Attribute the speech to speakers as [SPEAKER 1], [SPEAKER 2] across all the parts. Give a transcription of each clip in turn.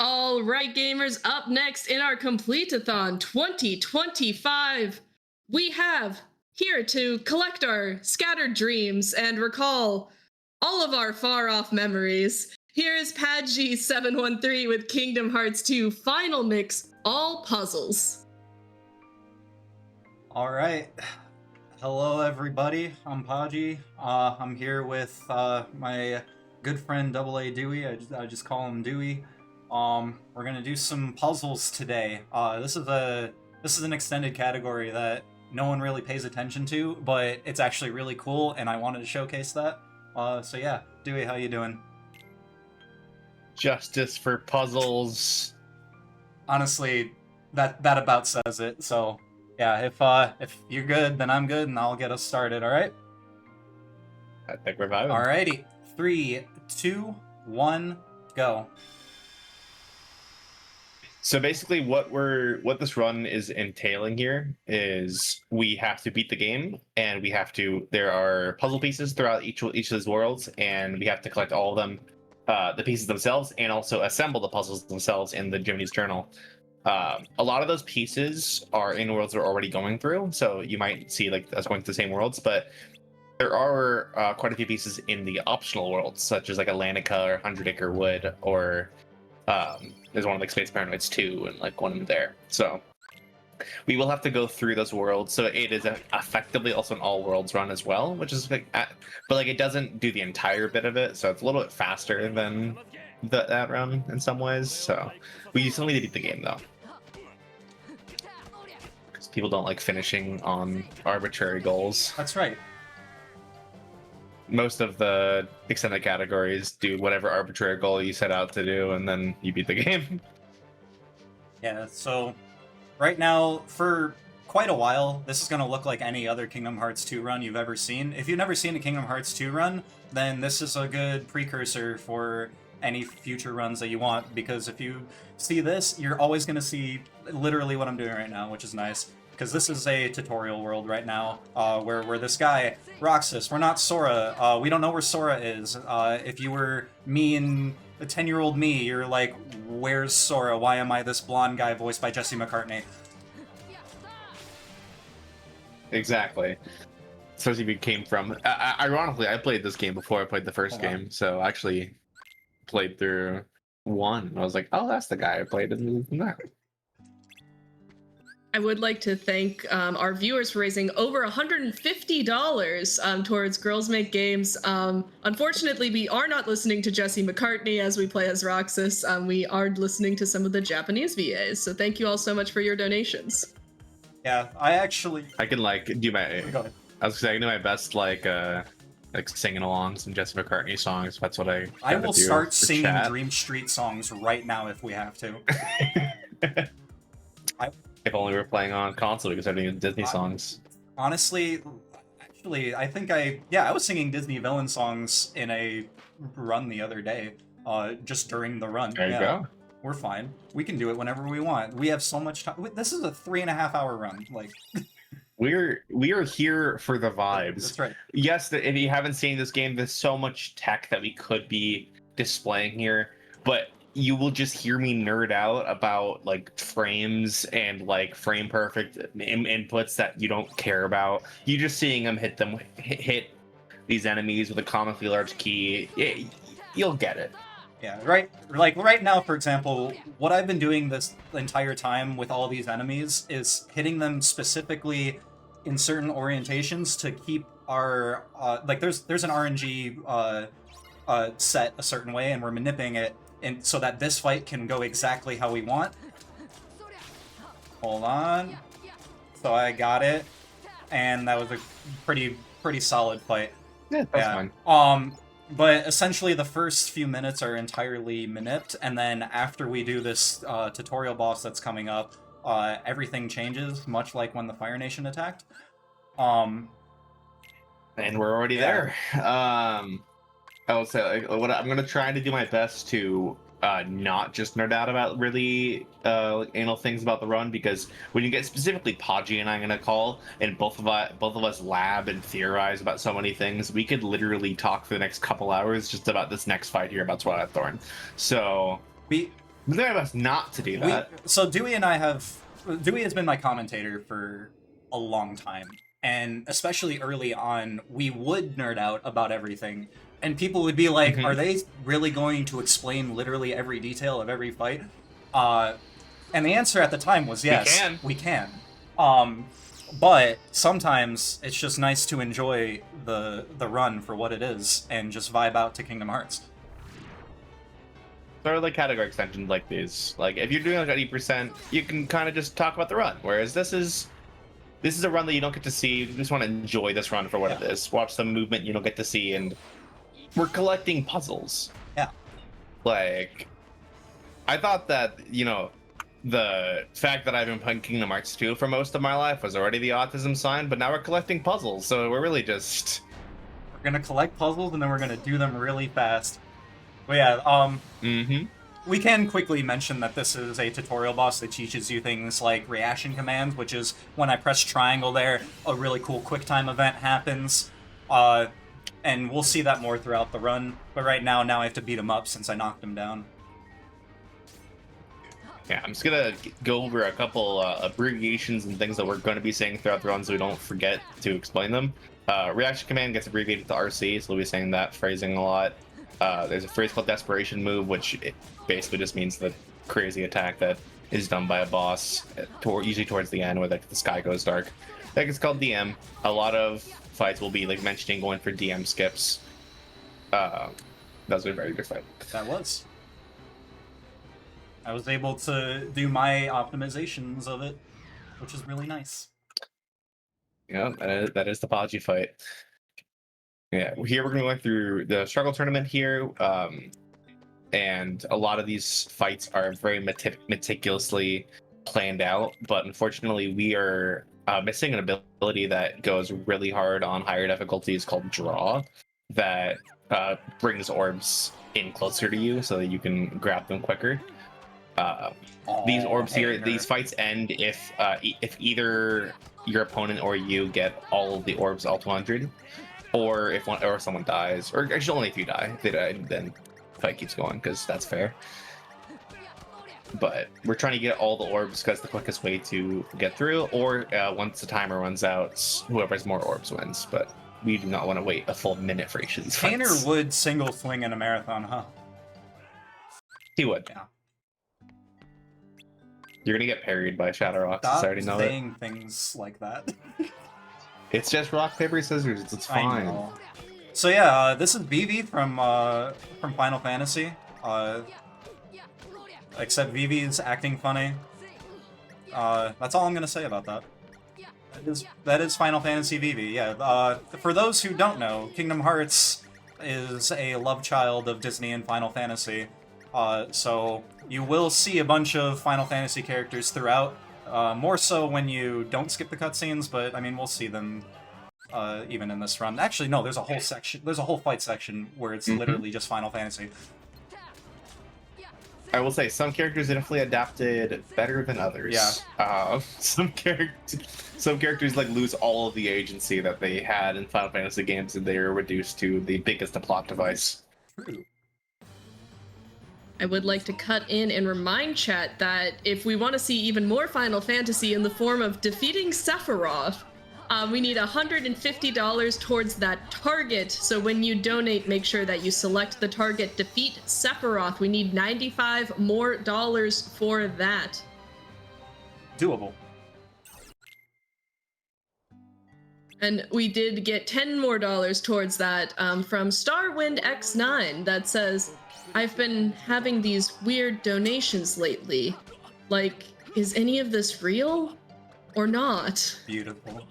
[SPEAKER 1] All right, gamers, up next in our Completithon 2025, we have here to collect our scattered dreams and recall all of our far off memories. Here is podgy713 with Kingdom Hearts 2 Final Mix All Puzzles.
[SPEAKER 2] All right. Hello, everybody. I'm Podgy. I'm here with my good friend Double A Dewey. I just call him Dewey. We're gonna do some puzzles today. This is an extended category that no one really pays attention to, but it's actually really cool, and I wanted to showcase that. So yeah, Dewey, how you doing?
[SPEAKER 3] Justice for puzzles.
[SPEAKER 2] Honestly, that about says it. So yeah, if you're good, then I'm good, and I'll get us started. All right.
[SPEAKER 3] I think we're vibing.
[SPEAKER 2] Alrighty, 3, 2, 1, go.
[SPEAKER 3] So basically, what this run is entailing here is we have to beat the game, and there are puzzle pieces throughout each of these worlds, and we have to collect all of them, the pieces themselves, and also assemble the puzzles themselves in the Jiminy's journal. A lot of those pieces are in worlds we're already going through, so you might see like us going to the same worlds, but there are quite a few pieces in the optional worlds, such as like Atlantica or 100 Acre Wood, or there's one like Space Paranoids 2 and like one there. So we will have to go through those worlds. So it is effectively also an all worlds run as well, which is like, but like it doesn't do the entire bit of it, so it's a little bit faster than that run in some ways. So we still need to beat the game though, because people don't like finishing on arbitrary goals.
[SPEAKER 2] That's right.
[SPEAKER 3] Most of the extended categories do whatever arbitrary goal you set out to do, and then you beat the game.
[SPEAKER 2] Yeah, so right now, for quite a while, this is going to look like any other Kingdom Hearts 2 run you've ever seen. If you've never seen a Kingdom Hearts 2 run, then this is a good precursor for any future runs that you want, because if you see this, you're always going to see literally what I'm doing right now, which is nice. Because this is a tutorial world right now, where this guy, Roxas, we're not Sora, we don't know where Sora is. If you were me and a 10-year-old me, you're like, where's Sora? Why am I this blonde guy voiced by Jesse McCartney?
[SPEAKER 3] Exactly. So he came from. Ironically, I played this game before I played the first game, so I actually played through 1. I was like, oh, that's the guy I played in that.
[SPEAKER 1] I would like to thank our viewers for raising over $150 towards Girls Make Games. Unfortunately, we are not listening to Jesse McCartney as we play as Roxas. We are listening to some of the Japanese VAs, so thank you all so much for your donations.
[SPEAKER 2] Yeah, I can
[SPEAKER 3] like do my.
[SPEAKER 2] Go ahead.
[SPEAKER 3] I was saying, I do my best like singing along some Jesse McCartney songs. That's what
[SPEAKER 2] I will start singing
[SPEAKER 3] chat.
[SPEAKER 2] Dream Street songs right now if we have to.
[SPEAKER 3] If only we were playing on console, because I'm doing Disney songs.
[SPEAKER 2] Honestly, actually, I think I was singing Disney villain songs in a run the other day, just during the run.
[SPEAKER 3] There you go.
[SPEAKER 2] We're fine. We can do it whenever we want. We have so much time. This is a 3.5-hour run. Like,
[SPEAKER 3] we are here for the vibes.
[SPEAKER 2] That's right.
[SPEAKER 3] Yes, if you haven't seen this game, there's so much tech that we could be displaying here, but you will just hear me nerd out about like frames and like frame perfect inputs that you don't care about. You just seeing them hit these enemies with a comically large key. You'll get it.
[SPEAKER 2] Yeah, right. Like right now, for example, what I've been doing this entire time with all these enemies is hitting them specifically in certain orientations to keep our like there's an RNG set a certain way, and we're manipulating it. And so that this fight can go exactly how we want. Hold on. So I got it. And that was a pretty solid fight.
[SPEAKER 3] Yeah, that's fine.
[SPEAKER 2] But essentially the first few minutes are entirely manipped, and then after we do this tutorial boss that's coming up, everything changes, much like when the Fire Nation attacked.
[SPEAKER 3] And we're already there. I would say, like, I'm gonna try to do my best to not just nerd out about really anal things about the run, because when you get specifically Podgy and I'm gonna call, and both of us lab and theorize about so many things, we could literally talk for the next couple hours just about this next fight here about Twilight Thorn. So They're us not to do that.
[SPEAKER 2] So Dewey has been my commentator for a long time, and especially early on, we would nerd out about everything, and people would be like,
[SPEAKER 3] Mhm.
[SPEAKER 2] "Are they really going to explain literally every detail of every fight?" And the answer at the time was yes, we can. But sometimes it's just nice to enjoy the run for what it is and just vibe out to Kingdom Hearts.
[SPEAKER 3] Sort of like category extensions like these. Like if you're doing like 80%, you can kind of just talk about the run. Whereas this is a run that you don't get to see. You just want to enjoy this run for what it is. Watch some movement you don't get to see, and we're collecting puzzles.
[SPEAKER 2] Yeah.
[SPEAKER 3] Like, I thought that, the fact that I've been playing Kingdom Hearts 2 for most of my life was already the autism sign, but now we're collecting puzzles, so we're really just...
[SPEAKER 2] We're gonna collect puzzles, and then we're gonna do them really fast. But yeah, we can quickly mention that this is a tutorial boss that teaches you things like reaction commands, which is when I press triangle there, a really cool QuickTime event happens. And we'll see that more throughout the run. But right now I have to beat him up since I knocked him down.
[SPEAKER 3] Yeah, I'm just gonna go over a couple abbreviations and things that we're going to be saying throughout the run so we don't forget to explain them. Reaction command gets abbreviated to RC, so we'll be saying that phrasing a lot. There's a phrase called Desperation Move, which it basically just means the crazy attack that is done by a boss, usually towards the end where the sky goes dark. That gets called DM. A lot of fights will be like mentioning going for DM skips. That was a very good fight.
[SPEAKER 2] That was. I was able to do my optimizations of it, which is really nice.
[SPEAKER 3] Yeah, that is the Podgy fight. Yeah, here we're going through the struggle tournament here, and a lot of these fights are very meticulously planned out, but unfortunately we are missing an ability that goes really hard on higher difficulties called Draw, that brings orbs in closer to you so that you can grab them quicker. These orbs here, these fights end if either your opponent or you get all of the orbs, all 200, or if someone dies, or actually only if you die. If they die, then the fight keeps going because that's fair. But we're trying to get all the orbs because the quickest way to get through, or once the timer runs out, whoever has more orbs wins. But we do not want to wait a full minute for each of these fights.
[SPEAKER 2] Tanner would single swing in a marathon, huh?
[SPEAKER 3] He would.
[SPEAKER 2] Yeah.
[SPEAKER 3] You're gonna get parried by Shadow Rocks.
[SPEAKER 2] Stop
[SPEAKER 3] I already know
[SPEAKER 2] saying things like that.
[SPEAKER 3] It's just rock, paper, scissors. It's fine.
[SPEAKER 2] I know. So yeah, this is Vivi from Final Fantasy. Except Vivi's acting funny. That's all I'm gonna say about that. That is Final Fantasy Vivi. Yeah. For those who don't know, Kingdom Hearts is a love child of Disney and Final Fantasy. So you will see a bunch of Final Fantasy characters throughout. More so when you don't skip the cutscenes, but I mean we'll see them even in this run. Actually, no. There's a whole section. There's a whole fight section where it's literally just Final Fantasy.
[SPEAKER 3] I will say some characters definitely adapted better than others.
[SPEAKER 2] Yeah.
[SPEAKER 3] Some characters like lose all of the agency that they had in Final Fantasy games, and they are reduced to the biggest plot device.
[SPEAKER 2] True.
[SPEAKER 1] I would like to cut in and remind chat that if we want to see even more Final Fantasy in the form of defeating Sephiroth, we need $150 towards that target. So when you donate, make sure that you select the target Defeat Sephiroth. We need $95 more for that.
[SPEAKER 2] Doable.
[SPEAKER 1] And we did get $10 more towards that from Starwind X9 that says, I've been having these weird donations lately. Like, is any of this real or not?
[SPEAKER 2] Beautiful.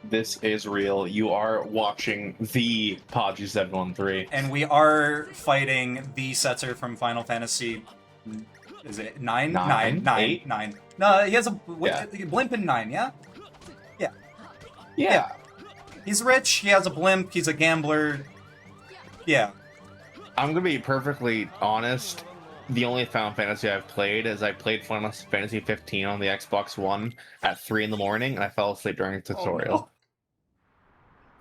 [SPEAKER 3] This is real. You are watching the podgy713.
[SPEAKER 2] And we are fighting the Setzer from Final Fantasy. Is it 9? 9. No, he has a blimp in 9, yeah? Yeah. He's rich, he has a blimp, he's a gambler. Yeah.
[SPEAKER 3] I'm gonna be perfectly honest. The only Final Fantasy I've played is I played Final Fantasy 15 on the Xbox One at 3 in the morning, and I fell asleep during the tutorial.
[SPEAKER 2] Oh, no.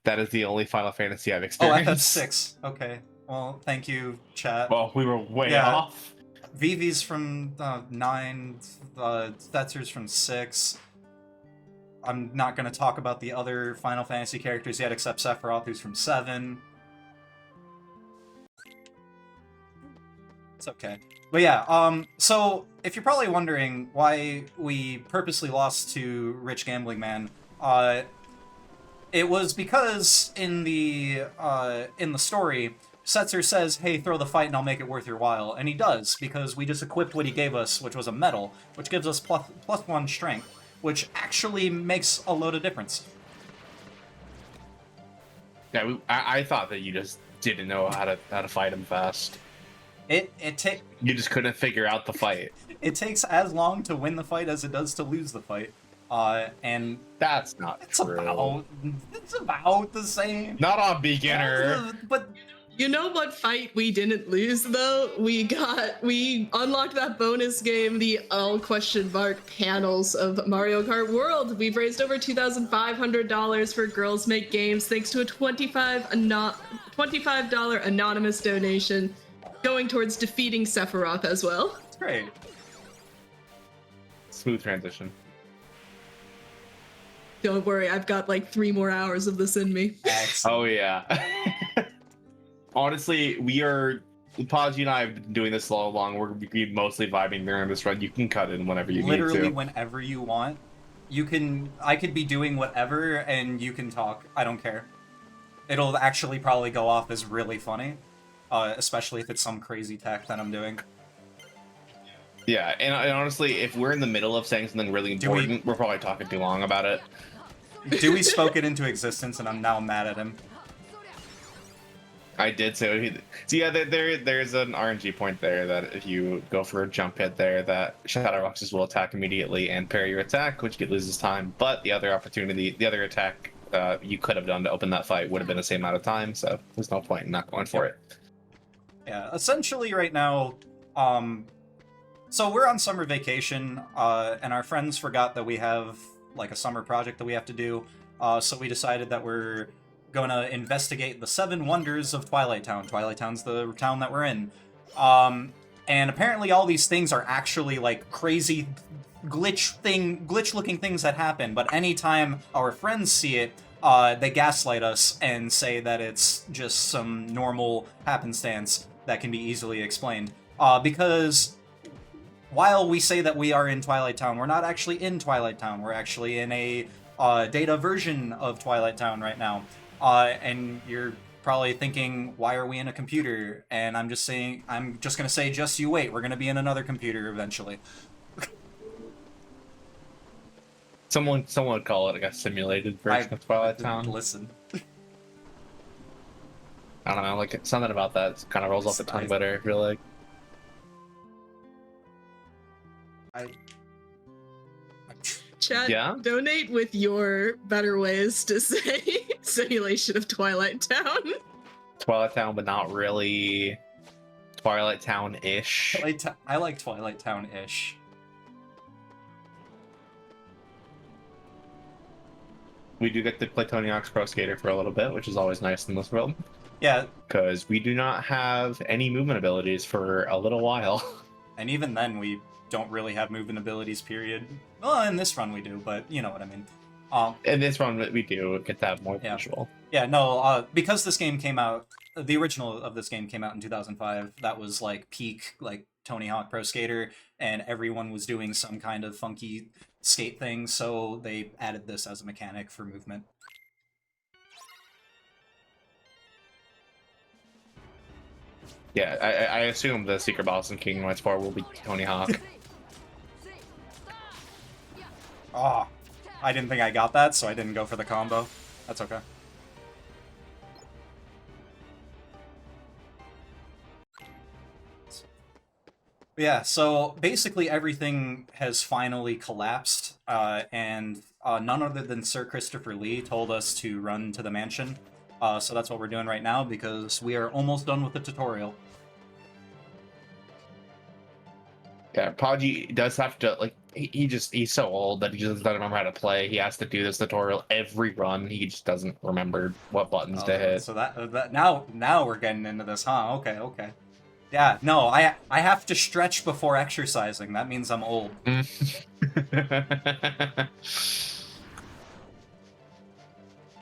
[SPEAKER 3] That is the only Final Fantasy I've
[SPEAKER 2] Oh,
[SPEAKER 3] experienced.
[SPEAKER 2] FF6. Okay. Well, thank you, chat.
[SPEAKER 3] Well, we were way off.
[SPEAKER 2] Vivi's from 9, Stetzer's from 6. I'm not going to talk about the other Final Fantasy characters yet, except Sephiroth, who's from 7. It's okay. But yeah, so if you're probably wondering why we purposely lost to Rich Gambling Man, it was because in the story, Setzer says, "Hey, throw the fight and I'll make it worth your while," and he does, because we just equipped what he gave us, which was a medal, which gives us plus 1 strength, which actually makes a load of difference.
[SPEAKER 3] Yeah, I thought that you just didn't know how to fight him fast. You just couldn't figure out the fight.
[SPEAKER 2] It takes as long to win the fight as it does to lose the fight. And
[SPEAKER 3] that's not true.
[SPEAKER 2] It's about the same.
[SPEAKER 3] Not on beginner.
[SPEAKER 2] But
[SPEAKER 1] you know what fight we didn't lose though? We unlocked that bonus game, the all ? Panels of Mario Kart World. We've raised over $2,500 for Girls Make Games thanks to a $25 anonymous donation going towards defeating Sephiroth as well.
[SPEAKER 2] That's great.
[SPEAKER 3] Smooth transition.
[SPEAKER 1] Don't worry, I've got like 3 more hours of this in me.
[SPEAKER 2] Excellent.
[SPEAKER 3] Oh yeah. Honestly, Podgy and I have been doing this so long. We're mostly vibing during this run. You can cut in whenever you need to.
[SPEAKER 2] Literally whenever you want. I could be doing whatever and you can talk. I don't care. It'll actually probably go off as really funny. Especially if it's some crazy tech that I'm doing.
[SPEAKER 3] Yeah, and honestly, if we're in the middle of saying something really important, we're probably talking too long about it.
[SPEAKER 2] Dewey spoke it into existence, and I'm now mad at him.
[SPEAKER 3] I did say. So yeah, there's an RNG point there that if you go for a jump hit there, that Shadow Roxas will attack immediately and parry your attack, which loses time. But the other attack you could have done to open that fight would have been the same amount of time, so there's no point in not going for it.
[SPEAKER 2] Yeah, essentially right now, so we're on summer vacation, and our friends forgot that we have like a summer project that we have to do, so we decided that we're gonna investigate the 7 wonders of Twilight Town. Twilight Town's the town that we're in. And apparently all these things are actually like crazy glitch-looking things that happen, but anytime our friends see it, they gaslight us and say that it's just some normal happenstance that can be easily explained. Because while we say that we are in Twilight Town, we're not actually in Twilight Town. We're actually in a data version of Twilight Town right now. And you're probably thinking, why are we in a computer? And I'm just gonna say, just you wait. We're gonna be in another computer eventually.
[SPEAKER 3] Someone would call it like a simulated version of Twilight Town.
[SPEAKER 2] Listen.
[SPEAKER 3] I don't know, like something about that kind of rolls off the tongue better, I feel like.
[SPEAKER 1] Chat,
[SPEAKER 3] yeah?
[SPEAKER 1] Donate with your better ways to say simulation of Twilight Town.
[SPEAKER 3] Twilight Town, but not really Twilight Town-ish.
[SPEAKER 2] I like Twilight Town-ish.
[SPEAKER 3] We do get to play Tony Hawk's Pro Skater for a little bit, which is always nice in this world.
[SPEAKER 2] Yeah.
[SPEAKER 3] Because we do not have any movement abilities for a little while.
[SPEAKER 2] And even then, we don't really have movement abilities, period. Well, in this run we do, but you know what I mean.
[SPEAKER 3] In this run we do get to have more visual.
[SPEAKER 2] Yeah, no, because this game came out, the original of this game came out in 2005, that was like peak, like Tony Hawk Pro Skater, and everyone was doing some kind of funky skate thing, so they added this as a mechanic for movement.
[SPEAKER 3] Yeah, I assume the secret boss in Kingdom Hearts 4 will be Tony Hawk.
[SPEAKER 2] Oh, I didn't think I got that, so I didn't go for the combo. That's okay. Yeah, so basically everything has finally collapsed, and none other than Sir Christopher Lee told us to run to the mansion. So that's what we're doing right now, because we are almost done with the tutorial.
[SPEAKER 3] Yeah, Podgy does have to, like, he's so old that he just doesn't remember how to play. He has to do this tutorial every run. He just doesn't remember what buttons to hit.
[SPEAKER 2] So that now we're getting into this, huh? Okay. Yeah, no, I have to stretch before exercising. That means I'm old.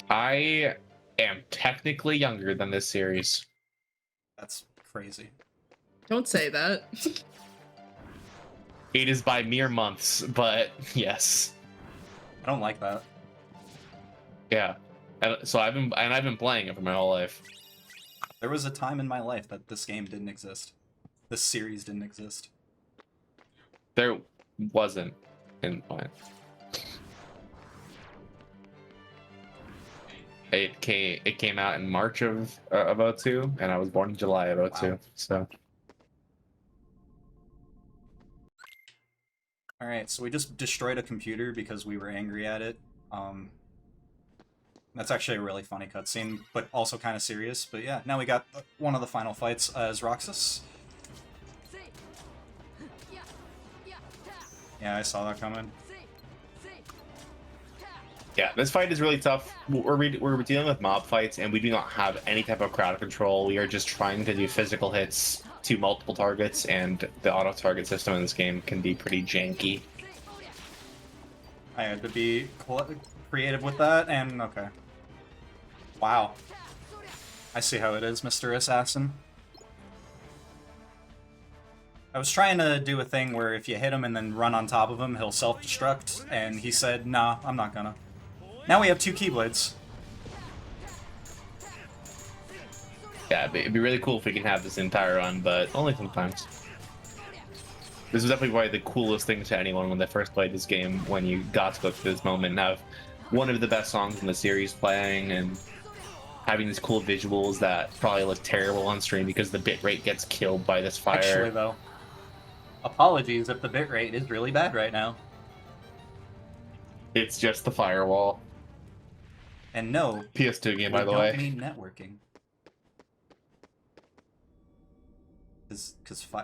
[SPEAKER 3] I am technically younger than this series.
[SPEAKER 2] That's crazy.
[SPEAKER 1] Don't say that.
[SPEAKER 3] It is by mere months, but yes.
[SPEAKER 2] I don't like that.
[SPEAKER 3] Yeah. So I've been playing it for my whole life.
[SPEAKER 2] There was a time in my life that this game didn't exist. This series didn't exist.
[SPEAKER 3] There wasn't in mine. It came out in March of 02, and I was born in July of 02.
[SPEAKER 2] Wow.
[SPEAKER 3] So
[SPEAKER 2] Alright, so we just destroyed a computer because we were angry at it. That's actually a really funny cutscene, but also kind of serious. But yeah, now we got one of the final fights as Roxas. Yeah, I saw that coming.
[SPEAKER 3] yeah, this fight is really tough. We're dealing with mob fights, and we do not have any type of crowd control. We are just trying to do physical hits to multiple targets, and the auto target system in this game can be pretty janky.
[SPEAKER 2] I had to be creative with that, and okay. Wow. I see how it is, Mr. Assassin. I was trying to do a thing where if you hit him and then run on top of him, he'll self-destruct, and he said, nah, I'm not gonna. Now we have 2 Keyblades.
[SPEAKER 3] Yeah, it'd be really cool if we can have this entire run, but only sometimes. This was definitely probably the coolest thing to anyone when they first played this game, when you got to go through this moment and have one of the best songs in the series playing, and having these cool visuals that probably look terrible on stream because the bitrate gets killed by this fire.
[SPEAKER 2] Actually, though, apologies if the bitrate is really bad right now.
[SPEAKER 3] It's just the firewall.
[SPEAKER 2] And no,
[SPEAKER 3] PS2 game, by the
[SPEAKER 2] we
[SPEAKER 3] way.
[SPEAKER 2] don't need networking.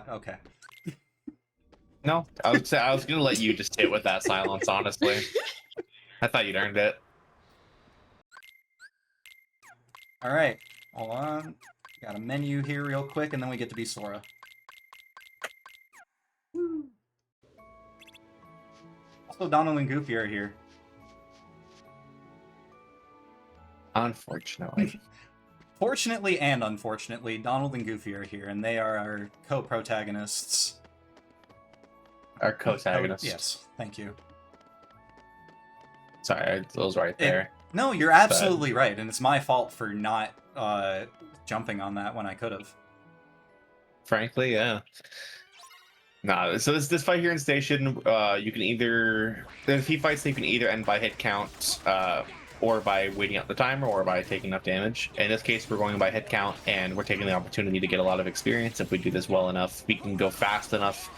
[SPEAKER 2] Okay.
[SPEAKER 3] No, I was gonna let you just sit with that silence, honestly. I thought you'd earned it.
[SPEAKER 2] Alright, hold on. Got a menu here real quick, and then we get to be Sora. Also, Donald and Goofy are here.
[SPEAKER 3] Unfortunately.
[SPEAKER 2] Fortunately and unfortunately, Donald and Goofy are here, and they are our co-protagonists.
[SPEAKER 3] Our co-protagonist.
[SPEAKER 2] Yes, thank you.
[SPEAKER 3] Sorry, I was right there.
[SPEAKER 2] No, you're absolutely right, and it's my fault for not jumping on that when I could have.
[SPEAKER 3] Frankly, yeah. Nah, so this fight here in Station, you can either... There's a few fights that you can either end by hit count, or by waiting out the timer, or by taking enough damage. In this case, we're going by hit count, and we're taking the opportunity to get a lot of experience. If we do this well enough, we can go fast enough,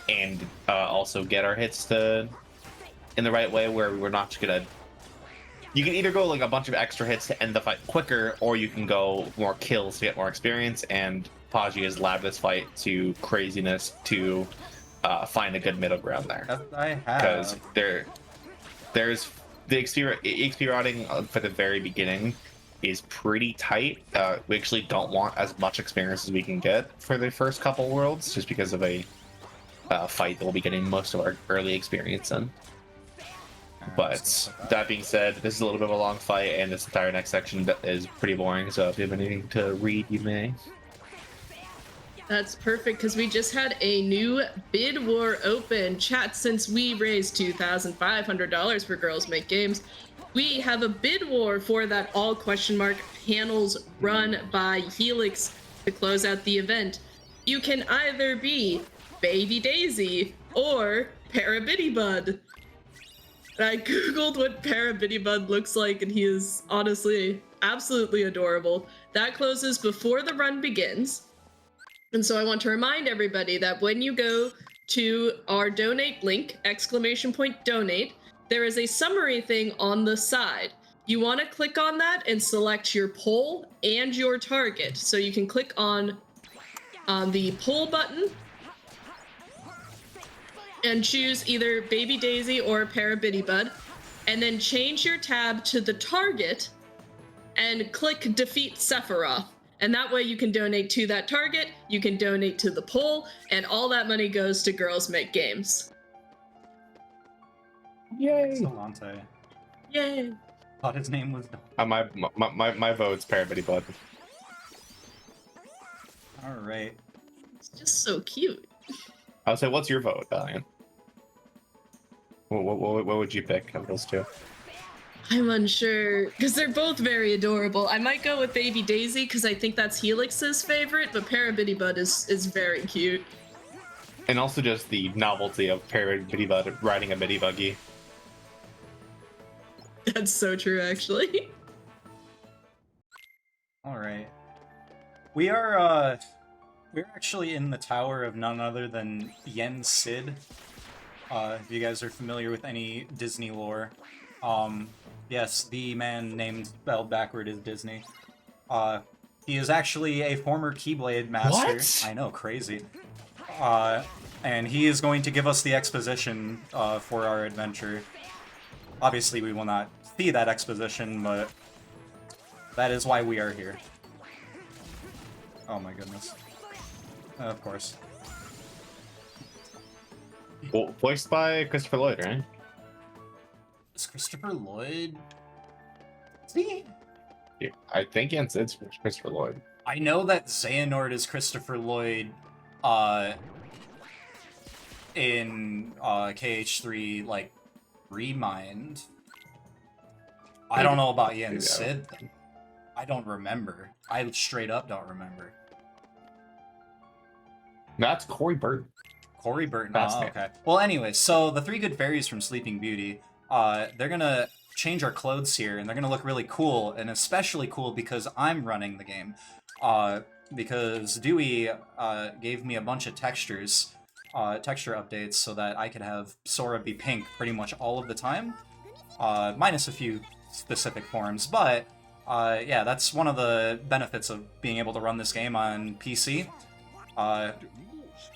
[SPEAKER 3] and also get our hits in the right way, where we're not just gonna... You can either go like a bunch of extra hits to end the fight quicker, or you can go more kills to get more experience, and Podgy has labbed this fight to craziness to find a good middle ground there.
[SPEAKER 2] I have.
[SPEAKER 3] Because there's the XP routing for the very beginning is pretty tight. We actually don't want as much experience as we can get for the first couple worlds, just because of a fight that we'll be getting most of our early experience in. But that being said, this is a little bit of a long fight, and this entire next section is pretty boring, so if you have anything to read, you may.
[SPEAKER 1] That's perfect, because we just had a new bid war open. Chat, since we raised $2,500 for Girls Make Games, we have a bid war for that all ? Panels run by Helix to close out the event. You can either be Baby Daisy or Parabiddybud. And I googled what Parabiddybud looks like, and he is honestly absolutely adorable. That closes before the run begins. And so I want to remind everybody that when you go to our donate link, !donate, there is a summary thing on the side. You want to click on that and select your poll and your target. So you can click on the poll button and choose either Baby Daisy or Parabiddybud, and then change your tab to the target and click Defeat Sephiroth. And that way you can donate to that target, you can donate to the poll, and all that money goes to Girls Make Games.
[SPEAKER 3] Yay!
[SPEAKER 2] Solante.
[SPEAKER 1] Yay!
[SPEAKER 2] Thought his name was.
[SPEAKER 3] My vote's Parabitty Bud.
[SPEAKER 2] All right.
[SPEAKER 1] It's just so cute.
[SPEAKER 3] I would say, what's your vote, Valiant? What would you pick of those two?
[SPEAKER 1] I'm unsure, because they're both very adorable. I might go with Baby Daisy, because I think that's Helix's favorite, but Parabitty Bud is very cute.
[SPEAKER 3] And also just the novelty of Parabitty Bud riding a mini buggy.
[SPEAKER 1] That's so true, actually.
[SPEAKER 2] All right. We're actually in the tower of none other than Yen Sid. If you guys are familiar with any Disney lore. Yes, the man named spelled backward is Disney. He is actually a former Keyblade master.
[SPEAKER 3] What?
[SPEAKER 2] I know, crazy. And he is going to give us the exposition for our adventure. Obviously, we will not see that exposition, but that is why we are here. Oh my goodness. Of course.
[SPEAKER 3] Well, voiced by Christopher Lloyd, right?
[SPEAKER 2] Is Christopher Lloyd? Is he?
[SPEAKER 3] Yeah, I think it's Christopher Lloyd.
[SPEAKER 2] I know that Xehanort is Christopher Lloyd in KH3, like, Remind. I don't know about Yen Sid. I don't remember. I straight up don't remember.
[SPEAKER 3] That's Corey Burton.
[SPEAKER 2] Corey Burton.
[SPEAKER 3] That's
[SPEAKER 2] Oh,
[SPEAKER 3] it.
[SPEAKER 2] okay. Well, anyway, so the three good fairies from Sleeping Beauty, they're gonna change our clothes here, and they're gonna look really cool, and especially cool because I'm running the game. Because Dewey gave me a bunch of texture updates so that I could have Sora be pink pretty much all of the time, minus a few specific forms. But yeah, that's one of the benefits of being able to run this game on PC.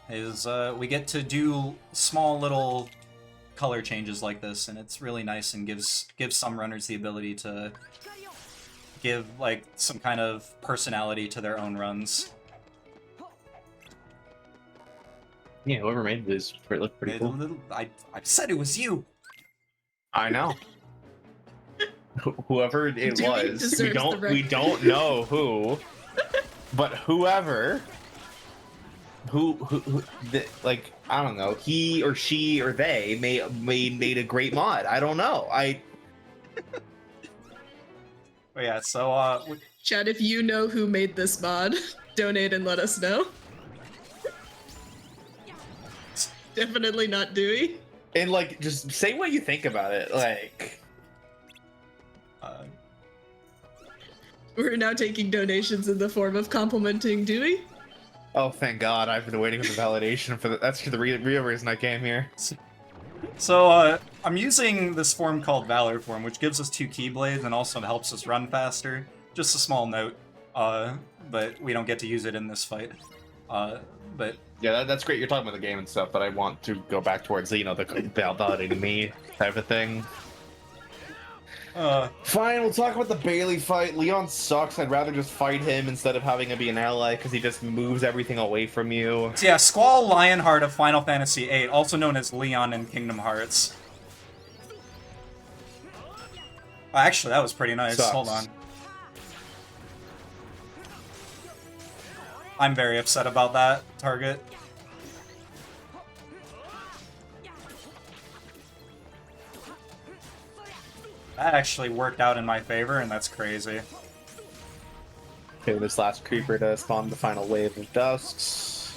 [SPEAKER 2] Is we get to do small little color changes like this, and it's really nice and gives some runners the ability to give like some kind of personality to their own runs.
[SPEAKER 3] Yeah, whoever made this looked pretty cool.
[SPEAKER 2] I said it was you.
[SPEAKER 3] I know. Whoever it
[SPEAKER 1] Dewey
[SPEAKER 3] was, we
[SPEAKER 1] deserves the
[SPEAKER 3] don't know who, but whoever. Like, I don't know, he or she or they made a great mod. I don't know.
[SPEAKER 2] But yeah, so
[SPEAKER 1] Chad, if you know who made this mod, donate and let us know. Definitely not Dewey.
[SPEAKER 3] And like, just say what you think about it. Like,
[SPEAKER 1] we're now taking donations in the form of complimenting Dewey.
[SPEAKER 3] oh, thank God! I've been waiting for the validation for that's the real reason I came here.
[SPEAKER 2] So, I'm using this form called Valor Form, which gives us 2 Keyblades and also helps us run faster. Just a small note, but we don't get to use it in this fight. But
[SPEAKER 3] Yeah, that's great. You're talking about the game and stuff, but I want to go back towards, you know, the validating me type of thing. Fine, we'll talk about the Bailey fight. Leon sucks. I'd rather just fight him instead of having him be an ally, because he just moves everything away from you.
[SPEAKER 2] so yeah, Squall Lionheart of Final Fantasy VIII, also known as Leon in Kingdom Hearts. Actually, that was pretty nice.
[SPEAKER 3] Sucks.
[SPEAKER 2] Hold on. I'm very upset about that target. That actually worked out in my favor, and that's crazy.
[SPEAKER 3] Okay, this last creeper to spawn the final wave of dusks.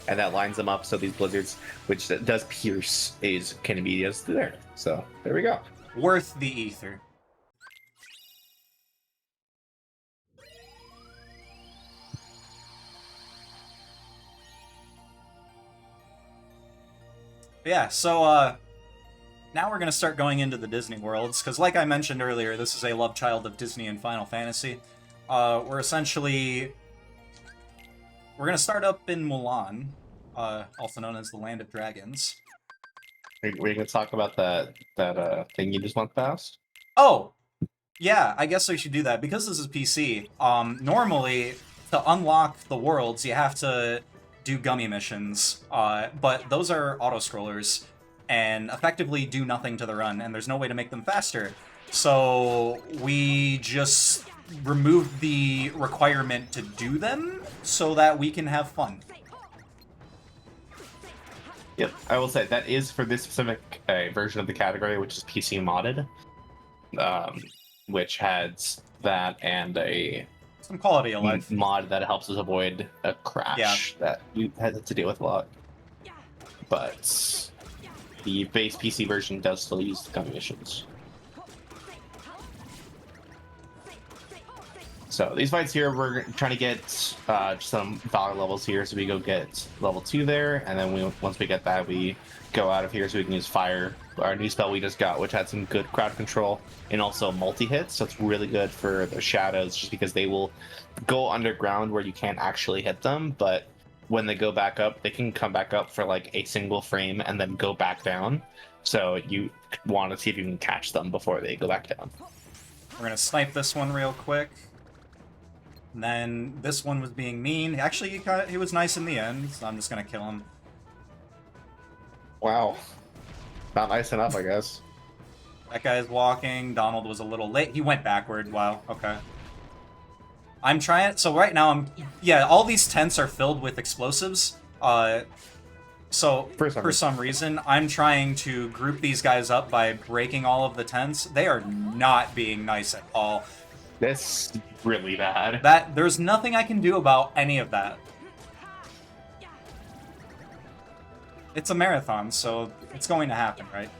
[SPEAKER 3] And that lines them up so these blizzards, which does pierce, can be used there. So, there we go.
[SPEAKER 2] Worth the ether. Yeah, so, now we're gonna start going into the Disney worlds, because like I mentioned earlier, this is a love child of Disney and Final Fantasy. We're gonna start up in Mulan, also known as the Land of Dragons.
[SPEAKER 3] We're gonna talk about that thing you just went past?
[SPEAKER 2] Oh! Yeah, I guess I should do that. Because this is PC, normally, to unlock the worlds, you have to do gummy missions, but those are auto-scrollers, and effectively do nothing to the run, and there's no way to make them faster. So we just removed the requirement to do them so that we can have fun.
[SPEAKER 3] Yep, I will say that is for this specific version of the category, which is PC modded, which has that and a
[SPEAKER 2] Some quality of life.
[SPEAKER 3] mod that helps us avoid a crash that we had to deal with a lot. But the base PC version does still use the gummy missions. So these fights here, we're trying to get some Valor levels here, so we go get level 2 there, and then once we get that, we go out of here so we can use Fire, our new spell we just got, which had some good crowd control, and also multi-hits, so it's really good for the shadows, just because they will go underground where you can't actually hit them, but when they go back up, they can come back up for like a single frame and then go back down, so you want to see if you can catch them before they go back down.
[SPEAKER 2] We're gonna snipe this one real quick. And then this one was being mean. Actually, he was nice in the end, so I'm just gonna kill him.
[SPEAKER 3] Wow. Not nice enough, I guess.
[SPEAKER 2] That guy's walking. Donald was a little late. He went backward. Wow, okay. I'm trying... So right now, yeah, all these tents are filled with explosives. So, for some reason, I'm trying to group these guys up by breaking all of the tents. They are not being nice at all.
[SPEAKER 3] That's really bad.
[SPEAKER 2] There's nothing I can do about any of that. It's a marathon, so it's going to happen, right?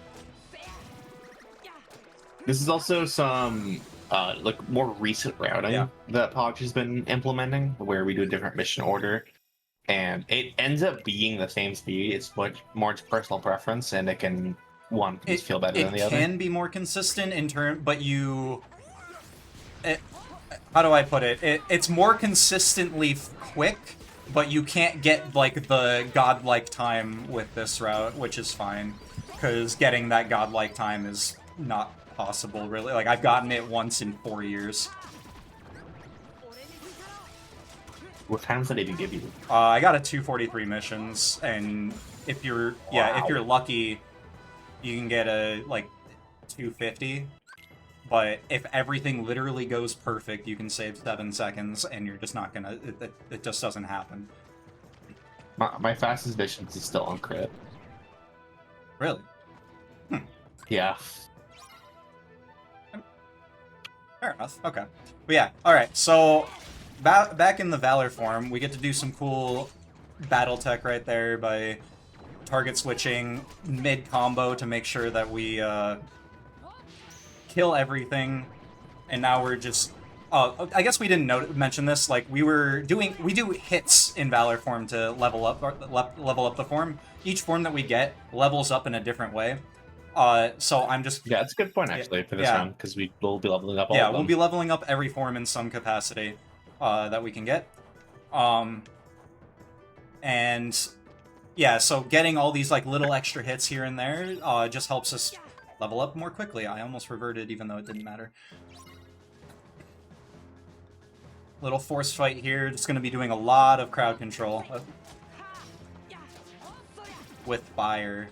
[SPEAKER 3] This is also some like more recent routing that Podgy has been implementing, where we do a different mission order, and it ends up being the same speed. It's much more personal preference, and it can just feel better than the other.
[SPEAKER 2] It can be more consistent in turn, but how do I put it? It's more consistently quick, but you can't get like the godlike time with this route, which is fine, because getting that godlike time is not possible, really. Like, I've gotten it once in 4 years.
[SPEAKER 3] What times did it even give you?
[SPEAKER 2] I got a 243 missions, and if you're if you're lucky, you can get a like 250. But if everything literally goes perfect, you can save 7 seconds, and you're just not gonna... It just doesn't happen.
[SPEAKER 3] My fastest missions is still on crit.
[SPEAKER 2] Really?
[SPEAKER 3] Yeah.
[SPEAKER 2] Fair enough. Okay. But yeah, alright, so... Back in the Valor form, we get to do some cool battle tech right there by target switching mid-combo to make sure that we, kill everything, and now we're just... Oh, I guess we didn't mention this. Like, we do hits in Valor form to level up the form. Each form that we get levels up in a different way. So I'm just...
[SPEAKER 3] Yeah, it's a good point, actually, for this round, because we will be leveling up all of them.
[SPEAKER 2] Yeah, we'll be leveling up every form in some capacity that we can get. And... yeah, so getting all these, like, little extra hits here and there just helps us level up more quickly. I almost reverted, even though it didn't matter. Little force fight here. Just going to be doing a lot of crowd control with fire.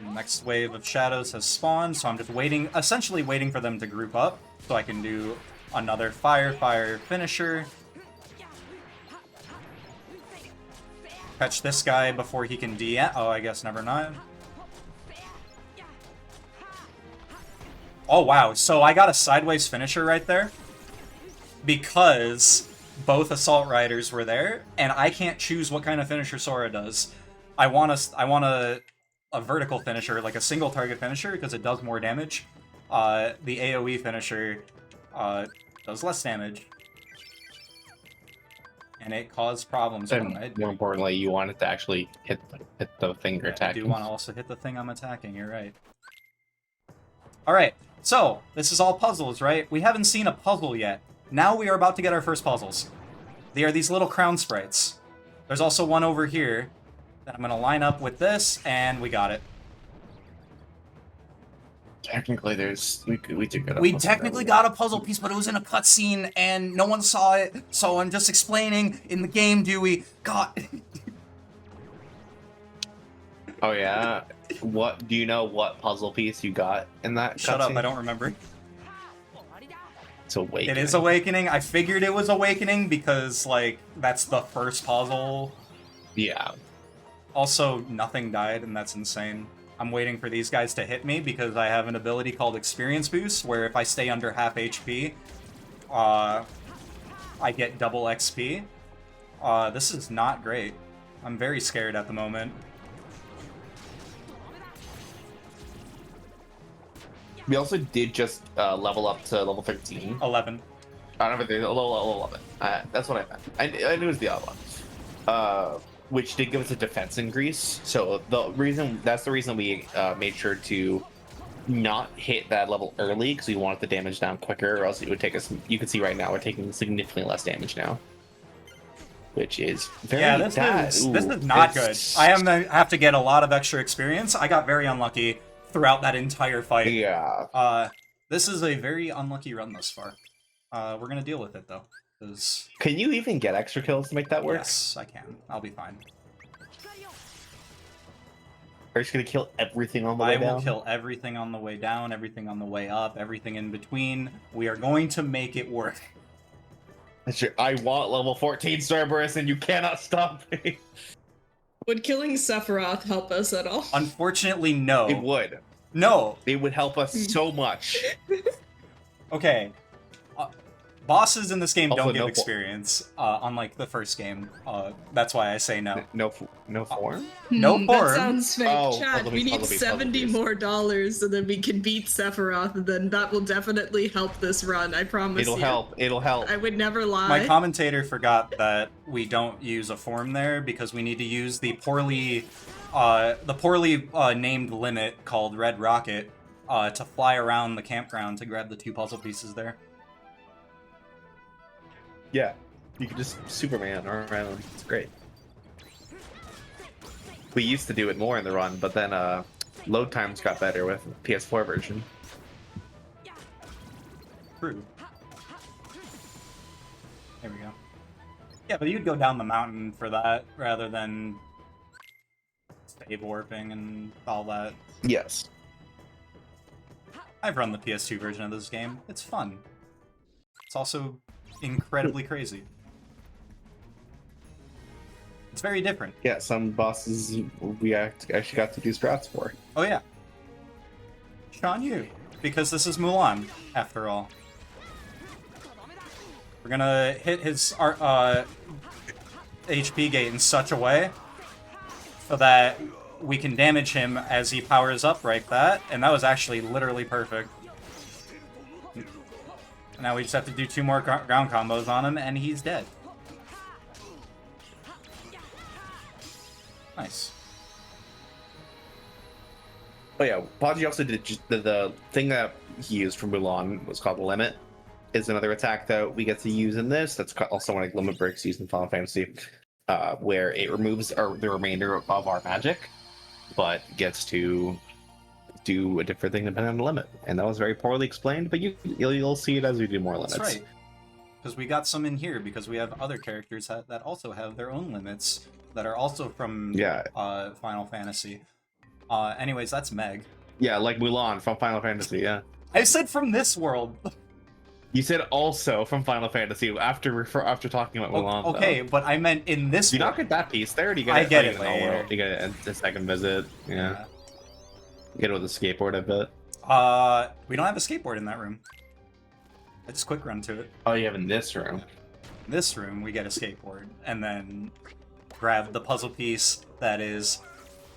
[SPEAKER 2] The next wave of shadows has spawned, so I'm just waiting, essentially waiting for them to group up, so I can do another fire finisher. Catch this guy before he can oh, I guess never mind. Oh, wow. So I got a sideways finisher right there because both Assault Riders were there, and I can't choose what kind of finisher Sora does. I want a vertical finisher, like a single target finisher, because it does more damage. The AoE finisher does less damage. And it caused problems.
[SPEAKER 3] And more importantly, you want it to actually hit the thing you're attacking.
[SPEAKER 2] I do want to also hit the thing I'm attacking, you're right. Alright, so, this is all puzzles, right? We haven't seen a puzzle yet. Now we are about to get our first puzzles. They are these little crown sprites. There's also one over here that I'm going to line up with this, and we got it.
[SPEAKER 3] technically, we did get a
[SPEAKER 2] We
[SPEAKER 3] puzzle
[SPEAKER 2] technically
[SPEAKER 3] there.
[SPEAKER 2] got a puzzle piece, but it was in a cutscene and no one saw it, so I'm just explaining in the game, Dewey. God.
[SPEAKER 3] Oh yeah. What do you know? What puzzle piece you got in that?
[SPEAKER 2] Shut up,
[SPEAKER 3] cutscene?
[SPEAKER 2] I don't remember.
[SPEAKER 3] It's Awakening.
[SPEAKER 2] It is Awakening. I figured it was Awakening because, like, that's the first puzzle.
[SPEAKER 3] Yeah.
[SPEAKER 2] Also, nothing died, and that's insane. I'm waiting for these guys to hit me because I have an ability called Experience Boost, where if I stay under half HP, I get double XP. This is not great. I'm very scared at the moment.
[SPEAKER 3] We also did just level up to level 13.
[SPEAKER 2] 11.
[SPEAKER 3] I don't know if it's level 11. That's what I meant. I knew it was the other one. Which did give us a defense increase. So that's the reason we made sure to not hit that level early, because we wanted the damage down quicker, or else it would take us. You can see right now we're taking significantly less damage now, which is very
[SPEAKER 2] this is not good. I have to get a lot of extra experience. I got very unlucky throughout that entire fight.
[SPEAKER 3] Yeah.
[SPEAKER 2] This is a very unlucky run thus far. We're gonna deal with it though.
[SPEAKER 3] Can you even get extra kills to make that work?
[SPEAKER 2] Yes, I can. I'll be fine.
[SPEAKER 3] Are you just gonna kill everything on the way down?
[SPEAKER 2] I will kill everything on the way down, everything on the way up, everything in between. We are going to make it work.
[SPEAKER 3] I want level 14 Cerberus, and you cannot stop me.
[SPEAKER 1] Would killing Sephiroth help us at all?
[SPEAKER 2] Unfortunately, no.
[SPEAKER 3] It would.
[SPEAKER 2] No.
[SPEAKER 3] It would help us so much.
[SPEAKER 2] Okay. Bosses in this game
[SPEAKER 3] Also,
[SPEAKER 2] don't give
[SPEAKER 3] no
[SPEAKER 2] experience, unlike the first game. That's why I say no.
[SPEAKER 3] No form?
[SPEAKER 2] No
[SPEAKER 1] That
[SPEAKER 2] form.
[SPEAKER 1] sounds fake.
[SPEAKER 3] Oh,
[SPEAKER 1] Chad,
[SPEAKER 3] puzzle
[SPEAKER 1] we
[SPEAKER 3] piece,
[SPEAKER 1] need
[SPEAKER 3] puzzle piece,
[SPEAKER 1] $70
[SPEAKER 3] puzzle
[SPEAKER 1] more dollars so that we can beat Sephiroth, and then that will definitely help this run, I promise
[SPEAKER 3] It'll
[SPEAKER 1] you.
[SPEAKER 3] help. It'll help.
[SPEAKER 1] I would never lie.
[SPEAKER 2] My commentator forgot that we don't use a form there because we need to use the poorly named limit called Red Rocket to fly around the campground to grab the 2 puzzle pieces there.
[SPEAKER 3] Yeah. You can just Superman around. It's great. We used to do it more in the run, but then load times got better with PS4 version.
[SPEAKER 2] True. There we go. Yeah, but you'd go down the mountain for that rather than save warping and all that.
[SPEAKER 3] Yes.
[SPEAKER 2] I've run the PS2 version of this game. It's fun. It's also incredibly crazy. It's very different.
[SPEAKER 3] Yeah, some bosses we actually got to do strats for.
[SPEAKER 2] Oh yeah. Sean Yu. Because this is Mulan, after all. We're gonna hit his HP gate in such a way so that we can damage him as he powers up like that, and that was actually literally perfect. Now we just have to do 2 more ground combos on him, and he's dead. Nice.
[SPEAKER 3] Oh yeah, Podgy also did the thing that he used for Mulan was called Limit. Is another attack that we get to use in this. That's also one of Limit Breaks used in Final Fantasy, where it removes the remainder of our magic, but gets to do a different thing depending on the limit. And that was very poorly explained, but you'll see it as we do more limits.
[SPEAKER 2] That's right. Because we got some in here, because we have other characters that also have their own limits, that are also from Final Fantasy. Anyways, that's Meg.
[SPEAKER 3] Yeah, like Mulan from Final Fantasy, yeah.
[SPEAKER 2] I said from this world.
[SPEAKER 3] You said also from Final Fantasy after talking about Mulan.
[SPEAKER 2] Okay,
[SPEAKER 3] though.
[SPEAKER 2] But I meant in this.
[SPEAKER 3] Do you
[SPEAKER 2] world.
[SPEAKER 3] not get that piece there? Or do you get
[SPEAKER 2] I
[SPEAKER 3] it
[SPEAKER 2] get
[SPEAKER 3] in
[SPEAKER 2] it
[SPEAKER 3] the whole
[SPEAKER 2] later.
[SPEAKER 3] world? You get it at the second visit. Yeah. You get it with a skateboard, I bet.
[SPEAKER 2] We don't have a skateboard in that room. I just quick run to it.
[SPEAKER 3] Oh, you have in this room.
[SPEAKER 2] In this room, we get a skateboard, and then grab the puzzle piece that is,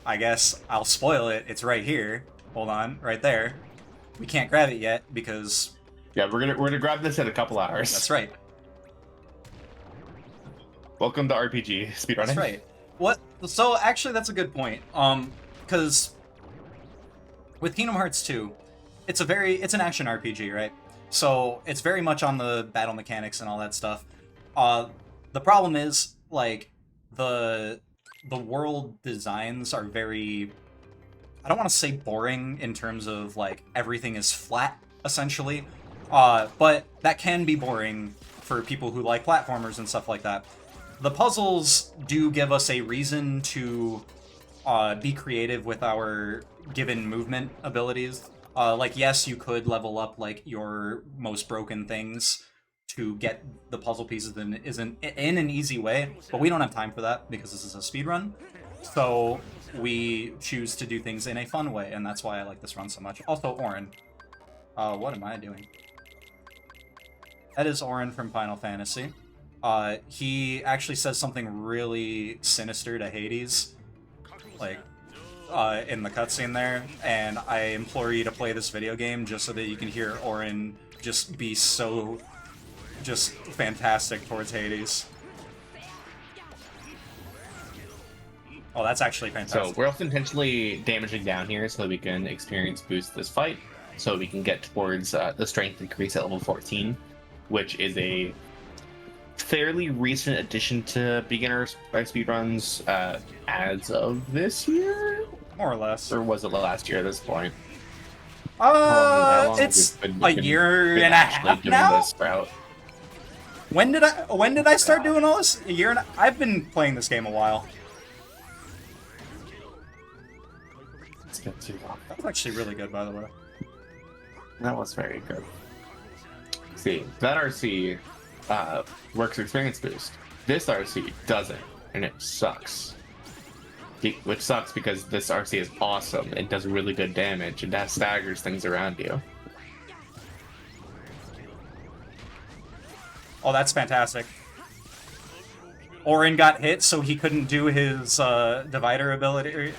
[SPEAKER 2] I guess, I'll spoil it, it's right here. Hold on, right there. We can't grab it yet, because...
[SPEAKER 3] Yeah, we're gonna grab this in a couple hours.
[SPEAKER 2] That's right.
[SPEAKER 3] Welcome to RPG speedrunning.
[SPEAKER 2] That's right. What? So, actually, that's a good point. Because with Kingdom Hearts 2, it's an action RPG, right? So it's very much on the battle mechanics and all that stuff. The problem is, like, the world designs are very I don't want to say boring in terms of like everything is flat essentially, but that can be boring for people who like platformers and stuff like that. The puzzles do give us a reason to be creative with our given movement abilities. Like, yes, you could level up like your most broken things to get the puzzle pieces in an easy way, but we don't have time for that because this is a speed run. So we choose to do things in a fun way, and that's why I like this run so much. Also, Auron. What am I doing? That is Auron from Final Fantasy. He actually says something really sinister to Hades, like, in the cutscene there, and I implore you to play this video game just so that you can hear Auron just be so just fantastic towards Hades. Oh, that's actually fantastic.
[SPEAKER 3] So we're also intentionally damaging down here so that we can experience boost this fight, so we can get towards the strength increase at level 14, which is a fairly recent addition to beginner speedruns as of this year?
[SPEAKER 2] More or less.
[SPEAKER 3] Or was it last year at this point?
[SPEAKER 2] It's a year and a half now?
[SPEAKER 3] This route?
[SPEAKER 2] When did I start doing all this? A year and I've been playing this game a while.
[SPEAKER 3] It's been too long.
[SPEAKER 2] That was actually really good, by the way.
[SPEAKER 3] That was very good. See, that RC works experience boost. This RC doesn't, and it sucks. Which sucks because this RC is awesome. It does really good damage, and that staggers things around you.
[SPEAKER 2] Oh, that's fantastic. Auron got hit, so he couldn't do his divider ability.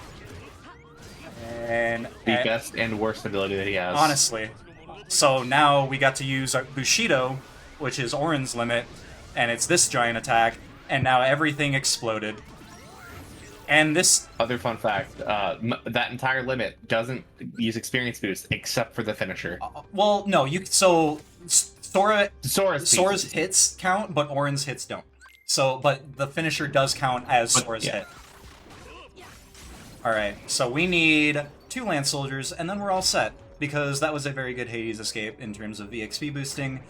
[SPEAKER 2] And
[SPEAKER 3] The best and worst ability that he has.
[SPEAKER 2] honestly. So now we got to use our Bushido, which is Auron's limit, and it's this giant attack, and now everything exploded. And this...
[SPEAKER 3] Other fun fact, that entire limit doesn't use experience boost except for the finisher.
[SPEAKER 2] well, no, you... So, Sora's
[SPEAKER 3] pieces.
[SPEAKER 2] hits count, but Auron's hits don't. So, but the finisher does count as Sora's hit. Alright, so we need 2 Lance Soldiers, and then we're all set, because that was a very good Hades escape in terms of EXP boosting,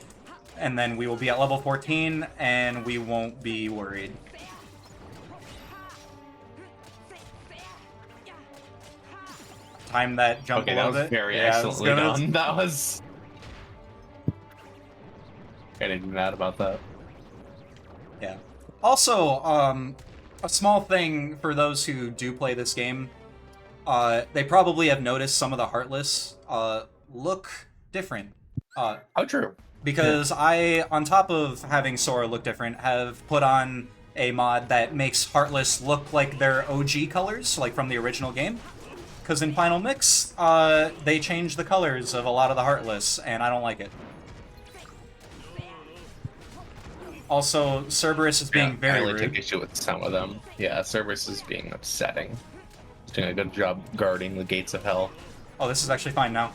[SPEAKER 2] and then we will be at level 14, and we won't be worried. Time that jump
[SPEAKER 3] Okay,
[SPEAKER 2] a
[SPEAKER 3] that
[SPEAKER 2] little
[SPEAKER 3] was
[SPEAKER 2] bit.
[SPEAKER 3] very
[SPEAKER 2] Yeah,
[SPEAKER 3] excellently done. That was... Getting mad about that.
[SPEAKER 2] Yeah. Also, a small thing for those who do play this game, they probably have noticed some of the Heartless look different.
[SPEAKER 3] How true.
[SPEAKER 2] Because I, on top of having Sora look different, have put on a mod that makes Heartless look like their OG colors, like from the original game. Because in Final Mix, they changed the colors of a lot of the Heartless, and I don't like it. Also, Cerberus is being very
[SPEAKER 3] I only
[SPEAKER 2] rude.
[SPEAKER 3] take issue with some of them. Yeah, Cerberus is being upsetting. He's doing a good job guarding the gates of hell.
[SPEAKER 2] Oh, this is actually fine now.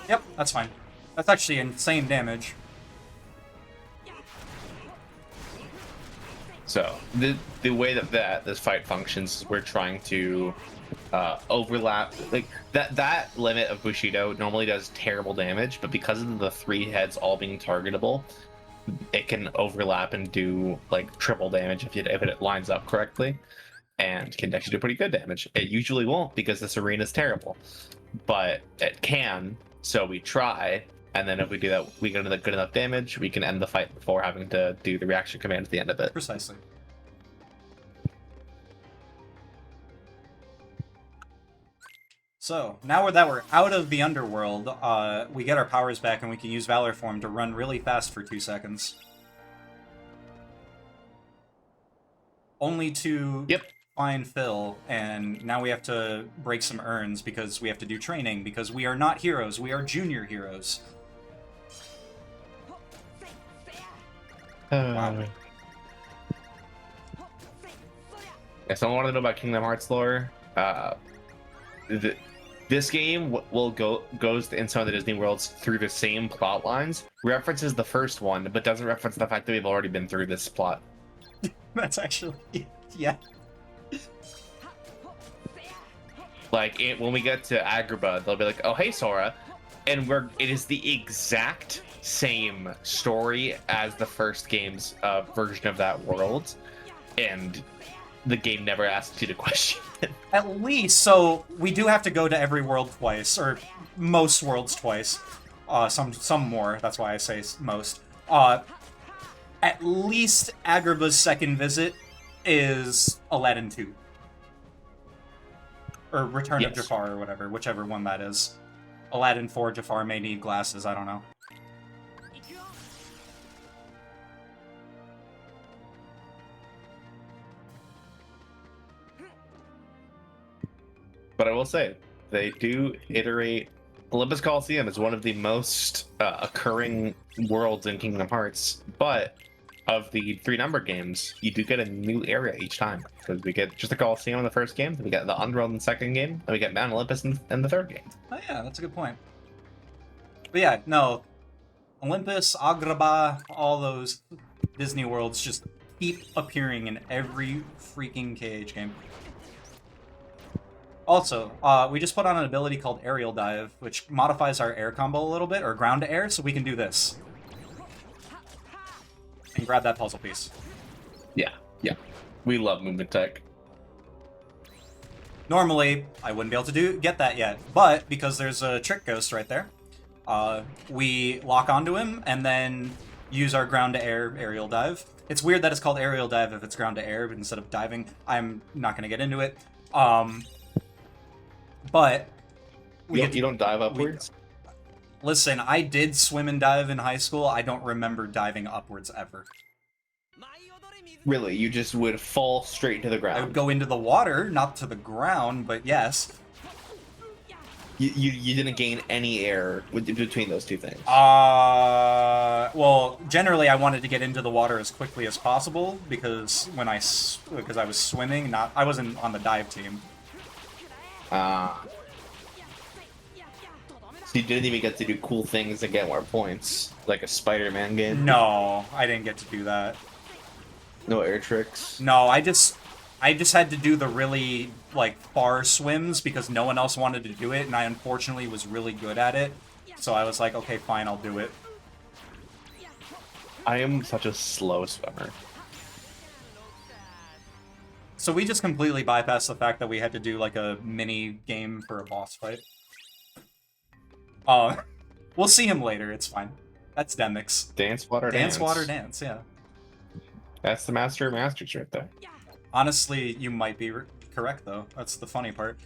[SPEAKER 2] Yep, that's fine. That's actually insane damage.
[SPEAKER 3] So the way that this fight functions is we're trying to overlap, like that limit of Bushido normally does terrible damage, but because of the 3 heads all being targetable, it can overlap and do like triple damage if it lines up correctly, and can actually do pretty good damage. It usually won't because this arena is terrible, but it can. So we try, and then if we do that, we get good enough damage, we can end the fight before having to do the reaction command at the end of it.
[SPEAKER 2] Precisely. So, now that we're out of the underworld, we get our powers back and we can use Valor Form to run really fast for 2 seconds. Only to find Phil, and now we have to break some urns because we have to do training, because we are not heroes, we are junior heroes. Wow.
[SPEAKER 3] If someone wanted to know about Kingdom Hearts lore, this game goes in some of the Disney worlds through the same plot lines, references the first one, but doesn't reference the fact that we've already been through this plot.
[SPEAKER 2] That's actually... Yeah.
[SPEAKER 3] Like when we get to Agrabah, they'll be like, "Oh, hey, Sora," and it is the exact same story as the first game's version of that world, and the game never asks you to question it.
[SPEAKER 2] At least, so we do have to go to every world twice, or most worlds twice. Some more. That's why I say most. At least Agrabah's second visit is Aladdin 2. Or Return of
[SPEAKER 3] Yes.
[SPEAKER 2] Jafar, or whatever, whichever one that is. Aladdin 4, Jafar may need glasses, I don't know.
[SPEAKER 3] But I will say, they do iterate. Olympus Coliseum is one of the most occurring worlds in Kingdom Hearts, but of the 3-number games, you do get a new area each time. Because we get just the Coliseum in the first game, then we get the Underworld in the second game, and we get Mount Olympus in the third game.
[SPEAKER 2] Oh yeah, that's a good point. But yeah, no. Olympus, Agrabah, all those Disney worlds just keep appearing in every freaking KH game. Also, we just put on an ability called Aerial Dive, which modifies our air combo a little bit, or ground to air, so we can do this. And grab that puzzle piece.
[SPEAKER 3] Yeah. We love movement tech.
[SPEAKER 2] Normally, I wouldn't be able to get that yet, but because there's a Trick Ghost right there, we lock onto him and then use our ground to air aerial dive. It's weird that it's called aerial dive if it's ground to air, but instead of diving, I'm not going to get into it. But
[SPEAKER 3] You don't dive upwards?
[SPEAKER 2] Listen, I did swim and dive in high school. I don't remember diving upwards ever.
[SPEAKER 3] Really, you just would fall straight into the
[SPEAKER 2] I
[SPEAKER 3] ground.
[SPEAKER 2] would go into the water, not to the ground, but yes.
[SPEAKER 3] You didn't gain any air between those two things.
[SPEAKER 2] Well, generally I wanted to get into the water as quickly as possible because because I was swimming, I wasn't on the dive team.
[SPEAKER 3] So you didn't even get to do cool things and get more points, like a Spider-Man game?
[SPEAKER 2] No, I didn't get to do that.
[SPEAKER 3] No air tricks?
[SPEAKER 2] No, I just had to do the really, far swims because no one else wanted to do it, and I unfortunately was really good at it. So I was like, okay, fine, I'll do it.
[SPEAKER 3] I am such a slow swimmer.
[SPEAKER 2] So we just completely bypassed the fact that we had to do, a mini game for a boss fight. We'll see him later, it's fine. That's Demix.
[SPEAKER 3] Dance, water, dance.
[SPEAKER 2] Dance, water, dance, yeah.
[SPEAKER 3] That's the master of masters right there.
[SPEAKER 2] Honestly, you might be correct, though. That's the funny part.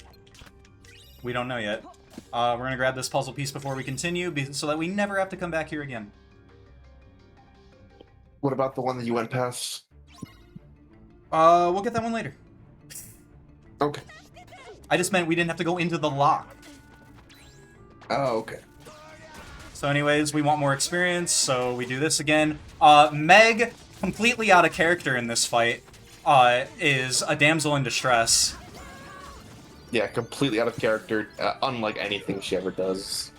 [SPEAKER 2] We don't know yet. We're gonna grab this puzzle piece before we continue, so that we never have to come back here again.
[SPEAKER 3] What about the one that you went past?
[SPEAKER 2] We'll get that one later.
[SPEAKER 3] Okay.
[SPEAKER 2] I just meant we didn't have to go into the lock.
[SPEAKER 3] Oh, okay.
[SPEAKER 2] So anyways, we want more experience, so we do this again. Meg, completely out of character in this fight, is a damsel in distress.
[SPEAKER 3] Yeah, completely out of character, unlike anything she ever does.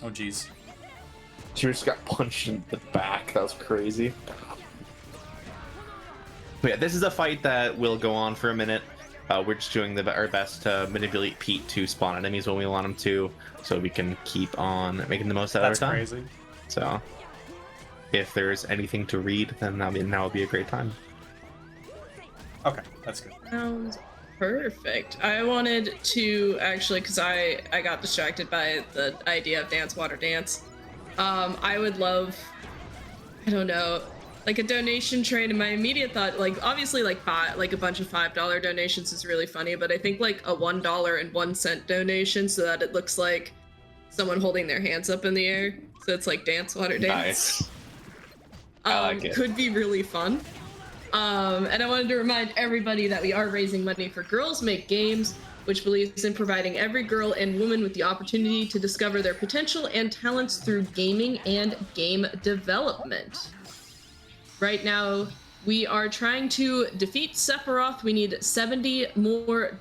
[SPEAKER 2] Oh, jeez.
[SPEAKER 3] She just got punched in the back. That was crazy. But yeah, this is a fight that will go on for a minute. We're just doing our best to manipulate Pete to spawn enemies when we want him to, so we can keep on making the most out of our time.
[SPEAKER 2] That's crazy.
[SPEAKER 3] So, if there's anything to read, then now would be a great time.
[SPEAKER 2] Okay, that's good.
[SPEAKER 1] Sounds perfect. I wanted to actually, because I got distracted by the idea of Dance Water Dance. I would love, I don't know, a donation train, and my immediate thought, obviously a bunch of $5 donations is really funny, but I think a $1.01 donation so that it looks like someone holding their hands up in the air, so it's Dance Water Dance.
[SPEAKER 3] Nice. I like it.
[SPEAKER 1] Could be really fun. And I wanted to remind everybody that we are raising money for Girls Make Games, which believes in providing every girl and woman with the opportunity to discover their potential and talents through gaming and game development. Right now, we are trying to defeat Sephiroth. We need $70 more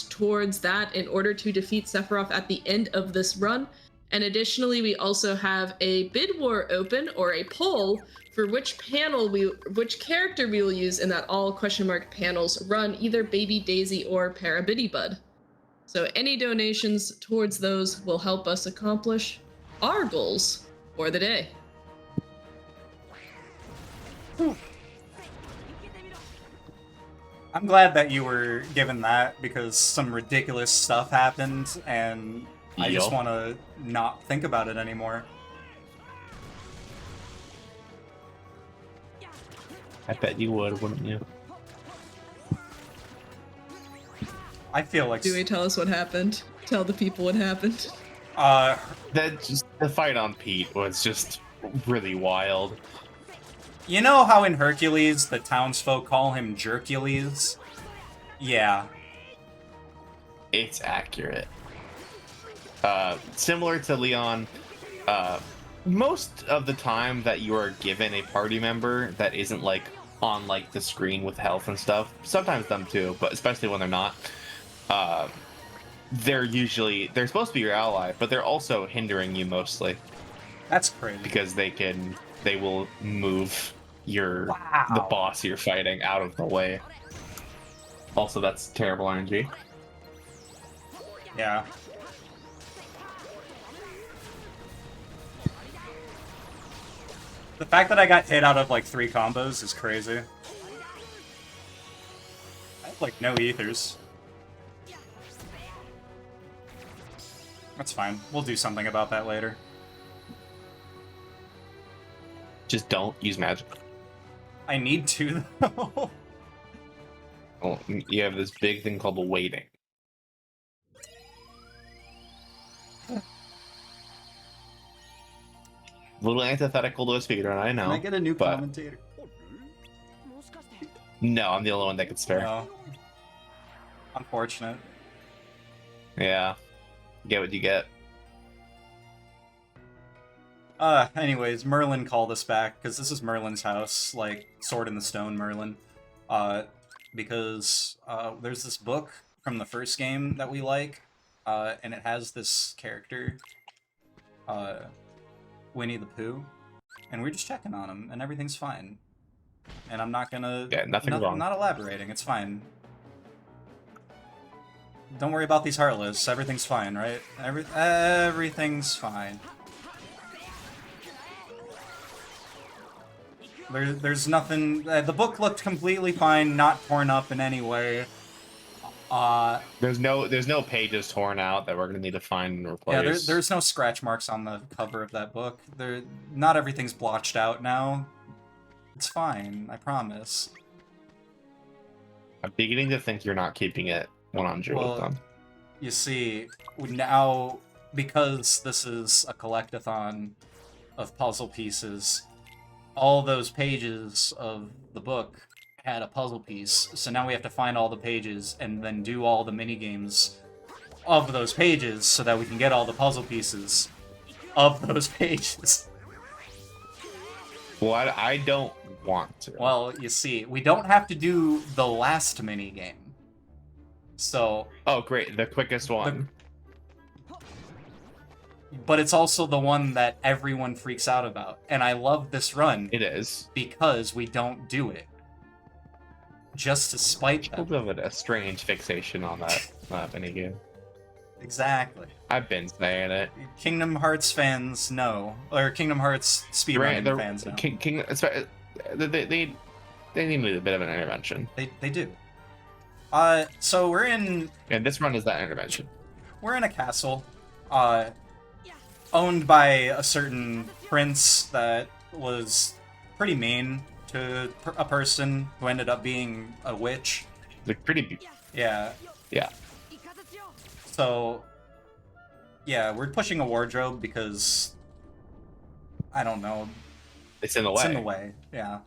[SPEAKER 1] towards that in order to defeat Sephiroth at the end of this run. And additionally, we also have a bid war open, or a poll, for which character we will use in that all ? Panels run either Baby Daisy or Parabitty Bud. So any donations towards those will help us accomplish our goals for the day.
[SPEAKER 2] I'm glad that you were given that because some ridiculous stuff happened and I just want to not think about it anymore.
[SPEAKER 3] I bet you would, wouldn't you?
[SPEAKER 2] I feel like...
[SPEAKER 1] Dewey, tell us what happened. Tell the people what happened.
[SPEAKER 3] The fight on Pete was just really wild.
[SPEAKER 2] You know how in Hercules the townsfolk call him Jercules? Yeah.
[SPEAKER 3] It's accurate. Similar to Leon, most of the time that you are given a party member that isn't like on like the screen with health and stuff, sometimes them too, but especially when they're not, they're supposed to be your ally, but they're also hindering you mostly.
[SPEAKER 2] That's crazy.
[SPEAKER 3] Because they will move the boss you're fighting out of the way. Also, that's terrible RNG.
[SPEAKER 2] Yeah. The fact that I got hit out of like 3 combos is crazy. I have like no ethers. That's fine. We'll do something about that later.
[SPEAKER 3] Just don't use magic.
[SPEAKER 2] I need to, though.
[SPEAKER 3] Well, you have this big thing called waiting. A little antithetical to a speedrun, I know.
[SPEAKER 2] Can I get a new commentator?
[SPEAKER 3] No, I'm the only one that could spare.
[SPEAKER 2] No. Unfortunate.
[SPEAKER 3] Yeah. Get what you get.
[SPEAKER 2] Anyways, Merlin called us back, because this is Merlin's house, like, Sword in the Stone Merlin. Because, there's this book from the first game that we like, and it has this character, Winnie the Pooh, and we're just checking on him, and everything's fine. And I'm not gonna...
[SPEAKER 3] Yeah, nothing wrong.
[SPEAKER 2] I'm not elaborating, it's fine. Don't worry about these Heartless, everything's fine, right? Everything's fine. There's nothing... the book looked completely fine, not torn up in any way.
[SPEAKER 3] There's no pages torn out that we're gonna need to find and replace.
[SPEAKER 2] Yeah, there's no scratch marks on the cover of that book. Not everything's blotched out now. It's fine, I promise.
[SPEAKER 3] I'm beginning to think you're not keeping it 100 with them.
[SPEAKER 2] You see, now, because this is a collectathon of puzzle pieces, all those pages of the book had a puzzle piece, so now we have to find all the pages and then do all the minigames of those pages so that we can get all the puzzle pieces of those pages.
[SPEAKER 3] Well, I don't want to.
[SPEAKER 2] Well, you see, we don't have to do the last minigame. So...
[SPEAKER 3] Oh, great, the quickest one.
[SPEAKER 2] But it's also the one that everyone freaks out about. And I love this run.
[SPEAKER 3] It is.
[SPEAKER 2] Because we don't do it. Just to spite them.
[SPEAKER 3] A little bit of a strange fixation on that minigame.
[SPEAKER 2] Exactly.
[SPEAKER 3] I've been saying it.
[SPEAKER 2] Kingdom Hearts fans know. Or Kingdom Hearts speedrunning fans know.
[SPEAKER 3] They need a bit of an intervention.
[SPEAKER 2] They do. So we're in...
[SPEAKER 3] And this run is that intervention.
[SPEAKER 2] We're in a castle. Owned by a certain prince that was pretty mean to a person who ended up being a witch.
[SPEAKER 3] Like pretty...
[SPEAKER 2] Yeah.
[SPEAKER 3] Yeah.
[SPEAKER 2] So, yeah, we're pushing a wardrobe because, I don't know.
[SPEAKER 3] It's in the way.
[SPEAKER 2] It's in the way, yeah.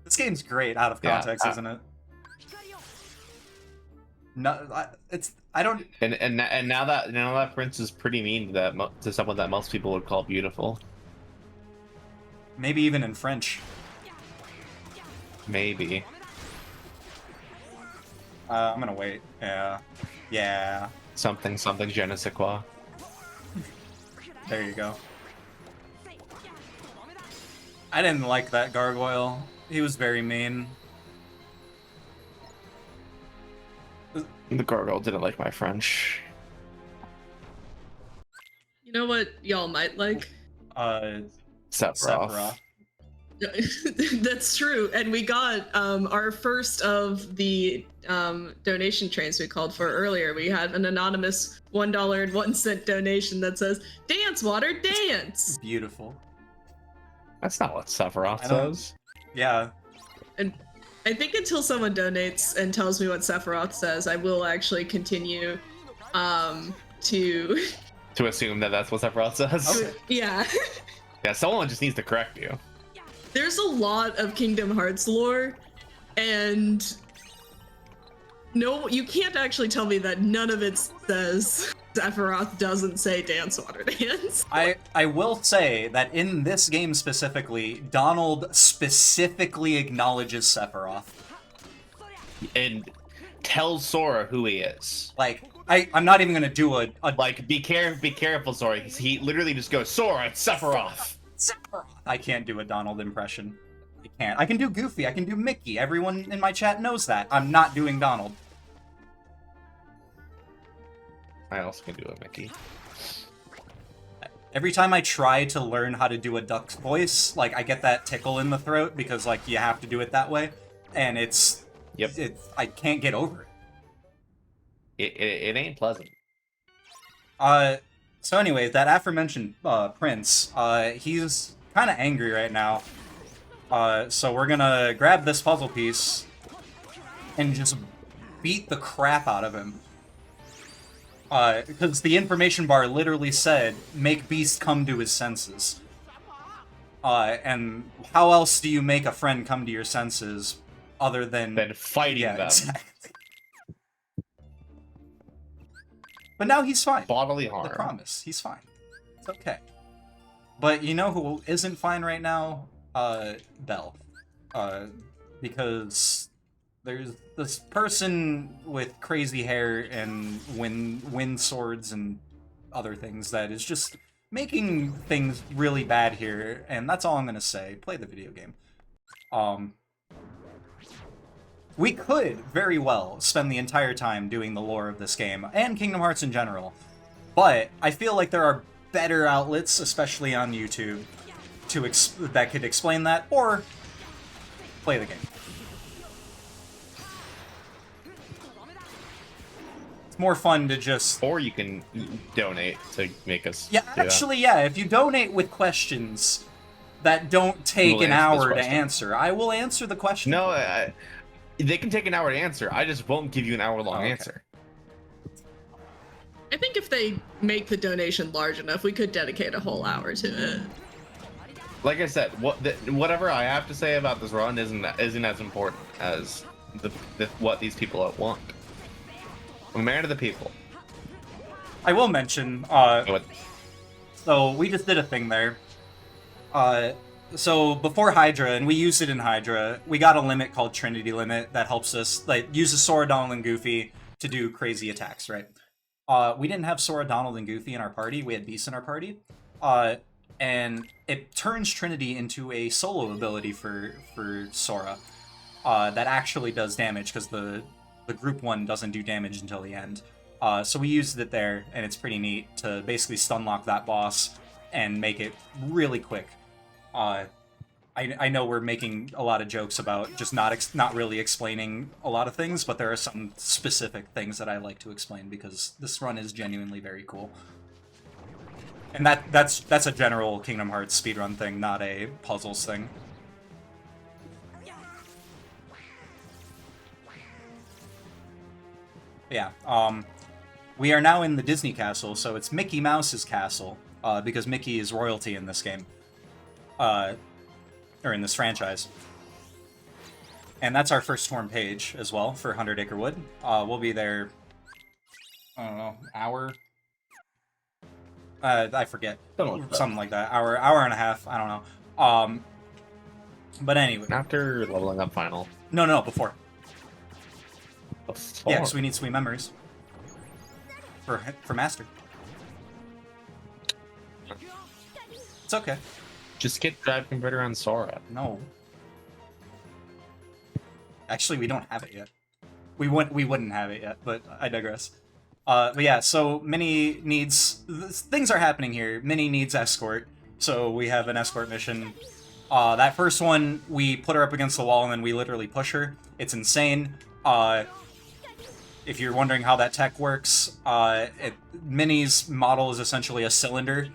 [SPEAKER 2] This game's great out of context, isn't it? No, I don't.
[SPEAKER 3] And now that prince is pretty mean to someone that most people would call beautiful.
[SPEAKER 2] Maybe even in French.
[SPEAKER 3] Maybe.
[SPEAKER 2] I'm gonna wait. Yeah. Yeah.
[SPEAKER 3] Something je ne sais quoi.
[SPEAKER 2] There you go. I didn't like that gargoyle. He was very mean.
[SPEAKER 3] The gargoyle didn't like my French.
[SPEAKER 1] You know what y'all might like?
[SPEAKER 3] Sephiroth.
[SPEAKER 1] That's true. And we got our first of the donation trains we called for earlier. We had an anonymous $1.01 donation that says, "Dance, water, dance."
[SPEAKER 2] Beautiful.
[SPEAKER 3] That's not what Sephiroth says.
[SPEAKER 2] Yeah.
[SPEAKER 1] And I think until someone donates and tells me what Sephiroth says, I will actually continue to
[SPEAKER 3] assume that that's what Sephiroth says.
[SPEAKER 2] Okay.
[SPEAKER 1] Yeah.
[SPEAKER 3] Yeah, someone just needs to correct you.
[SPEAKER 1] There's a lot of Kingdom Hearts lore, and no, you can't actually tell me that none of it says Sephiroth doesn't say dance, water, dance.
[SPEAKER 2] I will say that in this game specifically, Donald specifically acknowledges Sephiroth.
[SPEAKER 3] And tells Sora who he is.
[SPEAKER 2] Like, I'm not even gonna do a
[SPEAKER 3] Like, be careful, Sora. He literally just goes, Sora, it's Sephiroth.
[SPEAKER 2] I can't do a Donald impression. I can't. I can do Goofy, I can do Mickey. Everyone in my chat knows that. I'm not doing Donald.
[SPEAKER 3] I also can do a Mickey.
[SPEAKER 2] Every time I try to learn how to do a duck's voice, like, I get that tickle in the throat because, like, you have to do it that way. And it's...
[SPEAKER 3] Yep.
[SPEAKER 2] I can't get over it.
[SPEAKER 3] It ain't pleasant.
[SPEAKER 2] So anyways, that aforementioned prince, he's kind of angry right now. So we're gonna grab this puzzle piece and just beat the crap out of him. Because the information bar literally said, make Beast come to his senses. And how else do you make a friend come to your senses other than
[SPEAKER 3] fighting them?
[SPEAKER 2] Exactly. But now he's fine.
[SPEAKER 3] Bodily harm.
[SPEAKER 2] I promise, he's fine. It's okay. But you know who isn't fine right now? Belle. Because there's this person with crazy hair and wind swords and other things that is just making things really bad here, and that's all I'm gonna say. Play the video game. We could very well spend the entire time doing the lore of this game, and Kingdom Hearts in general, but I feel like there are better outlets, especially on YouTube, that could explain that, or play the game. It's more fun to just...
[SPEAKER 3] Or you can donate to make us
[SPEAKER 2] Yeah, actually, yeah, if you donate with questions that don't take an hour to answer, I will answer the question.
[SPEAKER 3] No, they can take an hour to answer. I just won't give you an hour-long answer.
[SPEAKER 1] I think if they make the donation large enough, we could dedicate a whole hour to it.
[SPEAKER 3] Like I said, whatever I have to say about this run isn't as important as what these people want. I'm a man of the people.
[SPEAKER 2] I will mention, so we just did a thing there. So before Hydra, and we used it in Hydra, we got a limit called Trinity Limit that helps us, like, uses Sora, Donald, and Goofy to do crazy attacks, right? We didn't have Sora, Donald, and Goofy in our party. We had Beast in our party. And it turns Trinity into a solo ability for Sora that actually does damage, because the group one doesn't do damage until the end. So we used it there, and it's pretty neat to basically stun lock that boss and make it really quick. I know we're making a lot of jokes about just not really explaining a lot of things, but there are some specific things that I like to explain because this run is genuinely very cool. And that's a general Kingdom Hearts speedrun thing, not a puzzles thing. Yeah, we are now in the Disney castle, so it's Mickey Mouse's castle, because Mickey is royalty in this game. Or in this franchise. And that's our first Storm page as well for 100 Acre Wood. We'll be there, I don't know, hour? I forget. Something like that. Hour and a half, I don't know. But anyway.
[SPEAKER 3] After leveling up final.
[SPEAKER 2] No, before.
[SPEAKER 3] Before?
[SPEAKER 2] Yeah, because we need sweet memories. For Master. It's okay.
[SPEAKER 3] Just get drive converter on Sora.
[SPEAKER 2] No. Actually, we don't have it yet. We wouldn't have it yet, but I digress. But yeah, so Minnie needs... Things are happening here. Minnie needs escort, so we have an escort mission. That first one, we put her up against the wall and then we literally push her. It's insane. If you're wondering how that tech works, Minnie's model is essentially a cylinder,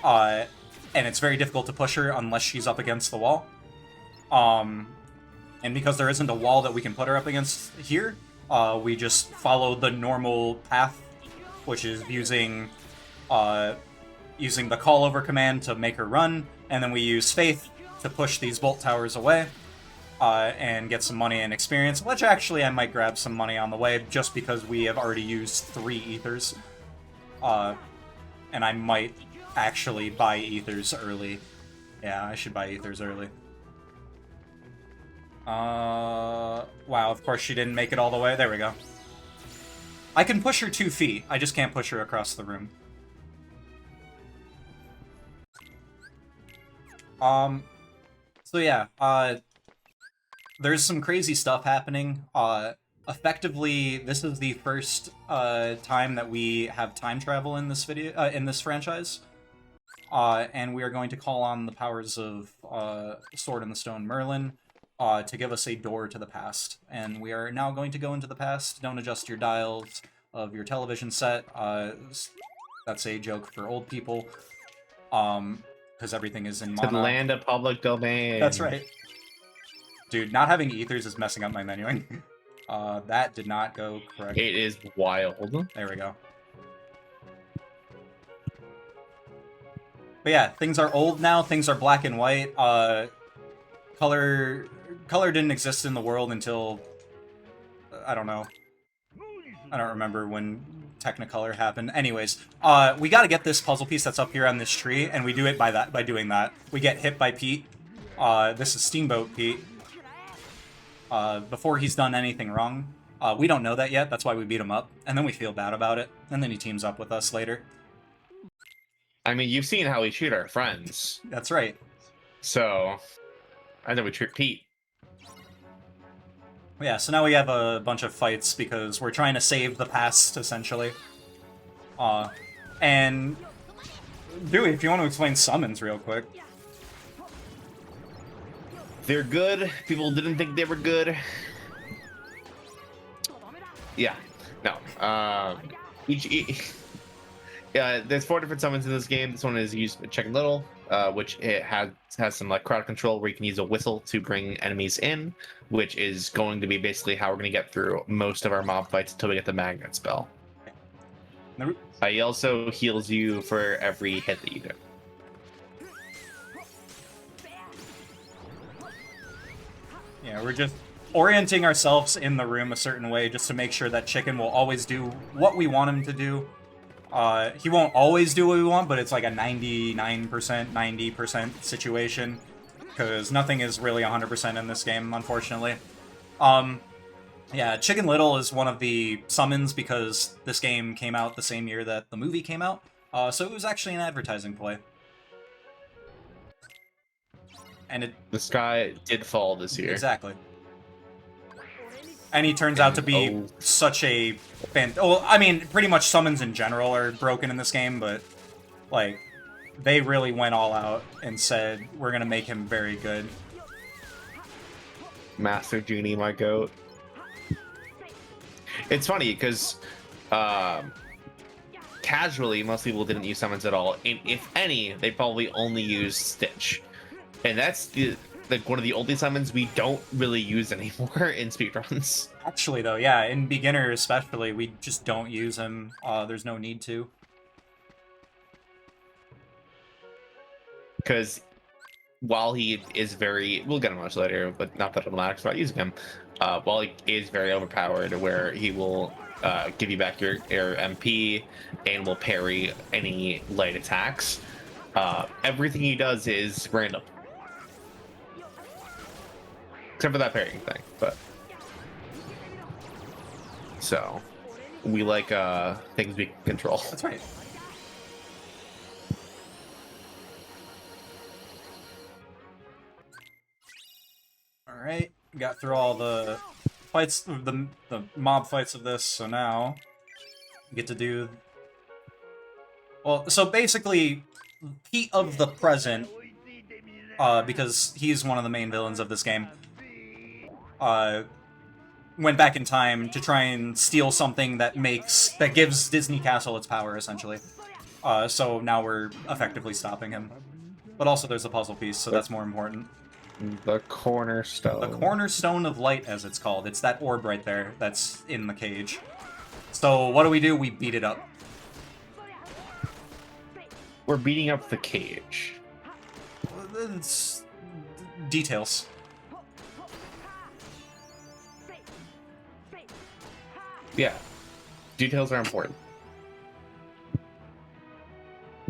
[SPEAKER 2] and it's very difficult to push her unless she's up against the wall. And because there isn't a wall that we can put her up against here, we just follow the normal path, which is using the call over command to make her run, and then we use Faith to push these bolt towers away, and get some money and experience, which actually I might grab some money on the way, just because we have already used 3 ethers. And I might actually buy ethers early. Yeah, I should buy ethers early. Wow, of course she didn't make it all the way. There we go. I can push her 2 feet. I just can't push her across the room. So yeah, there's some crazy stuff happening. Effectively, this is the first time that we have time travel in this video, in this franchise. And we are going to call on the powers of Sword in the Stone Merlin to give us a door to the past. And we are now going to go into the past. Don't adjust your dials of your television set. That's a joke for old people. Because everything is in mono.
[SPEAKER 3] To land of public domain.
[SPEAKER 2] That's right. Dude, not having ethers is messing up my menuing. That did not go correct.
[SPEAKER 3] It is wild.
[SPEAKER 2] There we go. But yeah, things are old now. Things are black and white. Color didn't exist in the world until... I don't know. I don't remember when Technicolor happened. Anyways, we gotta get this puzzle piece that's up here on this tree, and we do it by doing that. We get hit by Pete. This is Steamboat Pete. Before he's done anything wrong. We don't know that yet, that's why we beat him up. And then we feel bad about it, and then he teams up with us later.
[SPEAKER 3] I mean, you've seen how we treat our friends.
[SPEAKER 2] That's right.
[SPEAKER 3] So, I know we treat Pete.
[SPEAKER 2] Yeah, so now we have a bunch of fights because we're trying to save the past, essentially. And... Dewey, if you want to explain summons real quick.
[SPEAKER 3] They're good. People didn't think they were good. Yeah. No. Yeah, there's 4 different summons in this game. This one is used Chicken Little, which it has some like crowd control where you can use a whistle to bring enemies in, which is going to be basically how we're going to get through most of our mob fights until we get the magnet spell. He also heals you for every hit that you do.
[SPEAKER 2] Yeah, we're just orienting ourselves in the room a certain way just to make sure that Chicken will always do what we want him to do. He won't always do what we want, but it's like a 99%, 90% situation. Because nothing is really 100% in this game, unfortunately. Yeah, Chicken Little is one of the summons because this game came out the same year that the movie came out. So it was actually an advertising play. And the
[SPEAKER 3] sky did fall this year.
[SPEAKER 2] Exactly. And he turns out to be such a well, I mean, pretty much summons in general are broken in this game, but like they really went all out and said we're gonna make him very good.
[SPEAKER 3] Master Genie, my goat. It's funny because casually most people didn't use summons at all. And if any, they probably only used Stitch. And that's like one of the only summons we don't really use anymore in speedruns.
[SPEAKER 2] Actually, though, yeah, in beginner especially, we just don't use him. There's no need to.
[SPEAKER 3] Because while he is very... We'll get him much later, but not that it matters about using him. While he is very overpowered, where he will give you back your MP and will parry any light attacks, everything he does is random. Except for that parrying thing, but... So, we like things we can control.
[SPEAKER 2] That's right. Alright, got through all the fights, the mob fights of this, so now we get to do... Well, so basically, Pete of the Present, because he's one of the main villains of this game, went back in time to try and steal something that gives Disney Castle its power, essentially. So now we're effectively stopping him. But also there's a puzzle piece, so that's more important.
[SPEAKER 3] The cornerstone.
[SPEAKER 2] The cornerstone of light, as it's called. It's that orb right there that's in the cage. So what do? We beat it up.
[SPEAKER 3] We're beating up the cage.
[SPEAKER 2] It's details.
[SPEAKER 3] Yeah. Details are important.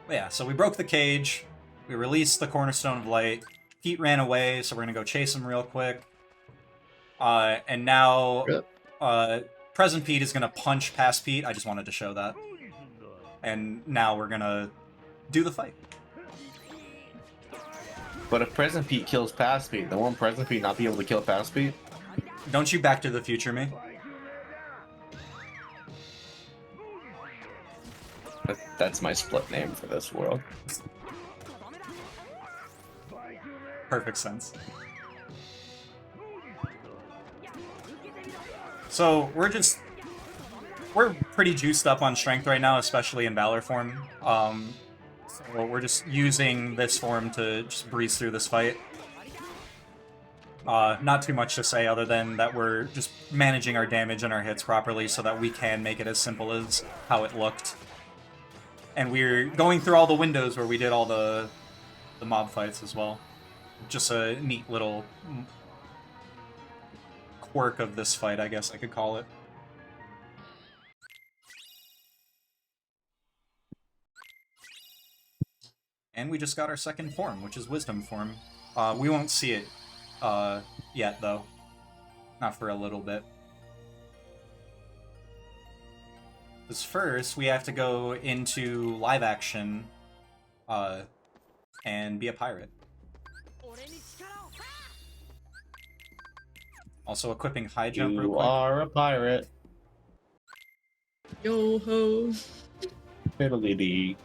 [SPEAKER 2] Yeah, so we broke the cage. We released the cornerstone of light. Pete ran away, so we're gonna go chase him real quick. And now, Present Pete is gonna punch past Pete. I just wanted to show that. And now we're gonna do the fight.
[SPEAKER 3] But if Present Pete kills past Pete, then won't Present Pete not be able to kill past Pete?
[SPEAKER 2] Don't you Back to the Future me?
[SPEAKER 3] That's my split name for this world.
[SPEAKER 2] Perfect sense. So, we're pretty juiced up on strength right now, especially in Valor form. So we're just using this form to just breeze through this fight. Not too much to say other than that we're just managing our damage and our hits properly so that we can make it as simple as how it looked. And we're going through all the windows where we did all the mob fights as well. Just a neat little quirk of this fight, I guess I could call it. And we just got our second form, which is Wisdom form. We won't see it yet, though. Not for a little bit. Because first, we have to go into live action and be a pirate. Also equipping high jump real
[SPEAKER 3] You
[SPEAKER 2] quick.
[SPEAKER 3] are a pirate.
[SPEAKER 1] Yo-ho.
[SPEAKER 3] Fiddly-dee.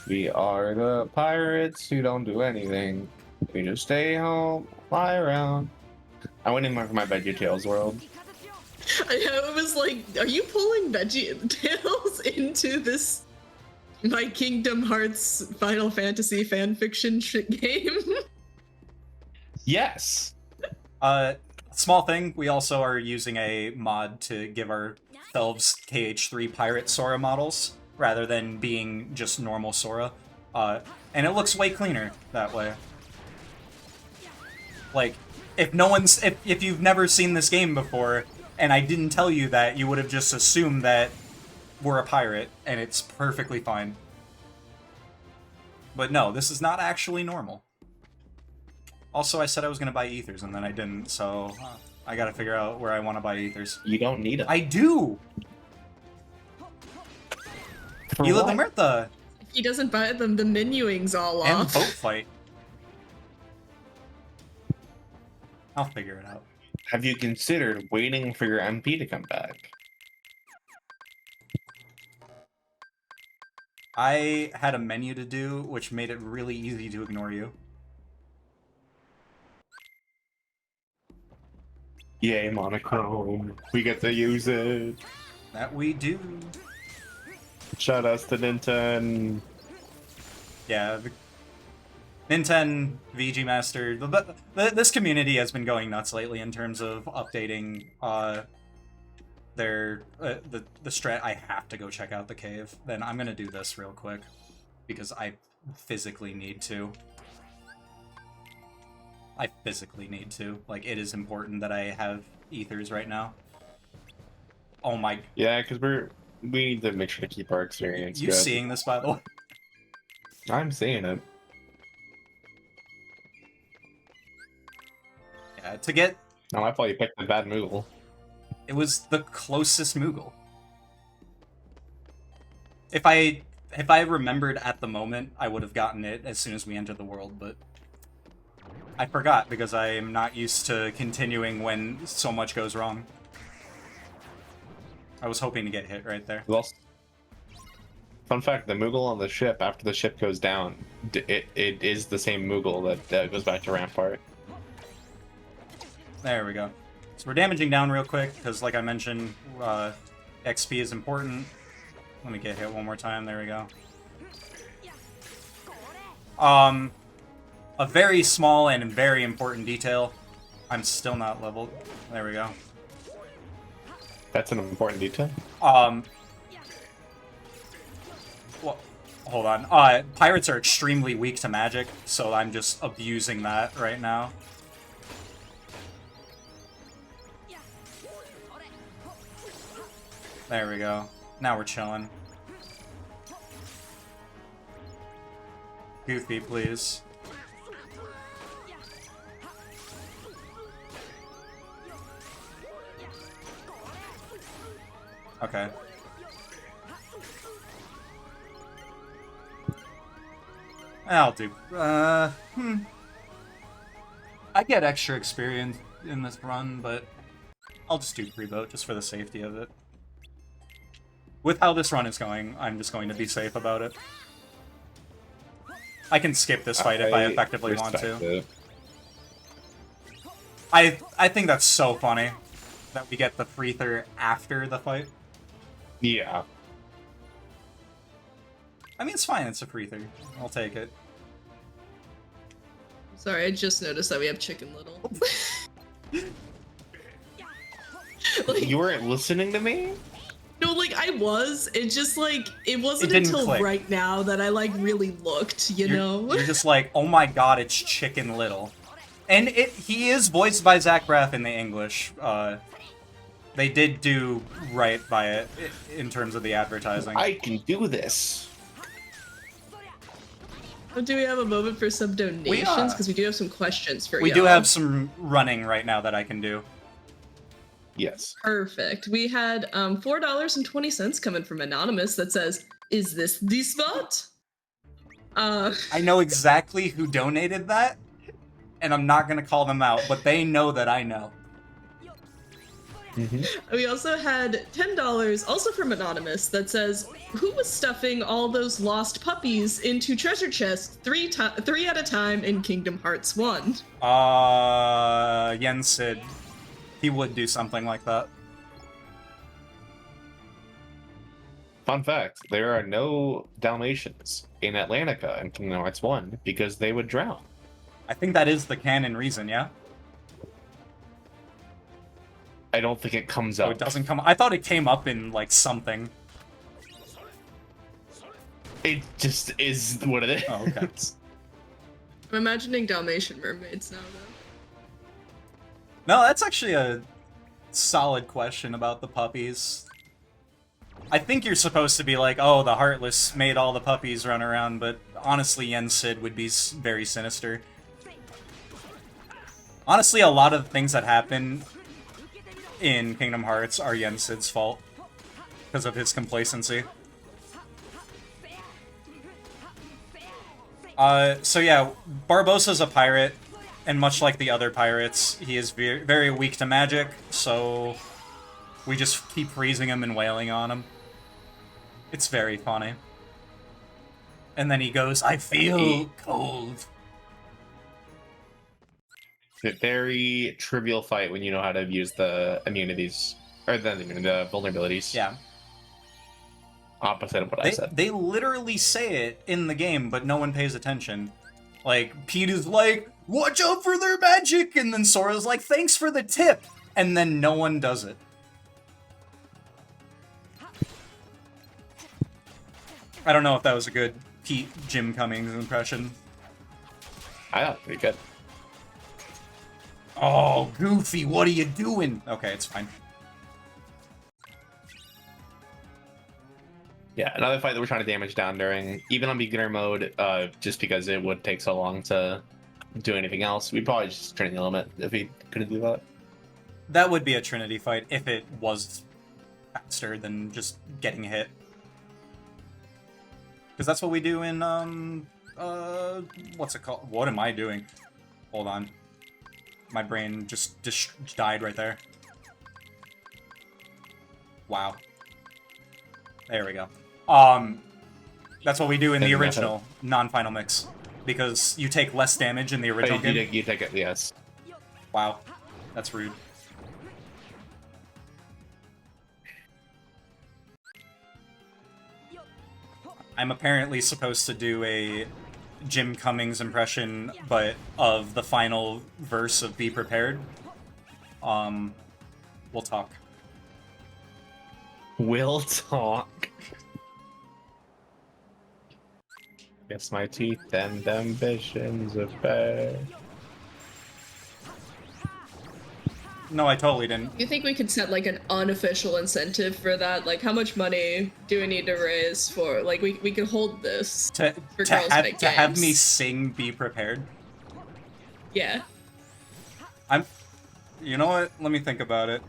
[SPEAKER 3] We are the pirates who don't do anything. We just stay home, fly around. I went in for my VeggieTales world.
[SPEAKER 1] I was like, are you pulling VeggieTales into this My Kingdom Hearts Final Fantasy fanfiction game?
[SPEAKER 3] Yes.
[SPEAKER 2] Small thing, we also are using a mod to give ourselves KH3 pirate Sora models, rather than being just normal Sora. And it looks way cleaner that way. Like, if you've never seen this game before, and I didn't tell you that, you would have just assumed that we're a pirate, and it's perfectly fine. But no, this is not actually normal. Also, I said I was going to buy ethers, and then I didn't, so I gotta figure out where I want to buy ethers.
[SPEAKER 3] You don't need it.
[SPEAKER 2] I do!
[SPEAKER 3] For
[SPEAKER 2] Hila
[SPEAKER 3] what?
[SPEAKER 2] the Mirtha!
[SPEAKER 1] If he doesn't buy them, the menuing's all
[SPEAKER 2] And
[SPEAKER 1] off.
[SPEAKER 2] boat fight. I'll figure it out.
[SPEAKER 3] Have you considered waiting for your MP to come back?
[SPEAKER 2] I had a menu to do, which made it really easy to ignore you.
[SPEAKER 3] Yay, monochrome. We get to use it.
[SPEAKER 2] That we do.
[SPEAKER 3] Shout outs to Nintendo.
[SPEAKER 2] Yeah, the Nintendo, VG Master, this community has been going nuts lately in terms of updating their the strat. I have to go check out the cave. Then I'm gonna do this real quick because I physically need to. I physically need to. Like, it is important that I have ethers right now. Oh my!
[SPEAKER 3] Yeah, because we need to make sure to keep our experience.
[SPEAKER 2] You
[SPEAKER 3] good.
[SPEAKER 2] seeing this, by the way?
[SPEAKER 3] I'm seeing it.
[SPEAKER 2] Yeah, to get
[SPEAKER 3] Oh, I thought you picked the bad Moogle.
[SPEAKER 2] it was the closest Moogle. If I remembered at the moment, I would have gotten it as soon as we entered the world, but I forgot because I am not used to continuing when so much goes wrong. I was hoping to get hit right there.
[SPEAKER 3] Well, fun fact, the Moogle on the ship, after the ship goes down, it is the same Moogle that goes back to Rampart.
[SPEAKER 2] There we go. So we're damaging down real quick, because like I mentioned, XP is important. Let me get hit one more time, there we go. A very small and very important detail. I'm still not leveled. There we go.
[SPEAKER 3] That's an important detail.
[SPEAKER 2] Well, hold on. Pirates are extremely weak to magic, so I'm just abusing that right now. There we go. Now we're chilling. Goofy, please. Okay. I'll do. I get extra experience in this run, but I'll just do pre-boat just for the safety of it. With how this run is going, I'm just going to be safe about it. I can skip this fight if I effectively want to. I think that's so funny that we get the Freether after the fight.
[SPEAKER 3] Yeah.
[SPEAKER 2] I mean, it's fine, it's a Freether. I'll take it.
[SPEAKER 1] Sorry, I just noticed that we have Chicken Little. Like,
[SPEAKER 3] You weren't listening to me?
[SPEAKER 1] no, like, I was. It just, like, it wasn't
[SPEAKER 2] didn't
[SPEAKER 1] until
[SPEAKER 2] click.
[SPEAKER 1] right now that I, like, really looked, you know?
[SPEAKER 2] You're just like, oh my god, it's Chicken Little. And he is voiced by Zach Braff in the English. They did do right by it in terms of the advertising.
[SPEAKER 3] I can do this.
[SPEAKER 1] Do we have a moment for some donations? Because we do have some questions for you.
[SPEAKER 2] We do have some running right now that I can do.
[SPEAKER 3] Yes.
[SPEAKER 1] Perfect. We had $4.20 coming from Anonymous that says, "Is this the spot?"
[SPEAKER 2] I know exactly who donated that, and I'm not going to call them out, but they know that I know.
[SPEAKER 1] We also had $10, also from Anonymous, that says, "Who was stuffing all those lost puppies into treasure chests three at a time in Kingdom Hearts 1?
[SPEAKER 2] Yen Sid. He would do something like that.
[SPEAKER 3] Fun fact, there are no Dalmatians in Atlantica in Kingdom Hearts 1 because they would drown.
[SPEAKER 2] I think that is the canon reason, yeah?
[SPEAKER 3] I don't think it comes
[SPEAKER 2] Oh,
[SPEAKER 3] up.
[SPEAKER 2] it doesn't come... I thought it came up in, like, something.
[SPEAKER 3] It just is what it is.
[SPEAKER 2] Oh, okay.
[SPEAKER 1] I'm imagining Dalmatian mermaids now, though.
[SPEAKER 2] No, that's actually a solid question about the puppies. I think you're supposed to be like, oh, the Heartless made all the puppies run around, but honestly, Yen Sid would be very sinister. Honestly, a lot of the things that happen in Kingdom Hearts are Yen Sid's fault because of his complacency. So yeah, Barbossa's a pirate, and much like the other pirates, he is very weak to magic, so we just keep freezing him and wailing on him. It's very funny. And then he goes, "I feel cold."
[SPEAKER 3] Very trivial fight when you know how to use the immunities, or the vulnerabilities.
[SPEAKER 2] Yeah.
[SPEAKER 3] Opposite of what I said.
[SPEAKER 2] They literally say it in the game, but no one pays attention. Like, Pete is like, "Watch out for their magic!" And then Sora's like, "Thanks for the tip!" And then no one does it. I don't know if that was a good Pete Jim Cummings impression.
[SPEAKER 3] I thought pretty good.
[SPEAKER 2] Oh, Goofy, what are you doing? Okay, it's fine.
[SPEAKER 3] Yeah, another fight that we're trying to damage down during, even on beginner mode, just because it would take so long to do anything else. We'd probably just turn the element if we couldn't do that.
[SPEAKER 2] That would be a Trinity fight if it was faster than just getting hit. Because that's what we do in, what's it called? What am I doing? Hold on. My brain just died right there. Wow. There we go. That's what we do in the original non-final mix, because you take less damage in the original game.
[SPEAKER 3] You take it, yes.
[SPEAKER 2] Wow, that's rude. I'm apparently supposed to do a Jim Cummings impression, but of the final verse of Be Prepared. We'll talk.
[SPEAKER 3] We'll talk. Guess my teeth and ambitions are bad.
[SPEAKER 2] No, I totally didn't.
[SPEAKER 1] You think we could set like an unofficial incentive for that? Like, how much money do we need to raise for? Like, we could hold this
[SPEAKER 2] To have me sing Be Prepared?
[SPEAKER 1] Yeah.
[SPEAKER 2] You know what? Let me think about it.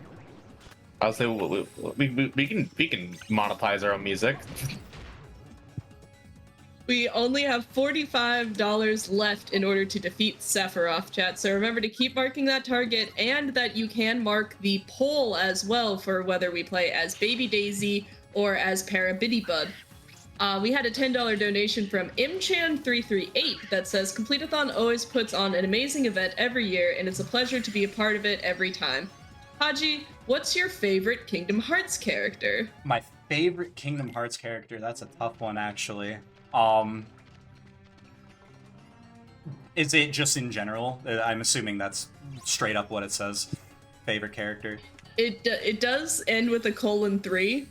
[SPEAKER 3] I'll say we can monetize our own music.
[SPEAKER 1] We only have $45 left in order to defeat Sephiroth, chat. So remember to keep marking that target, and that you can mark the poll as well for whether we play as Baby Daisy or as Parabiddy-Bud. We had a $10 donation from Imchan338 that says, Completithon always puts on an amazing event every year, and it's a pleasure to be a part of it every time. Haji, what's your favorite Kingdom Hearts character?
[SPEAKER 2] My favorite Kingdom Hearts character? That's a tough one, actually. Is it just in general? I'm assuming that's straight up what it says. Favorite character.
[SPEAKER 1] It does end with a :3,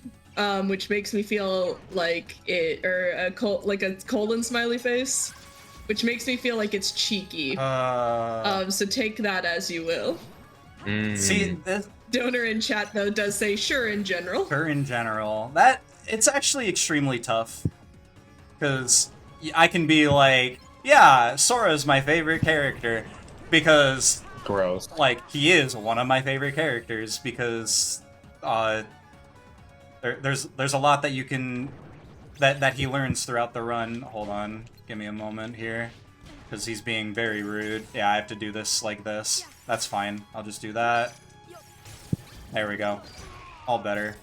[SPEAKER 1] which makes me feel like like a colon smiley face, which makes me feel like it's cheeky. So take that as you will.
[SPEAKER 2] See,
[SPEAKER 1] Donor in chat though does say sure in general.
[SPEAKER 2] Sure in general. It's actually extremely tough. Because I can be like, yeah, Sora's my favorite character, because
[SPEAKER 3] gross.
[SPEAKER 2] Like, he is one of my favorite characters, because there's a lot that you can that he learns throughout the run. Hold on, give me a moment here, because he's being very rude. Yeah, I have to do this like this. That's fine. I'll just do that. There we go. All better.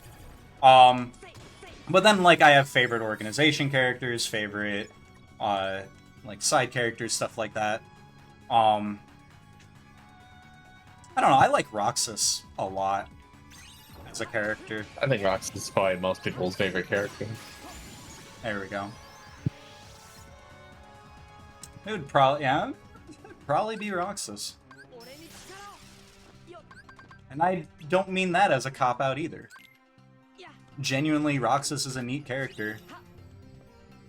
[SPEAKER 2] But then, like, I have favorite organization characters, favorite, like, side characters, stuff like that. I don't know, I like Roxas a lot as a character.
[SPEAKER 3] I think Roxas is probably most people's favorite character.
[SPEAKER 2] There we go. It would probably be Roxas. And I don't mean that as a cop-out either. Genuinely, Roxas is a neat character.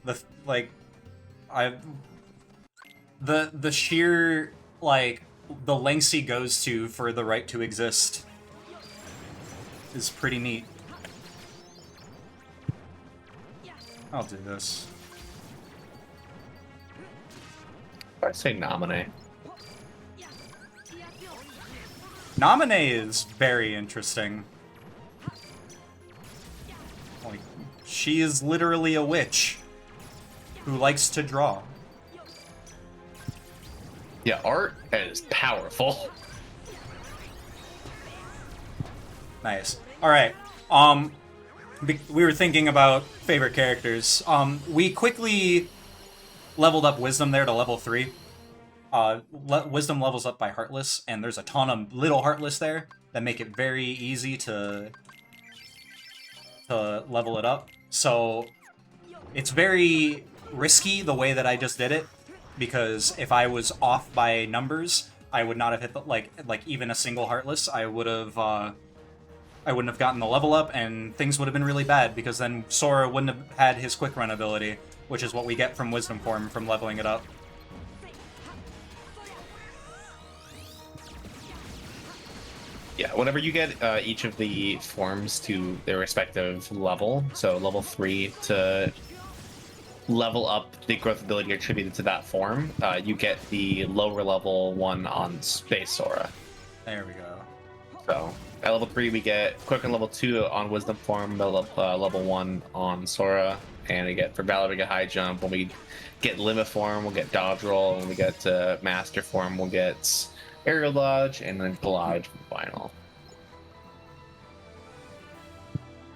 [SPEAKER 2] The sheer, like, the lengths he goes to for the right to exist is pretty neat. I'll do this.
[SPEAKER 3] I say nominate.
[SPEAKER 2] Nominee is very interesting. Like, she is literally a witch who likes to draw.
[SPEAKER 3] Yeah, art is powerful.
[SPEAKER 2] Nice. Alright, we were thinking about favorite characters. We quickly leveled up Wisdom there to level 3. Wisdom levels up by Heartless, and there's a ton of little Heartless there that make it very easy to level it up. So it's very risky the way that I just did it, because if I was off by numbers, I would not have hit the, like even a single Heartless. I wouldn't have gotten the level up, and things would have been really bad, because then Sora wouldn't have had his quick run ability, which is what we get from Wisdom Form from leveling it up.
[SPEAKER 3] Yeah, whenever you get each of the forms to their respective level, so level 3 to level up the growth ability attributed to that form, you get the lower level one on Space Sora.
[SPEAKER 2] There we go.
[SPEAKER 3] So at level 3 we get Quicken level 2 on Wisdom Form, level 1 on Sora, and we get for Valor we get High Jump. When we get limit form, we'll get dodge roll. When we get to master form, we'll get aerial dodge, and then glide for the final.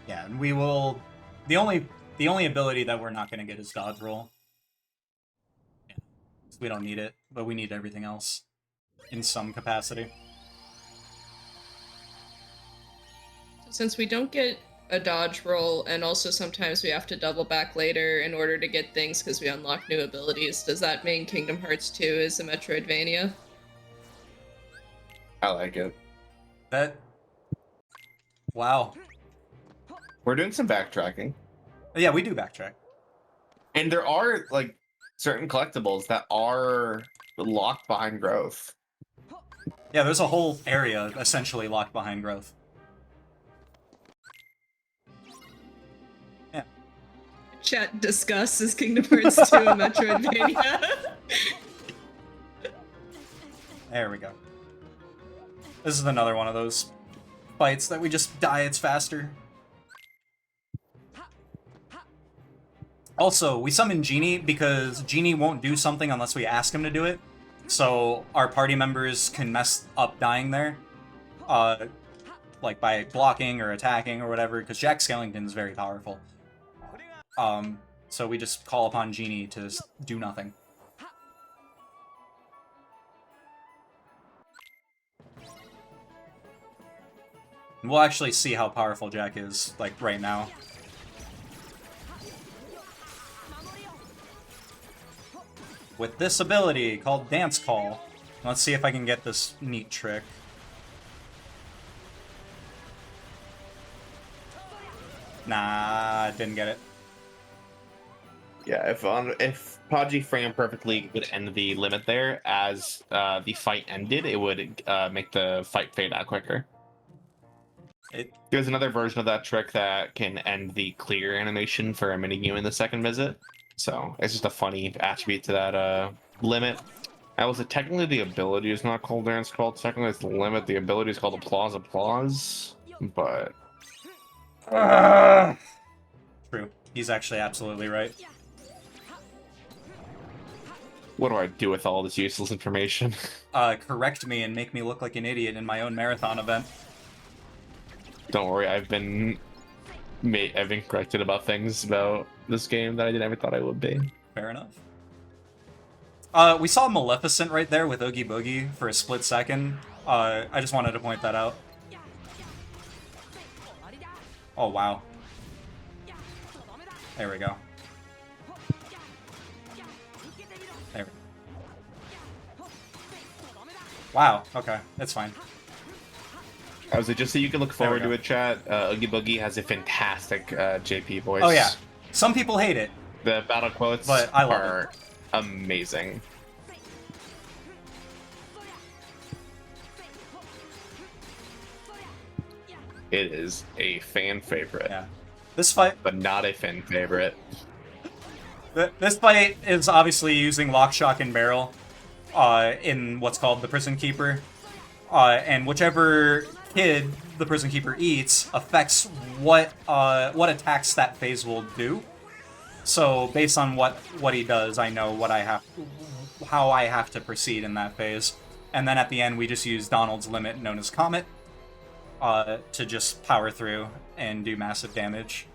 [SPEAKER 2] Yeah, and we will. The only ability that we're not going to get is dodge roll. Yeah, we don't need it, but we need everything else in some capacity.
[SPEAKER 1] Since we don't get a dodge roll, and also sometimes we have to double back later in order to get things because we unlock new abilities, does that mean Kingdom Hearts 2 is a Metroidvania?
[SPEAKER 3] I like it.
[SPEAKER 2] That. Wow.
[SPEAKER 3] We're doing some backtracking.
[SPEAKER 2] Yeah, we do backtrack.
[SPEAKER 3] And there are, like, certain collectibles that are locked behind growth.
[SPEAKER 2] Yeah, there's a whole area essentially locked behind growth. Yeah.
[SPEAKER 1] Chat discusses Kingdom Hearts 2 a Metroidvania.
[SPEAKER 2] There we go. This is another one of those fights that we just die, it's faster. Also, we summon Genie because Genie won't do something unless we ask him to do it. So our party members can mess up dying there. Like by blocking or attacking or whatever, because Jack Skellington is very powerful. So we just call upon Genie to do nothing. And we'll actually see how powerful Jack is, like, right now. With this ability called Dance Call. Let's see if I can get this neat trick. Nah, didn't get it.
[SPEAKER 3] Yeah, if Podgy framed perfectly would end the limit there as the fight ended, it would make the fight fade out quicker. There's another version of that trick that can end the clear animation for a minigame in the second visit. So it's just a funny attribute to that limit. I will say technically the ability is not called Dance Call. Technically it's the limit. The ability is called Applause Applause. But
[SPEAKER 2] True. He's actually absolutely right.
[SPEAKER 3] what do I do with all this useless information?
[SPEAKER 2] Correct me and make me look like an idiot in my own marathon event.
[SPEAKER 3] Don't worry, I've been corrected about things about this game that I never thought I would be.
[SPEAKER 2] Fair enough. We saw Maleficent right there with Oogie Boogie for a split second. I just wanted to point that out. Oh, wow. There we go. There we go. Wow, okay, that's fine.
[SPEAKER 3] I was like, just so you can look forward
[SPEAKER 2] we
[SPEAKER 3] to it, chat. Oogie Boogie has a fantastic JP voice.
[SPEAKER 2] Oh, yeah. Some people hate it.
[SPEAKER 3] The battle quotes
[SPEAKER 2] But I love
[SPEAKER 3] are amazing. It is a fan favorite.
[SPEAKER 2] Yeah. This fight...
[SPEAKER 3] But not a fan favorite.
[SPEAKER 2] This fight is obviously using Lock, Shock, and Barrel in what's called the Prison Keeper. And whichever kid the Prison Keeper eats affects what attacks that phase will do. So based on what he does, I know how I have to proceed in that phase. And then at the end, we just use Donald's limit, known as Comet, to just power through and do massive damage.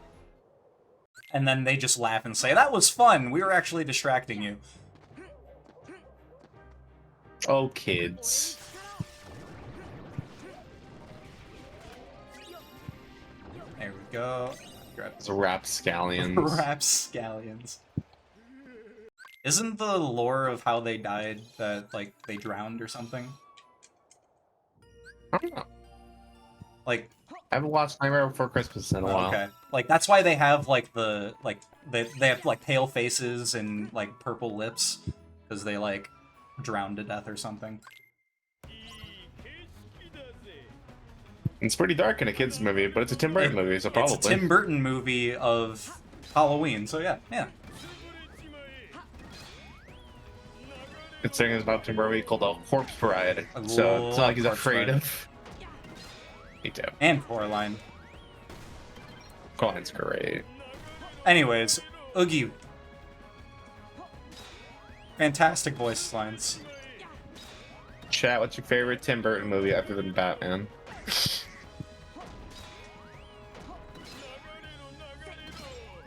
[SPEAKER 2] And then they just laugh and say, "That was fun. We were actually distracting you."
[SPEAKER 3] Oh, kids.
[SPEAKER 2] There we go.
[SPEAKER 3] It's rapscallions.
[SPEAKER 2] Rapscallions. Isn't the lore of how they died that, like, they drowned or something?
[SPEAKER 3] I don't know.
[SPEAKER 2] Like,
[SPEAKER 3] I haven't watched Nightmare Before Christmas in a while.
[SPEAKER 2] Okay. Like, that's why they have, like, they have, like, pale faces and, like, purple lips. Because they, like, drowned to death or something.
[SPEAKER 3] It's pretty dark in a kid's movie, but it's a Tim Burton movie, so probably.
[SPEAKER 2] It's a Tim Burton movie of Halloween, so yeah.
[SPEAKER 3] It's saying it's about Tim Burton called a Corpse Parade,
[SPEAKER 2] I
[SPEAKER 3] so it's not like he's
[SPEAKER 2] love
[SPEAKER 3] afraid
[SPEAKER 2] Corpse
[SPEAKER 3] of. Me too.
[SPEAKER 2] And Coraline.
[SPEAKER 3] Coraline's great.
[SPEAKER 2] Anyways, Oogie. Fantastic voice lines.
[SPEAKER 3] Chat, what's your favorite Tim Burton movie other than Batman?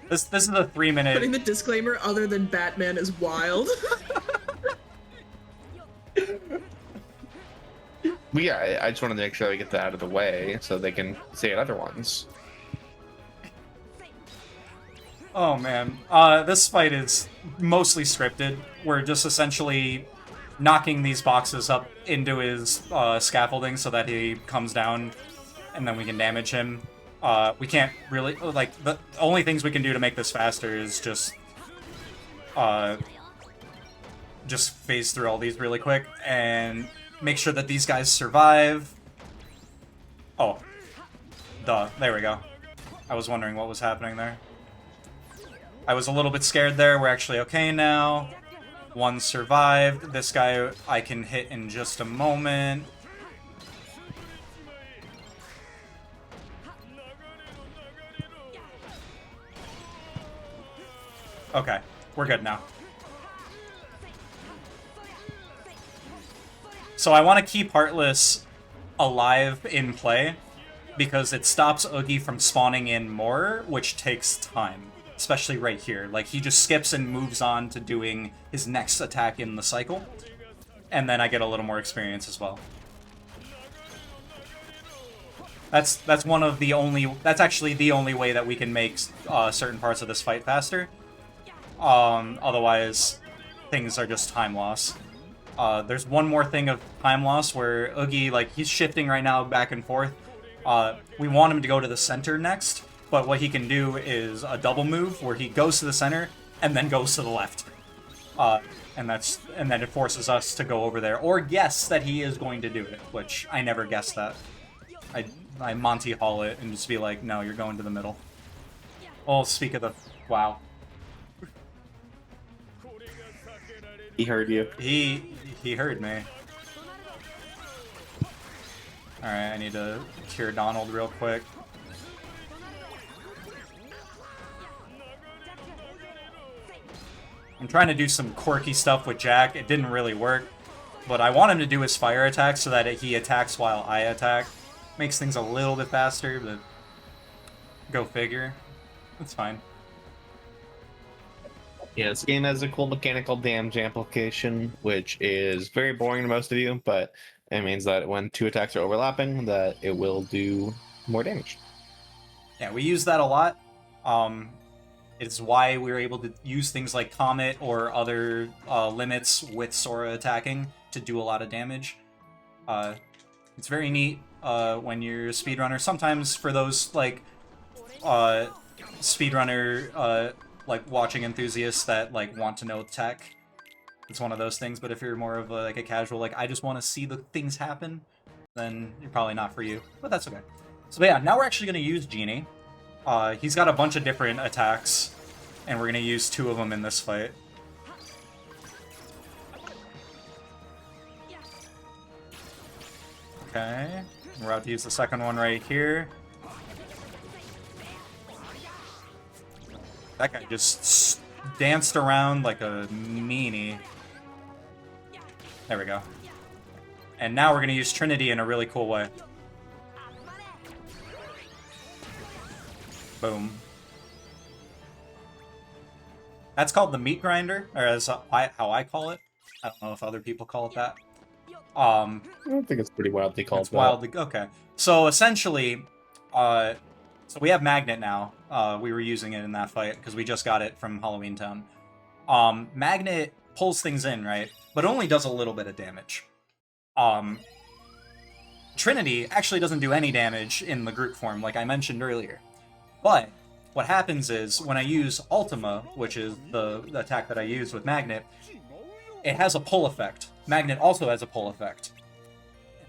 [SPEAKER 2] This is a 3-minute.
[SPEAKER 1] Putting the disclaimer other than Batman is wild.
[SPEAKER 3] Yeah, I just wanted to make sure we get that out of the way so they can say it other ones.
[SPEAKER 2] Oh man, this fight is mostly scripted. We're just essentially knocking these boxes up into his scaffolding so that he comes down, and then we can damage him. We can't really, like, the only things we can do to make this faster is just phase through all these really quick and make sure that these guys survive. Oh, duh, there we go. I was wondering what was happening there. I was a little bit scared there. We're actually okay now. One survived. This guy I can hit in just a moment. Okay, we're good now. So I want to keep Heartless alive in play because it stops Oogie from spawning in more, which takes time. Especially right here. Like, he just skips and moves on to doing his next attack in the cycle. And then I get a little more experience as well. That's one of the only... That's actually the only way that we can make certain parts of this fight faster. Otherwise, things are just time loss. There's one more thing of time loss where Oogie, like, he's shifting right now back and forth. We want him to go to the center next. But what he can do is a double move where he goes to the center and then goes to the left. And then it forces us to go over there or guess that he is going to do it, which I never guessed that. I Monty Hall it and just be like, no, you're going to the middle. Oh, speak of the... Wow.
[SPEAKER 3] He heard you.
[SPEAKER 2] He heard me. Alright, I need to cure Donald real quick. I'm trying to do some quirky stuff with Jack. It didn't really work. But I want him to do his fire attack so that he attacks while I attack. Makes things a little bit faster, but... Go figure. That's fine.
[SPEAKER 3] Yeah, this game has a cool mechanical damage amplification, which is very boring to most of you, but it means that when two attacks are overlapping, that it will do more damage.
[SPEAKER 2] Yeah, we use that a lot. It's why we were able to use things like Comet or other limits with Sora attacking to do a lot of damage. It's very neat when you're a speedrunner. Sometimes for those, like, speedrunner, like, watching enthusiasts that, like, want to know tech, it's one of those things. But if you're more of a casual, like, I just want to see the things happen, then you're probably not for you. But that's okay. So yeah, now we're actually going to use Genie. He's got a bunch of different attacks, and we're going to use 2 of them in this fight. Okay, we're about to use the second one right here. That guy just danced around like a meanie. There we go. And now we're going to use Trinity in a really cool way. Boom. That's called the meat grinder, or as how I call it. I don't know if other people call it that.
[SPEAKER 3] I think it's pretty wildly called
[SPEAKER 2] It's wildly okay. So essentially, so we have Magnet now. We were using it in that fight because we just got it from Halloween Town. Magnet pulls things in, right? But only does a little bit of damage. Trinity actually doesn't do any damage in the group form, like I mentioned earlier. But what happens is, when I use Ultima, which is the attack that I use with Magnet, it has a pull effect. Magnet also has a pull effect.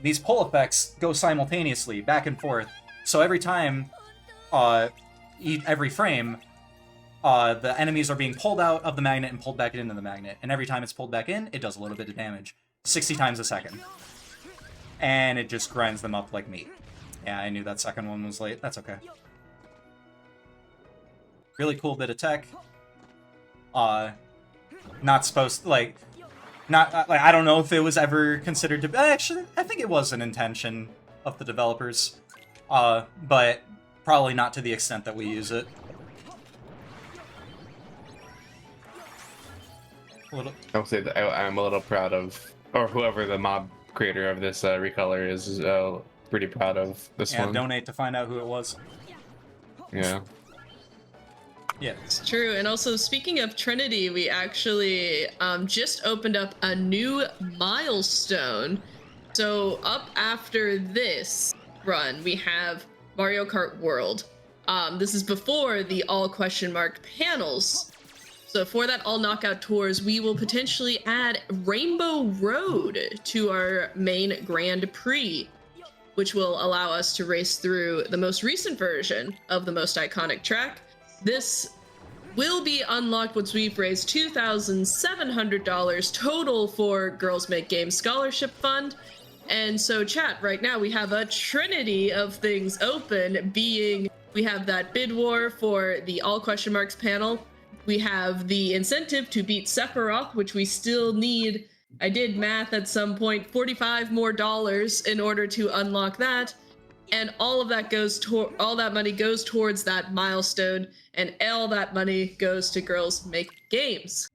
[SPEAKER 2] These pull effects go simultaneously, back and forth. So every time, every frame, the enemies are being pulled out of the magnet and pulled back into the magnet. And every time it's pulled back in, it does a little bit of damage. 60 times a second. And it just grinds them up like meat. Yeah, I knew that second one was late. That's okay. Really cool bit of tech. Not supposed to, like, Not like I don't know if it was ever considered to. Actually, I think it was an intention of the developers, but probably not to the extent that we use it. A little.
[SPEAKER 3] I will say that I'm a little proud of, or whoever the mod creator of this recolor is, pretty proud of this
[SPEAKER 2] Yeah,
[SPEAKER 3] one.
[SPEAKER 2] donate to find out who it was.
[SPEAKER 3] Yeah.
[SPEAKER 2] Yeah.
[SPEAKER 1] It's true. And also, speaking of Trinity, we actually just opened up a new milestone. So up after this run, we have Mario Kart World. This is before the all question mark panels. So for that all knockout tours, we will potentially add Rainbow Road to our main Grand Prix, which will allow us to race through the most recent version of the most iconic track. This will be unlocked once we've raised $2,700 total for Girls Make Games Scholarship Fund. And so, chat, right now we have a trinity of things open, being we have that bid war for the all question marks panel. We have the incentive to beat Sephiroth, which we still need. I did math at some point, $45 more in order to unlock that. And all of that all that money goes towards that milestone, and all that money goes to Girls Make Games.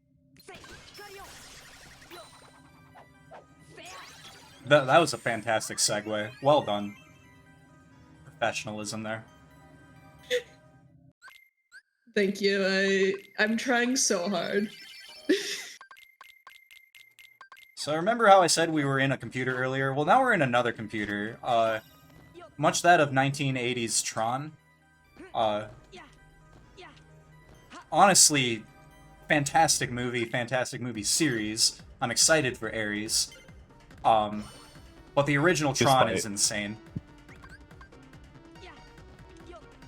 [SPEAKER 2] That was a fantastic segue. Well done. Professionalism there.
[SPEAKER 1] Thank you. I'm trying so hard.
[SPEAKER 2] So remember how I said we were in a computer earlier? Well, now we're in another computer. Much that of 1980s Tron. Honestly, fantastic movie series. I'm excited for Ares. But the original Tron is insane.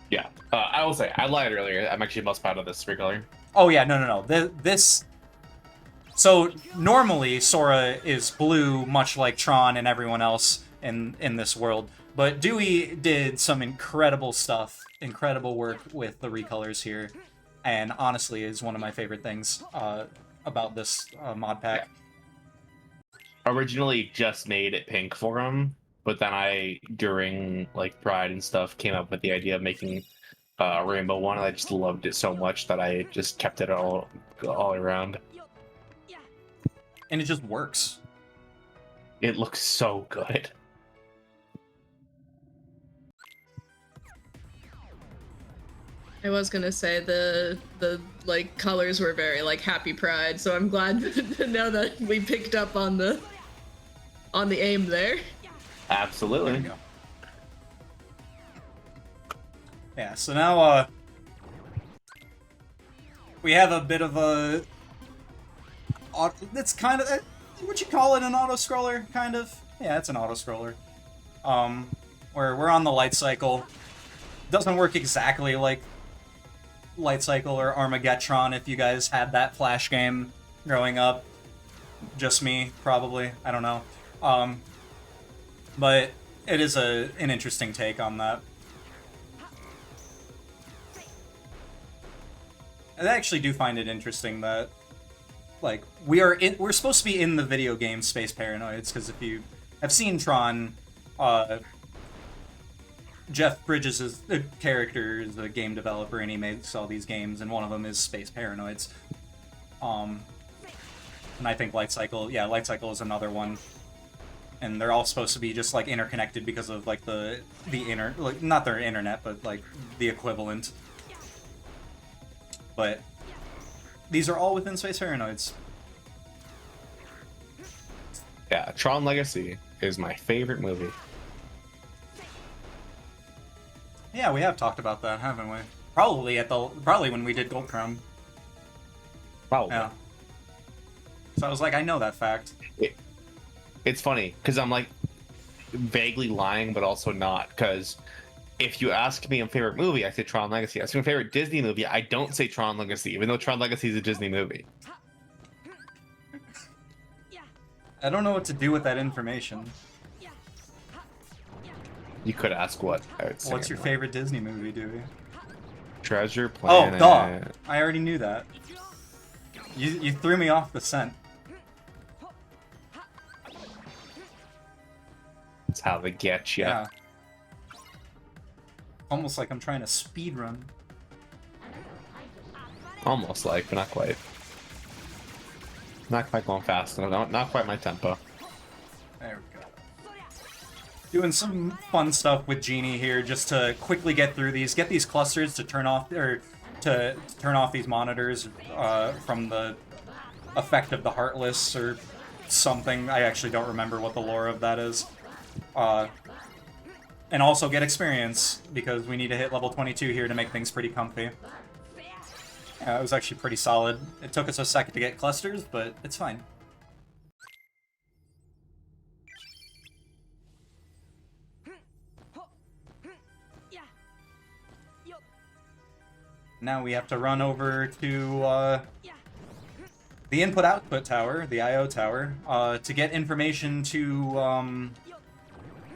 [SPEAKER 3] Yeah, I will say, I lied earlier. I'm actually most proud of this recolor.
[SPEAKER 2] Oh yeah, no. This... So, normally, Sora is blue, much like Tron and everyone else in this world. But Dewey did some incredible stuff, incredible work with the recolors here, and honestly is one of my favorite things about this mod pack.
[SPEAKER 3] Originally just made it pink for him, but then I, during like Pride and stuff, came up with the idea of making a rainbow one, and I just loved it so much that I just kept it all around.
[SPEAKER 2] And it just works.
[SPEAKER 3] It looks so good.
[SPEAKER 1] I was gonna say the like colors were very like Happy Pride, so I'm glad to know that we picked up on the aim there.
[SPEAKER 3] Absolutely.
[SPEAKER 2] There we go. Yeah, so now we have a bit of a... It's kind of... Would you call it an auto-scroller, kind of? Yeah, it's an auto-scroller. Where we're on the light cycle. Doesn't work exactly like Light Cycle or Armageddon if you guys had that Flash game growing up. Just me, probably. I don't know. But it is an interesting take on that. I actually do find it interesting that, like, we're supposed to be in the video game Space Paranoids, because if you have seen Tron, Jeff Bridges' character is a game developer, and he makes all these games, and one of them is Space Paranoids. And I think Light Cycle is another one. And they're all supposed to be just, like, interconnected because of, like, like, not their internet, but, like, the equivalent. But these are all within Space Paranoids.
[SPEAKER 3] Yeah, Tron Legacy is my favorite movie.
[SPEAKER 2] Yeah, we have talked about that, haven't we? Probably when we did Gold Chrome.
[SPEAKER 3] Probably.
[SPEAKER 2] Yeah. So I was like, I know that fact.
[SPEAKER 3] It's funny because I'm like vaguely lying, but also not. Because if you ask me a favorite movie, I say Tron Legacy. Ask me a favorite Disney movie, I don't say Tron Legacy, even though Tron Legacy is a Disney movie.
[SPEAKER 2] I don't know what to do with that information.
[SPEAKER 3] You could ask what I would say.
[SPEAKER 2] What's your favorite Disney movie, Dewey?
[SPEAKER 3] Treasure Planet.
[SPEAKER 2] Oh, duh! I already knew that. You threw me off the scent.
[SPEAKER 3] how they get you.
[SPEAKER 2] Yeah. Almost like I'm trying to speed run.
[SPEAKER 3] Almost like, but not quite. Not quite going fast. Not quite my tempo.
[SPEAKER 2] There we go. Doing some fun stuff with Genie here, just to quickly get through these, get these clusters to turn off, or to turn off these monitors from the effect of the Heartless or something. I actually don't remember what the lore of that is. And also get experience, because we need to hit level 22 here to make things pretty comfy. Yeah, it was actually pretty solid. It took us a second to get clusters, but it's fine. Now we have to run over to the input-output tower, the I/O tower, to get information to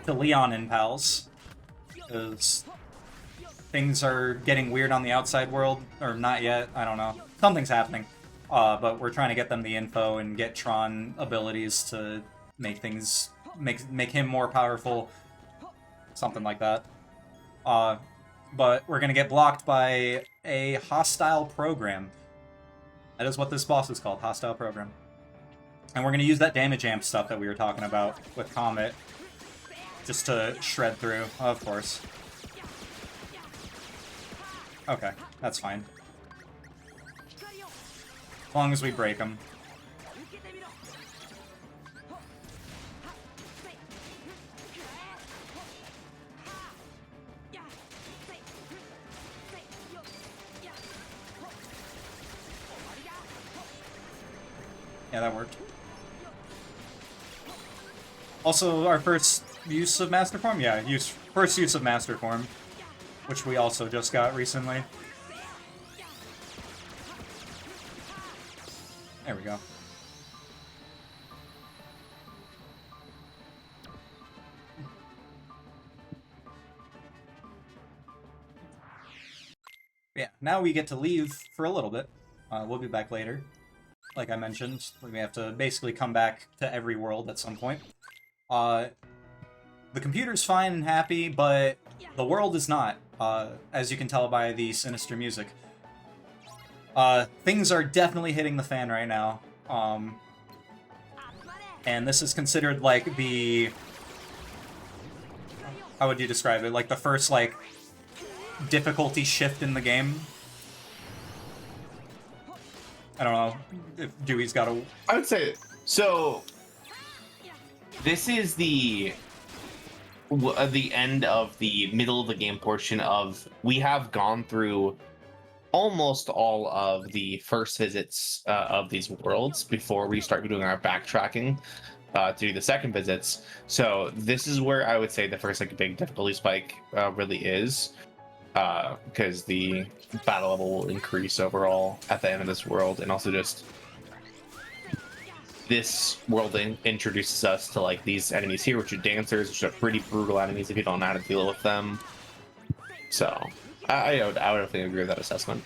[SPEAKER 2] Leon and pals. Because things are getting weird on the outside world, or not yet, I don't know. Something's happening. But we're trying to get them the info and get Tron abilities to make things, make him more powerful. Something like that. But we're gonna get blocked by a hostile program. That is what this boss is called, hostile program. And we're gonna use that damage amp stuff that we were talking about with Comet, just to shred through, of course. Okay, that's fine. As long as we break them. Yeah, that worked. Also, our first use of Master Form? Yeah, first use of Master Form, which we also just got recently. There we go. Yeah, now we get to leave for a little bit. We'll be back later. Like I mentioned, we have to basically come back to every world at some point. The computer's fine and happy, but the world is not, as you can tell by the sinister music. Things are definitely hitting the fan right now. And this is considered like the... How would you describe it? Like the first, like, difficulty shift in the game? I don't know if Dewey's got a...
[SPEAKER 3] I would say, so this is the end of the middle of the game portion of, we have gone through almost all of the first visits of these worlds before we start doing our backtracking to do the second visits. So this is where I would say the first like big difficulty spike really is. Because the battle level will increase overall at the end of this world, and also just this world introduces us to like these enemies here, which are dancers, which are pretty brutal enemies if you don't know how to deal with them. So I would definitely agree with that assessment.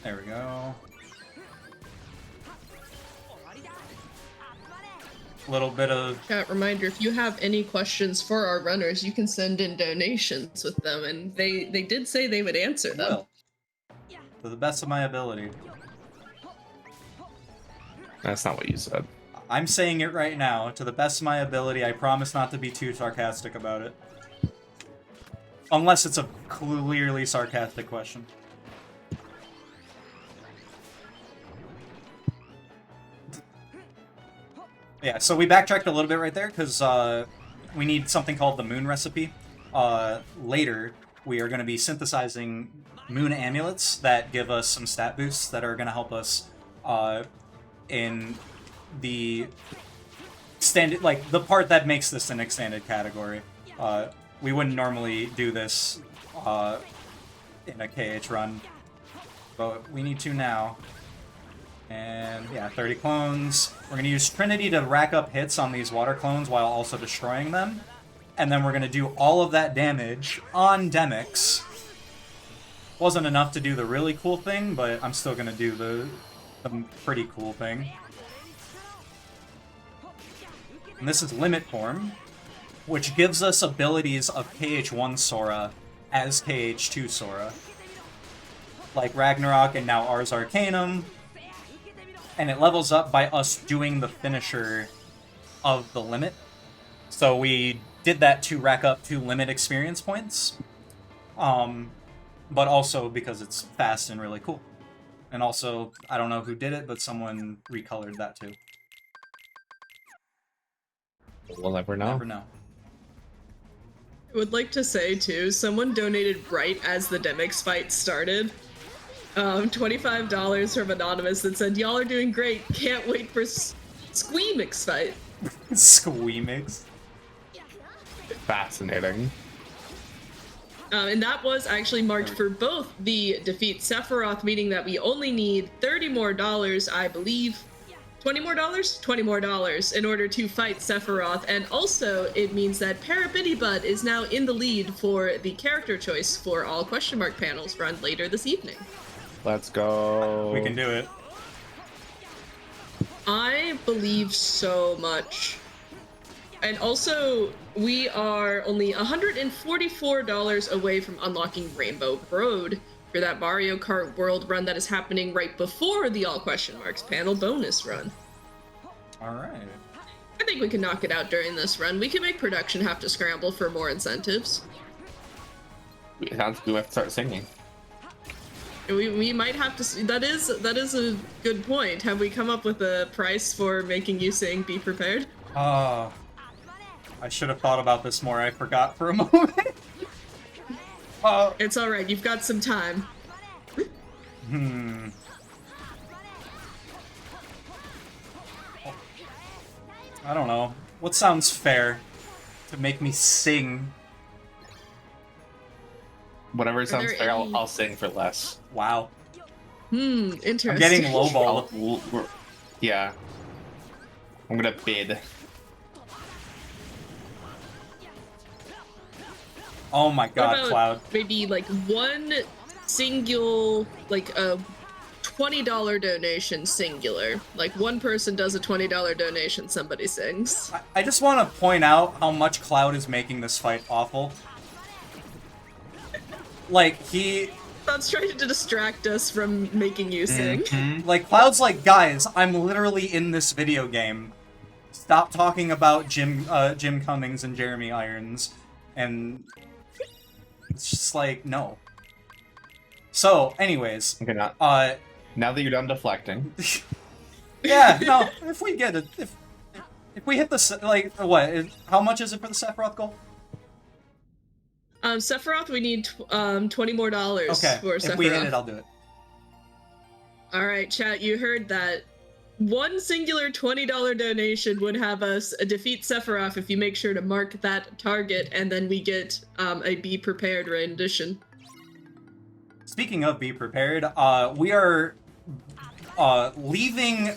[SPEAKER 2] There we go. Little bit of
[SPEAKER 1] Chat reminder, if you have any questions for our runners, you can send in donations with them, and they did say they would answer them.
[SPEAKER 2] well, to the best of my ability.
[SPEAKER 3] That's not what you said.
[SPEAKER 2] I'm saying it right now. To the best of my ability, I promise not to be too sarcastic about it. Unless it's a clearly sarcastic question. Yeah, so we backtracked a little bit right there, because we need something called the moon recipe. Later, we are going to be synthesizing moon amulets that give us some stat boosts that are going to help us in the standard, like the part that makes this an extended category. We wouldn't normally do this in a KH run, but we need to now. And yeah, 30 clones. We're going to use Trinity to rack up hits on these water clones while also destroying them. And then we're going to do all of that damage on Demix. Wasn't enough to do the really cool thing, but I'm still going to do the pretty cool thing. And this is limit form, which gives us abilities of KH1 Sora as KH2 Sora. Like Ragnarok and now Ars Arcanum. And it levels up by us doing the finisher of the limit. So we did that to rack up 2 limit experience points. But also because it's fast and really cool. And also, I don't know who did it, but someone recolored that too.
[SPEAKER 3] We'll never know.
[SPEAKER 2] Never know.
[SPEAKER 1] I would like to say, too, someone donated right as the Demix fight started. $25 from Anonymous that said, "Y'all are doing great. Can't wait for Squeamix fight."
[SPEAKER 2] Squeamix.
[SPEAKER 3] Fascinating.
[SPEAKER 1] And that was actually marked for both the Defeat Sephiroth, meaning that we only need $30 more, I believe. $20 more? $20 more in order to fight Sephiroth. And also, it means that Parabiddybud is now in the lead for the character choice for all question mark panels run later this evening.
[SPEAKER 3] Let's go.
[SPEAKER 2] We can do it.
[SPEAKER 1] I believe so much. And also, we are only $144 away from unlocking Rainbow Road for that Mario Kart World run that is happening right before the All Question Marks panel bonus run.
[SPEAKER 2] Alright.
[SPEAKER 1] I think we can knock it out during this run. We can make production have to scramble for more incentives.
[SPEAKER 3] It sounds good. We have to start singing.
[SPEAKER 1] We might have to. That is a good point. Have we come up with a price for making you sing "Be Prepared"?
[SPEAKER 2] I should have thought about this more. I forgot for a moment.
[SPEAKER 1] It's all right. You've got some time.
[SPEAKER 2] I don't know. What sounds fair to make me sing?
[SPEAKER 3] Whatever sounds
[SPEAKER 1] there
[SPEAKER 3] fair,
[SPEAKER 1] any-
[SPEAKER 3] I'll sing for less.
[SPEAKER 2] Wow.
[SPEAKER 1] Interesting.
[SPEAKER 2] I'm getting lowball.
[SPEAKER 3] Yeah. I'm gonna bid.
[SPEAKER 2] Oh my
[SPEAKER 1] What
[SPEAKER 2] god,
[SPEAKER 1] about
[SPEAKER 2] Cloud.
[SPEAKER 1] maybe like one single, like a $20 donation singular. Like one person does a $20 donation, somebody sings.
[SPEAKER 2] I just want to point out how much Cloud is making this fight awful. Like,
[SPEAKER 1] That's trying to distract us from making you sing.
[SPEAKER 2] like, Cloud's like, guys, I'm literally in this video game. Stop talking about Jim Cummings and Jeremy Irons. And it's just like, no. So, anyways,
[SPEAKER 3] Okay, now that you're done deflecting.
[SPEAKER 2] yeah, no, if we get it, if we hit the, like, what, how much is it for the Sephiroth goal?
[SPEAKER 1] Sephiroth, we need $20 more
[SPEAKER 2] Okay,
[SPEAKER 1] for Sephiroth.
[SPEAKER 2] if we hit it, I'll do it.
[SPEAKER 1] All right, chat, you heard that. One singular $20 donation would have us defeat Sephiroth if you make sure to mark that target, and then we get a Be Prepared rendition.
[SPEAKER 2] Speaking of Be Prepared, we are leaving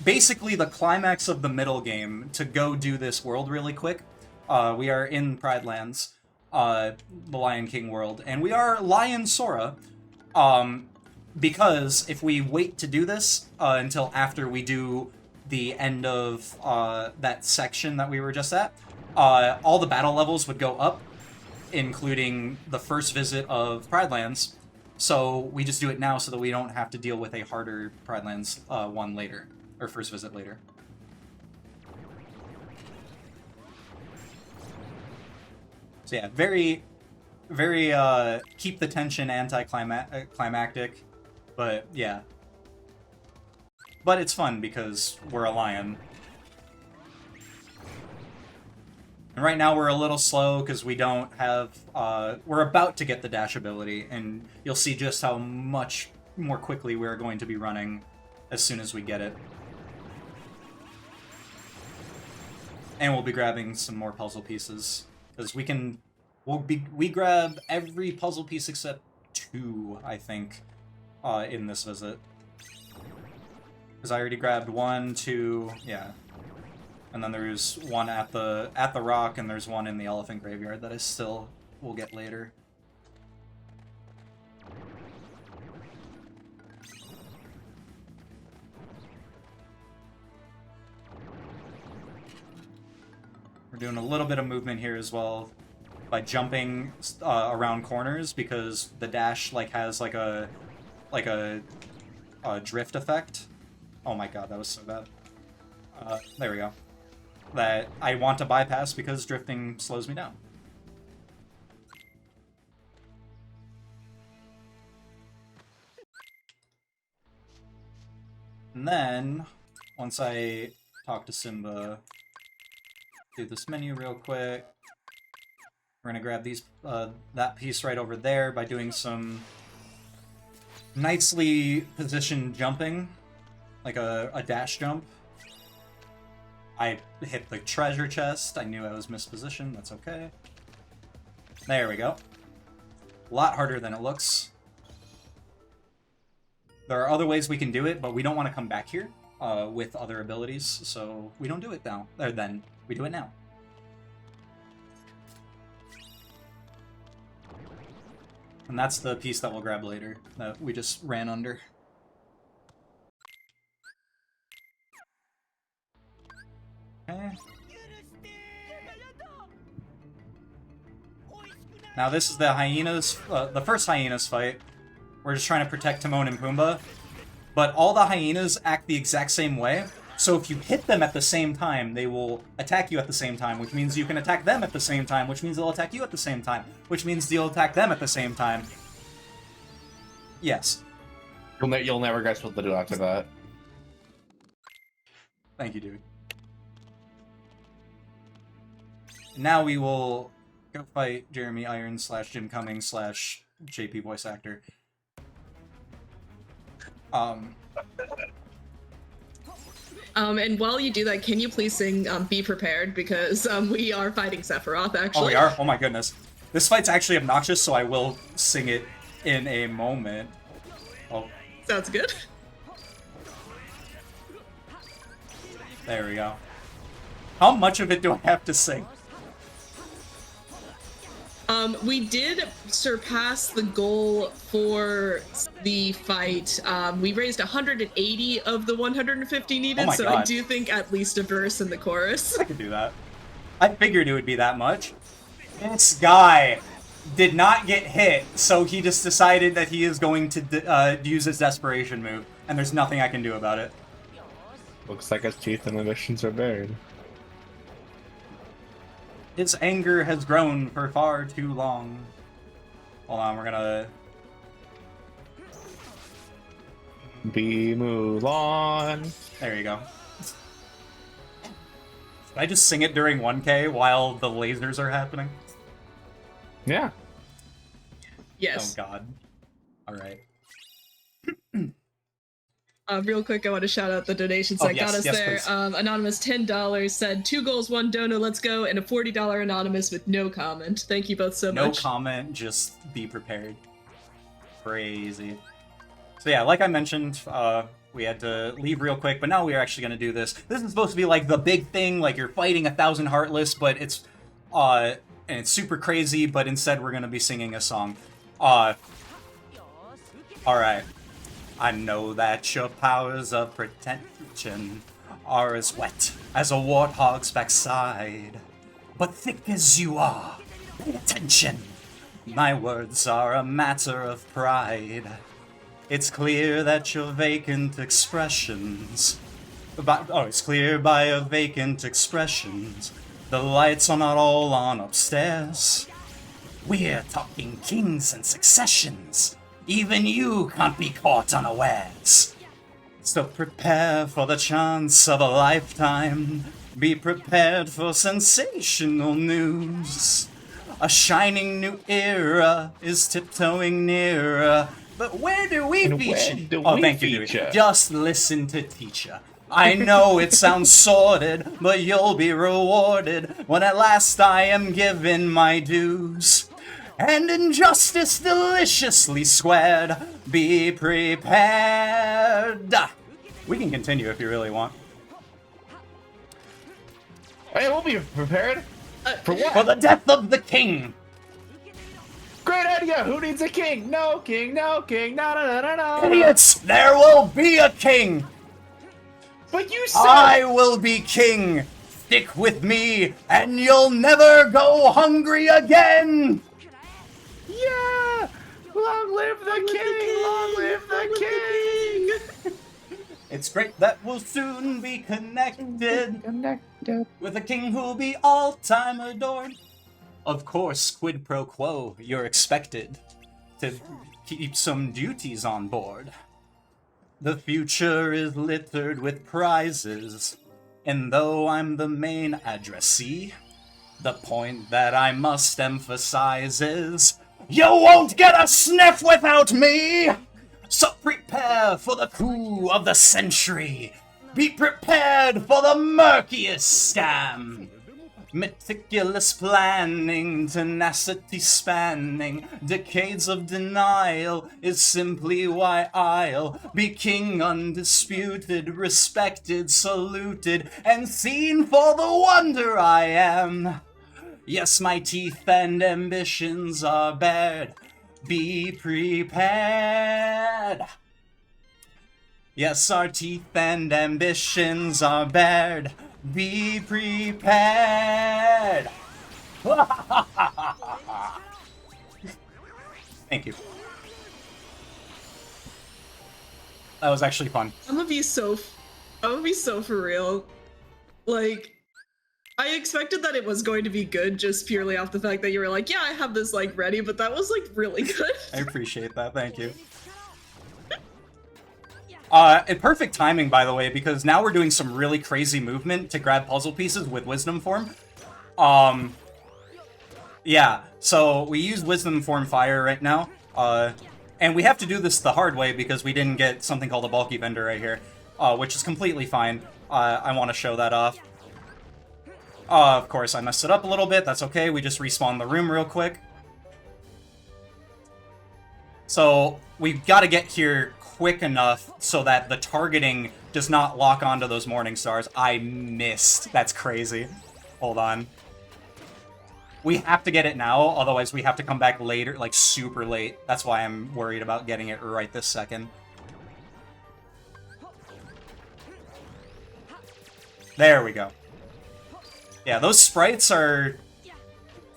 [SPEAKER 2] basically the climax of the middle game to go do this world really quick. We are in Pride Lands, the Lion King world, and we are Lion Sora, because if we wait to do this until after we do the end of that section that we were just at, all the battle levels would go up, including the first visit of Pride Lands. So we just do it now so that we don't have to deal with a harder Pride Lands one later, or first visit later. So yeah, very, very keep the tension anticlimactic, but yeah. But it's fun because we're a lion. And right now we're a little slow because we don't have, we're about to get the dash ability, and you'll see just how much more quickly we're going to be running as soon as we get it. And we'll be grabbing some more puzzle pieces, because we grab every puzzle piece except 2, I think, in this visit. Because I already grabbed 1, 2, yeah. And then there's one at the rock, and there's one in the elephant graveyard that I still will get later. We're doing a little bit of movement here as well by jumping around corners because the dash like has like a drift effect. Oh my god, that was so bad. There we go. That I want to bypass because drifting slows me down. And then, once I talk to Simba, do this menu real quick. We're gonna grab these that piece right over there by doing some nicely positioned jumping, like a dash jump. I hit the treasure chest. I knew I was mispositioned. That's okay. There we go. A lot harder than it looks. There are other ways we can do it, but we don't want to come back here with other abilities, so we don't do it now. Or then we do it now. And that's the piece that we'll grab later, that we just ran under. Okay. Now this is the hyenas, the first hyenas fight. We're just trying to protect Timon and Pumbaa. But all the hyenas act the exact same way, so if you hit them at the same time, they will attack you at the same time, which means you can attack them at the same time, which means they'll attack you at the same time, which means you'll attack them at the same time. Yes.
[SPEAKER 3] You'll never guess what to do after that.
[SPEAKER 2] Thank you, dude. Now we will go fight Jeremy Irons / Jim Cummings / JP voice actor.
[SPEAKER 1] And while you do that, can you please sing Be Prepared? Because we are fighting Sephiroth, actually.
[SPEAKER 2] Oh, we are? Oh my goodness. This fight's actually obnoxious, so I will sing it in a moment. Oh.
[SPEAKER 1] Sounds good.
[SPEAKER 2] There we go. How much of it do I have to sing?
[SPEAKER 1] We did surpass the goal for the fight. We raised 180 of the 150 needed, so
[SPEAKER 2] God.
[SPEAKER 1] I do think at least a verse in the chorus.
[SPEAKER 2] I could do that. I figured it would be that much. This guy did not get hit, so he just decided that he is going to use his desperation move, and there's nothing I can do about it.
[SPEAKER 3] Looks like his teeth and ambitions are buried.
[SPEAKER 2] His anger has grown for far too long. Hold on, we're gonna...
[SPEAKER 3] Be Mulan.
[SPEAKER 2] There you go. Should I just sing it during 1K while the lasers are happening?
[SPEAKER 3] Yeah.
[SPEAKER 1] Yes.
[SPEAKER 2] Oh god. Alright.
[SPEAKER 1] Real quick, I want to shout out the donations that got us there.
[SPEAKER 2] Please.
[SPEAKER 1] Anonymous $10 said 2 goals, 1 dono, let's go, and a $40 anonymous with no comment. Thank you both so much.
[SPEAKER 2] No comment, just be prepared. Crazy. So yeah, like I mentioned, we had to leave real quick, but now we are actually going to do this. This is supposed to be like the big thing, like you're fighting 1,000 Heartless, but it's, and it's super crazy, but instead we're going to be singing a song. Alright. I know that your powers of protection are as wet as a warthog's backside. But thick as you are, pay attention. My words are a matter of pride. It's clear that your vacant expressions... it's clear by your vacant expressions. The lights are not all on upstairs. We're talking kings and successions. Even you can't be caught unawares. So prepare for the chance of a lifetime. Be prepared for sensational news. A shining new era is tiptoeing nearer. But where do we feature? Thank you. Just listen to teacher. I know it sounds sordid, but you'll be rewarded when at last I am given my dues. And injustice deliciously squared. Be prepared. We can continue if you really want.
[SPEAKER 3] Hey, we'll be prepared. For what?
[SPEAKER 2] For the death of the king.
[SPEAKER 3] Great idea. Who needs a king? No king. No king. No, no, no, no, no.
[SPEAKER 2] Idiots! There will be a king.
[SPEAKER 3] But you said
[SPEAKER 2] I will be king. Stick with me, and you'll never go hungry again!
[SPEAKER 3] Yeah! Long live the king! Long live the king!
[SPEAKER 2] It's great that we'll soon be connected with a king who'll be all-time adored. Of course, quid pro quo, you're expected to keep some duties on board. The future is littered with prizes, and though I'm the main addressee, the point that I must emphasize is, you won't get a sniff without me! So prepare for the coup of the century! Be prepared for the murkiest scam! Meticulous planning, tenacity spanning, decades of denial is simply why I'll be king undisputed, respected, saluted, and seen for the wonder I am. Yes, my teeth and ambitions are bared. Be prepared. Yes, our teeth and ambitions are bared. Be prepared. Thank you. That was actually fun.
[SPEAKER 1] I'm gonna be so for real. Like, I expected that it was going to be good just purely off the fact that you were like, yeah, I have this like ready, but that was like really good.
[SPEAKER 2] I appreciate that, thank you. Perfect timing, by the way, because now we're doing some really crazy movement to grab puzzle pieces with Wisdom Form. Yeah, so we use Wisdom Form Fire right now, and we have to do this the hard way because we didn't get something called a bulky vendor right here, which is completely fine. I want to show that off. Of course, I messed it up a little bit, that's okay, we just respawn the room real quick. So, we've got to get here quick enough so that the targeting does not lock onto those morning stars. I missed. That's crazy. Hold on. We have to get it now, otherwise we have to come back later, like super late. That's why I'm worried about getting it right this second. There we go. Yeah, those sprites are...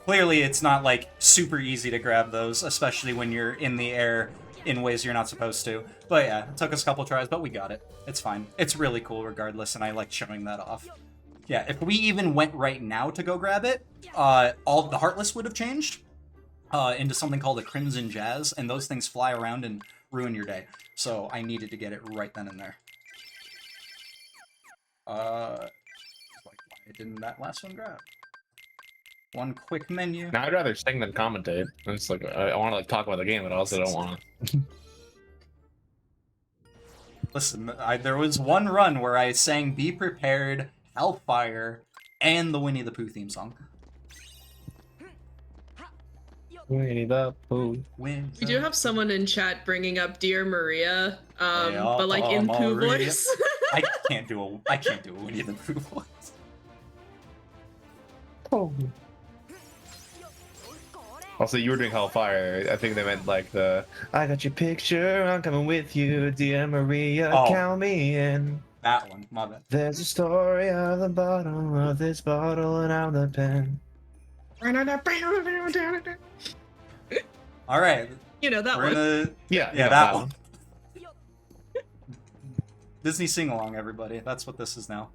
[SPEAKER 2] Clearly, it's not, like, super easy to grab those, especially when you're in the air in ways you're not supposed to. But yeah, it took us a couple tries, but we got it. It's fine. It's really cool regardless, and I like showing that off. Yeah, if we even went right now to go grab it, all the Heartless would have changed into something called a Crimson Jazz, and those things fly around and ruin your day. So I needed to get it right then and there. Why didn't that last one grab? One quick menu.
[SPEAKER 3] Now I'd rather sing than commentate. It's like I want to like talk about the game, but I also don't want to.
[SPEAKER 2] Listen, there was one run where I sang "Be Prepared," "Hellfire," and the Winnie the Pooh theme song.
[SPEAKER 3] Winnie the Pooh.
[SPEAKER 1] We do have someone in chat bringing up "Dear Maria," but like in Pooh
[SPEAKER 2] Maria.
[SPEAKER 1] voice.
[SPEAKER 2] I can't do a Winnie the Pooh voice.
[SPEAKER 3] Oh. Also, you were doing Hellfire. I think they meant like the I got your picture, I'm coming with you, dear Maria, count me in.
[SPEAKER 2] That one, my bad.
[SPEAKER 3] There's a story of the bottom of this bottle and I'm the pen.
[SPEAKER 2] Alright.
[SPEAKER 1] You know that one.
[SPEAKER 3] Yeah,
[SPEAKER 2] that one. Disney sing-along, everybody. That's what this is now.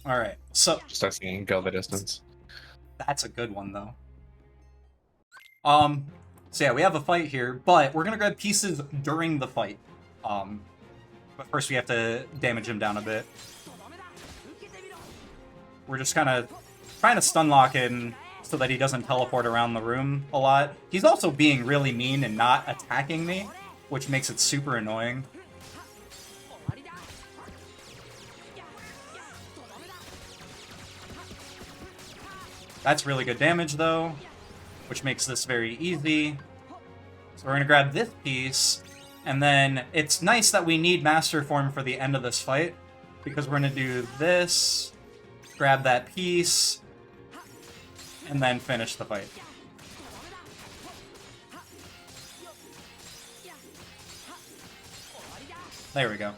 [SPEAKER 2] Alright, so...
[SPEAKER 3] Start singing Go the Distance.
[SPEAKER 2] That's a good one, though. So yeah, we have a fight here, but we're gonna grab pieces during the fight. But first we have to damage him down a bit. We're just kind of trying to stun lock him so that he doesn't teleport around the room a lot. He's also being really mean and not attacking me, which makes it super annoying. That's really good damage, though, which makes this very easy. So we're going to grab this piece, and then it's nice that we need Master Form for the end of this fight, because we're going to do this, grab that piece, and then finish the fight. There we go.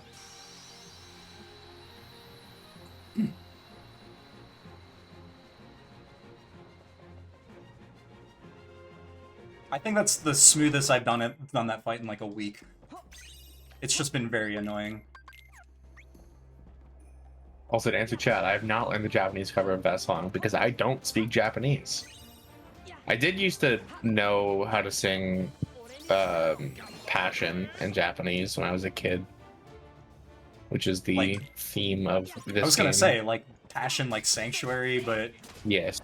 [SPEAKER 2] I think that's the smoothest I've done that fight in like a week. It's just been very annoying.
[SPEAKER 3] Also, to answer chat, I have not learned the Japanese cover of that song because I don't speak Japanese. I did used to know how to sing Passion in Japanese when I was a kid, which is the
[SPEAKER 2] Like,
[SPEAKER 3] theme of this
[SPEAKER 2] I was gonna
[SPEAKER 3] game.
[SPEAKER 2] say, like, Passion, like Sanctuary, but...
[SPEAKER 3] Yes.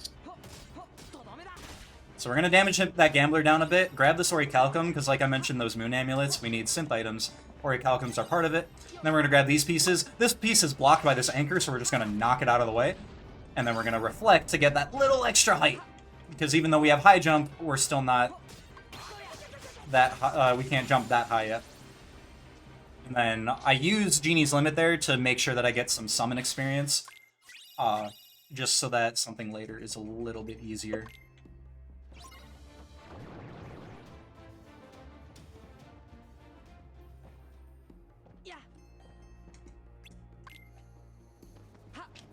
[SPEAKER 2] So we're gonna damage that Gambler down a bit, grab this Orichalcum, because like I mentioned, those Moon Amulets, we need synth items. Orichalcums are part of it. Then we're gonna grab these pieces. This piece is blocked by this anchor, so we're just gonna knock it out of the way. And then we're gonna reflect to get that little extra height. Because even though we have high jump, we're still not that high, we can't jump that high yet. And then I use Genie's Limit there to make sure that I get some summon experience. Just so that something later is a little bit easier.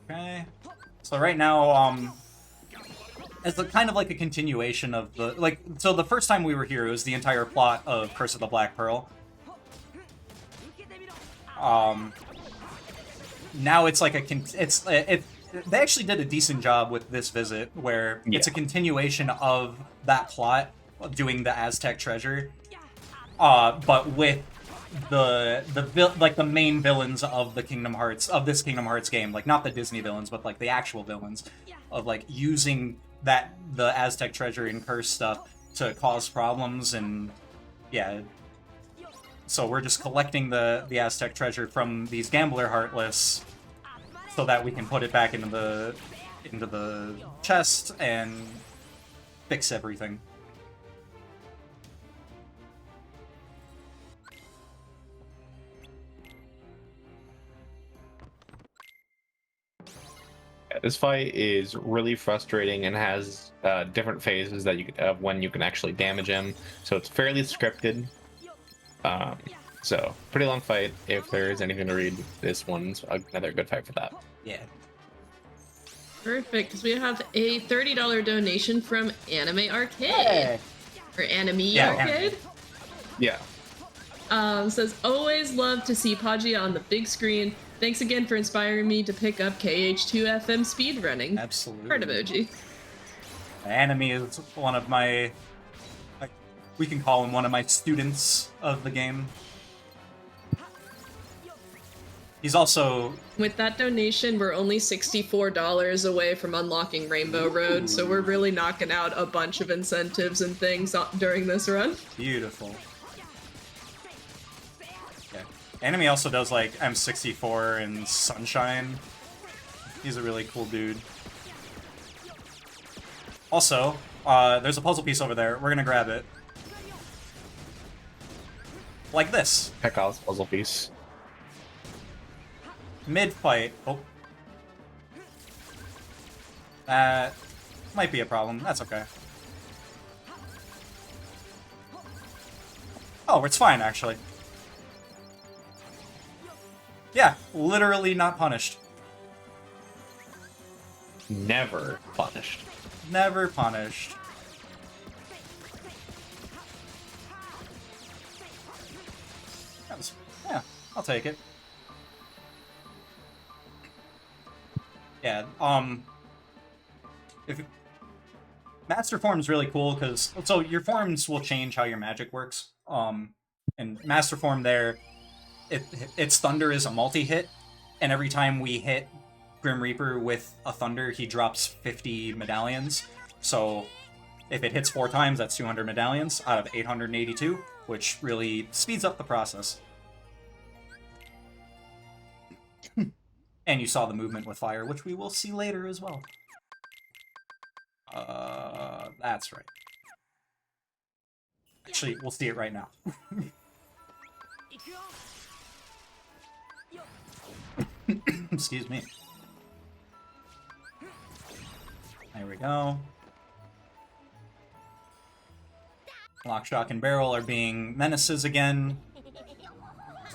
[SPEAKER 2] Okay. So right now, as kind of like a continuation of the so the first time we were here, it was the entire plot of Curse of the Black Pearl. Now it's like they actually did a decent job with this visit, where it's a continuation of that plot, doing the Aztec treasure, but with the main villains of the Kingdom Hearts, of this Kingdom Hearts game, like not the Disney villains, but like the actual villains, of like using the Aztec treasure and curse stuff to cause problems. And yeah, so we're just collecting the Aztec treasure from these Gambler Heartless so that we can put it back into the chest and fix everything.
[SPEAKER 3] This fight is really frustrating and has different phases that when you can actually damage him. So it's fairly scripted. So pretty long fight. If there is anything to read, this one's another good fight for that.
[SPEAKER 2] Yeah.
[SPEAKER 1] Perfect, because we have a $30 donation from Anime Arcade.
[SPEAKER 2] Hey.
[SPEAKER 1] Or Anime
[SPEAKER 2] Yeah,
[SPEAKER 1] Arcade.
[SPEAKER 3] Yeah.
[SPEAKER 1] Says, always love to see Podgy on the big screen. Thanks again for inspiring me to pick up KH2FM speedrunning.
[SPEAKER 2] Absolutely.
[SPEAKER 1] Heart emoji.
[SPEAKER 2] Anime is one of my, we can call him one of my students of the game. He's also...
[SPEAKER 1] With that donation, we're only $64 away from unlocking Rainbow Road, so we're really knocking out a bunch of incentives and things during this run.
[SPEAKER 2] Beautiful. Yeah. Anime also does, like, M64 and Sunshine. He's a really cool dude. Also, there's a puzzle piece over there. We're gonna grab it. Like this.
[SPEAKER 3] Pekka's puzzle piece.
[SPEAKER 2] Mid-fight. Oh. That might be a problem. That's okay. Oh, it's fine, actually. Yeah, literally not punished.
[SPEAKER 3] Never punished.
[SPEAKER 2] Never punished. Yeah, I'll take it. Yeah, Master Form's really cool, because, so your forms will change how your magic works. And Master Form there, its Thunder is a multi-hit, and every time we hit Grim Reaper with a Thunder, he drops 50 medallions. So if it hits 4 times, that's 200 medallions out of 882, which really speeds up the process. And you saw the movement with fire, which we will see later as well. That's right. Actually, we'll see it right now. Excuse me. There we go. Lock, Shock, and Barrel are being menaces again.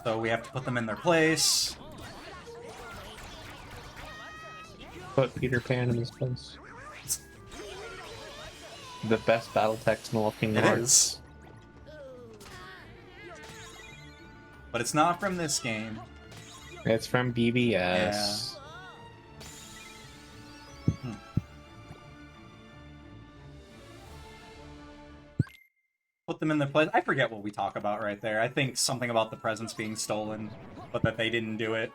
[SPEAKER 2] So we have to put them in their place.
[SPEAKER 3] Put Peter Pan in his place. the best battle text in all of Kingdom
[SPEAKER 2] It
[SPEAKER 3] Hearts.
[SPEAKER 2] is. But it's not from this game.
[SPEAKER 3] It's from BBS.
[SPEAKER 2] Put them in their place. I forget what we talk about right there. I think something about the presents being stolen, but that they didn't do it.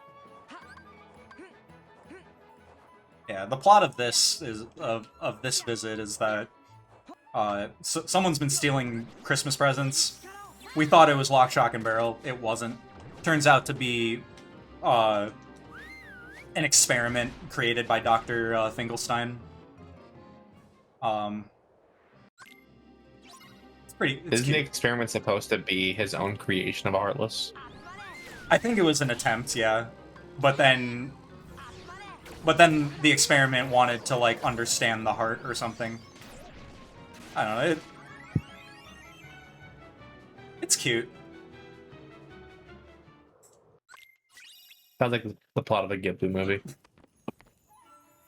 [SPEAKER 2] Yeah, the plot of this is of this visit is that someone's been stealing Christmas presents. We thought it was Lock, Shock, and Barrel. It wasn't. Turns out to be an experiment created by Dr. Finkelstein. Isn't
[SPEAKER 3] the experiment supposed to be his own creation of Heartless?
[SPEAKER 2] I think it was an attempt, yeah. But then the experiment wanted to, like, understand the heart or something. I don't know, it's cute.
[SPEAKER 3] Sounds like the plot of a Ghibli movie.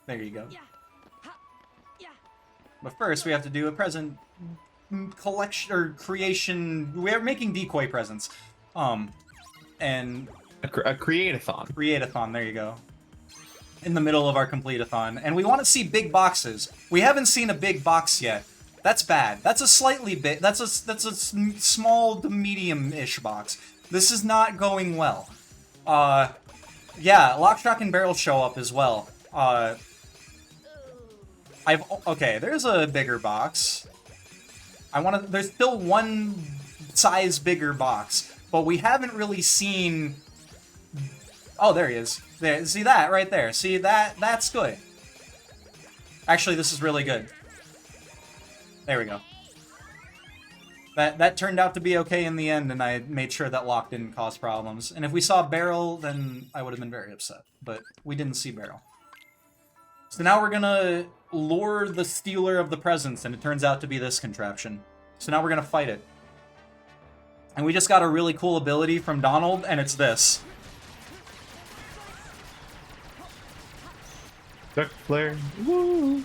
[SPEAKER 2] There you go. But first, we have to do a present collection or creation. We're making decoy presents. And
[SPEAKER 3] A create-a-thon.
[SPEAKER 2] Create-a-thon, there you go. In the middle of our Complete-a-thon. And we want to see big boxes. We haven't seen a big box yet. That's bad. That's a slightly big. That's a small to medium-ish box. This is not going well. Yeah, Lock, Shock, and Barrel show up as well. Okay, there's a bigger box. There's still one size bigger box, but we haven't really seen. Oh, there he is. There, see that right there. See that? That's good. Actually, this is really good. There we go. That turned out to be okay in the end, and I made sure that Lock didn't cause problems. And if we saw Barrel, then I would have been very upset. But we didn't see Barrel. So now we're gonna lure the stealer of the presents, and it turns out to be this contraption. So now we're gonna fight it. And we just got a really cool ability from Donald, and it's this.
[SPEAKER 3] Duck flare. Woo!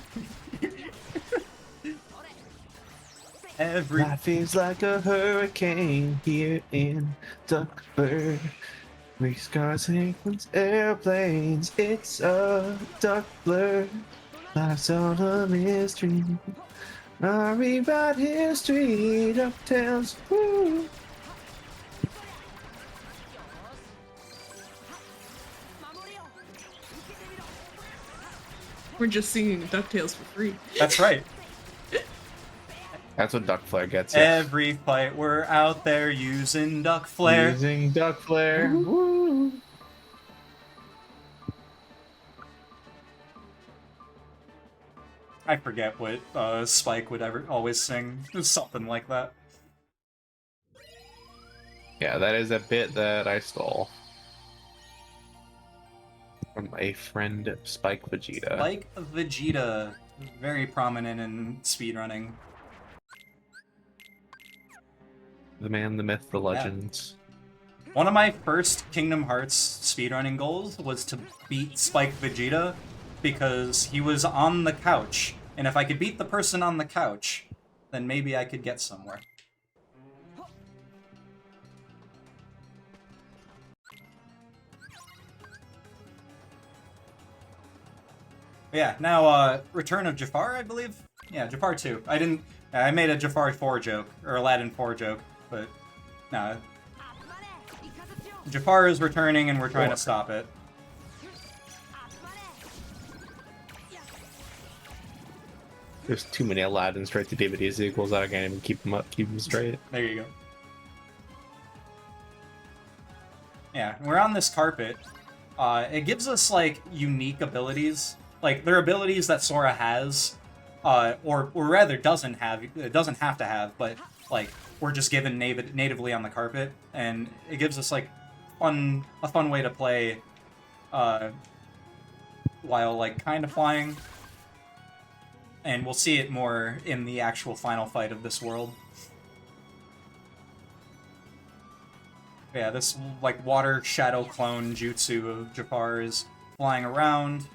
[SPEAKER 3] Life feels like a hurricane here in Duckburg. Race cars, sequence, airplanes. It's a duck blur. Life's all a mystery. I rewrite history. DuckTales. Woo!
[SPEAKER 1] We're just singing DuckTales for free.
[SPEAKER 2] That's right.
[SPEAKER 3] That's what Duck Flare gets. You.
[SPEAKER 2] Every fight we're out there using Duck Flare.
[SPEAKER 3] Using Duck Flare. Woo!
[SPEAKER 2] I forget what Spike would always sing. It was something like that.
[SPEAKER 3] Yeah, that is a bit that I stole from a friend, Spike Vegeta.
[SPEAKER 2] Spike Vegeta, very prominent in speedrunning.
[SPEAKER 3] The man, the myth, the legend.
[SPEAKER 2] One of my first Kingdom Hearts speedrunning goals was to beat Spike Vegeta because he was on the couch. And if I could beat the person on the couch, then maybe I could get somewhere. Yeah, now, Return of Jafar, I believe? Yeah, Jafar 2. I made a Jafar 4 joke, or Aladdin 4 joke, but, no. Jafar is returning and we're trying to stop it.
[SPEAKER 3] There's too many Aladdin straight to DVD sequels that I can't even keep them straight.
[SPEAKER 2] There you go. Yeah, we're on this carpet. It gives us, like, unique abilities. Like, they're abilities that Sora has, or rather doesn't have. It doesn't have to have, but, like, we're just given natively on the carpet, and it gives us, like, a fun way to play, while, like, kind of flying. And we'll see it more in the actual final fight of this world. Yeah, this, like, water shadow clone jutsu of Jafar is flying around.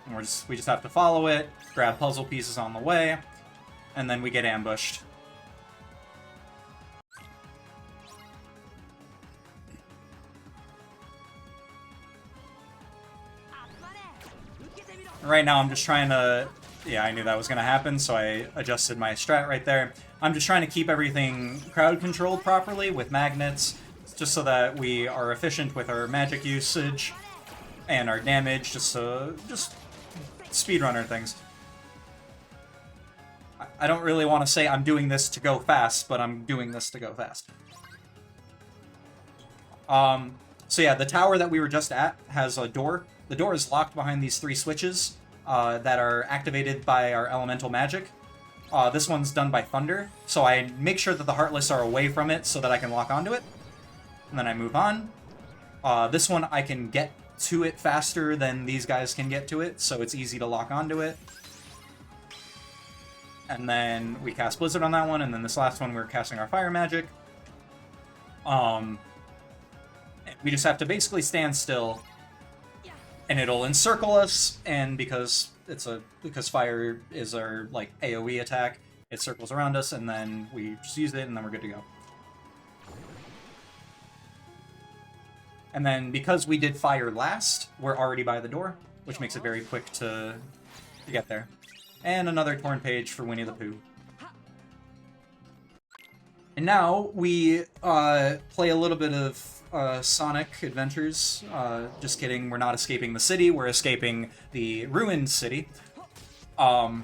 [SPEAKER 2] And we just have to follow it, grab puzzle pieces on the way, and then we get ambushed. Right now I'm just trying to... Yeah, I knew that was going to happen, so I adjusted my strat right there. I'm just trying to keep everything crowd controlled properly with magnets, just so that we are efficient with our magic usage and our damage, just speedrunner things. I don't really want to say I'm doing this to go fast, but I'm doing this to go fast. So yeah, the tower that we were just at has a door. The door is locked behind these 3 switches that are activated by our elemental magic. This one's done by thunder, so I make sure that the Heartless are away from it so that I can lock onto it. And then I move on. This one, I can get to it faster than these guys can get to it, so it's easy to lock onto it. And then we cast Blizzard on that one, and then this last one we're casting our Fire Magic. We just have to basically stand still, and it'll encircle us, and because fire is our, like, AoE attack, it circles around us, and then we just use it, and then we're good to go. And then, because we did fire last, we're already by the door, which makes it very quick to get there. And another torn page for Winnie the Pooh. And now, we play a little bit of Sonic Adventures. Just kidding, we're not escaping the city, we're escaping the ruined city. And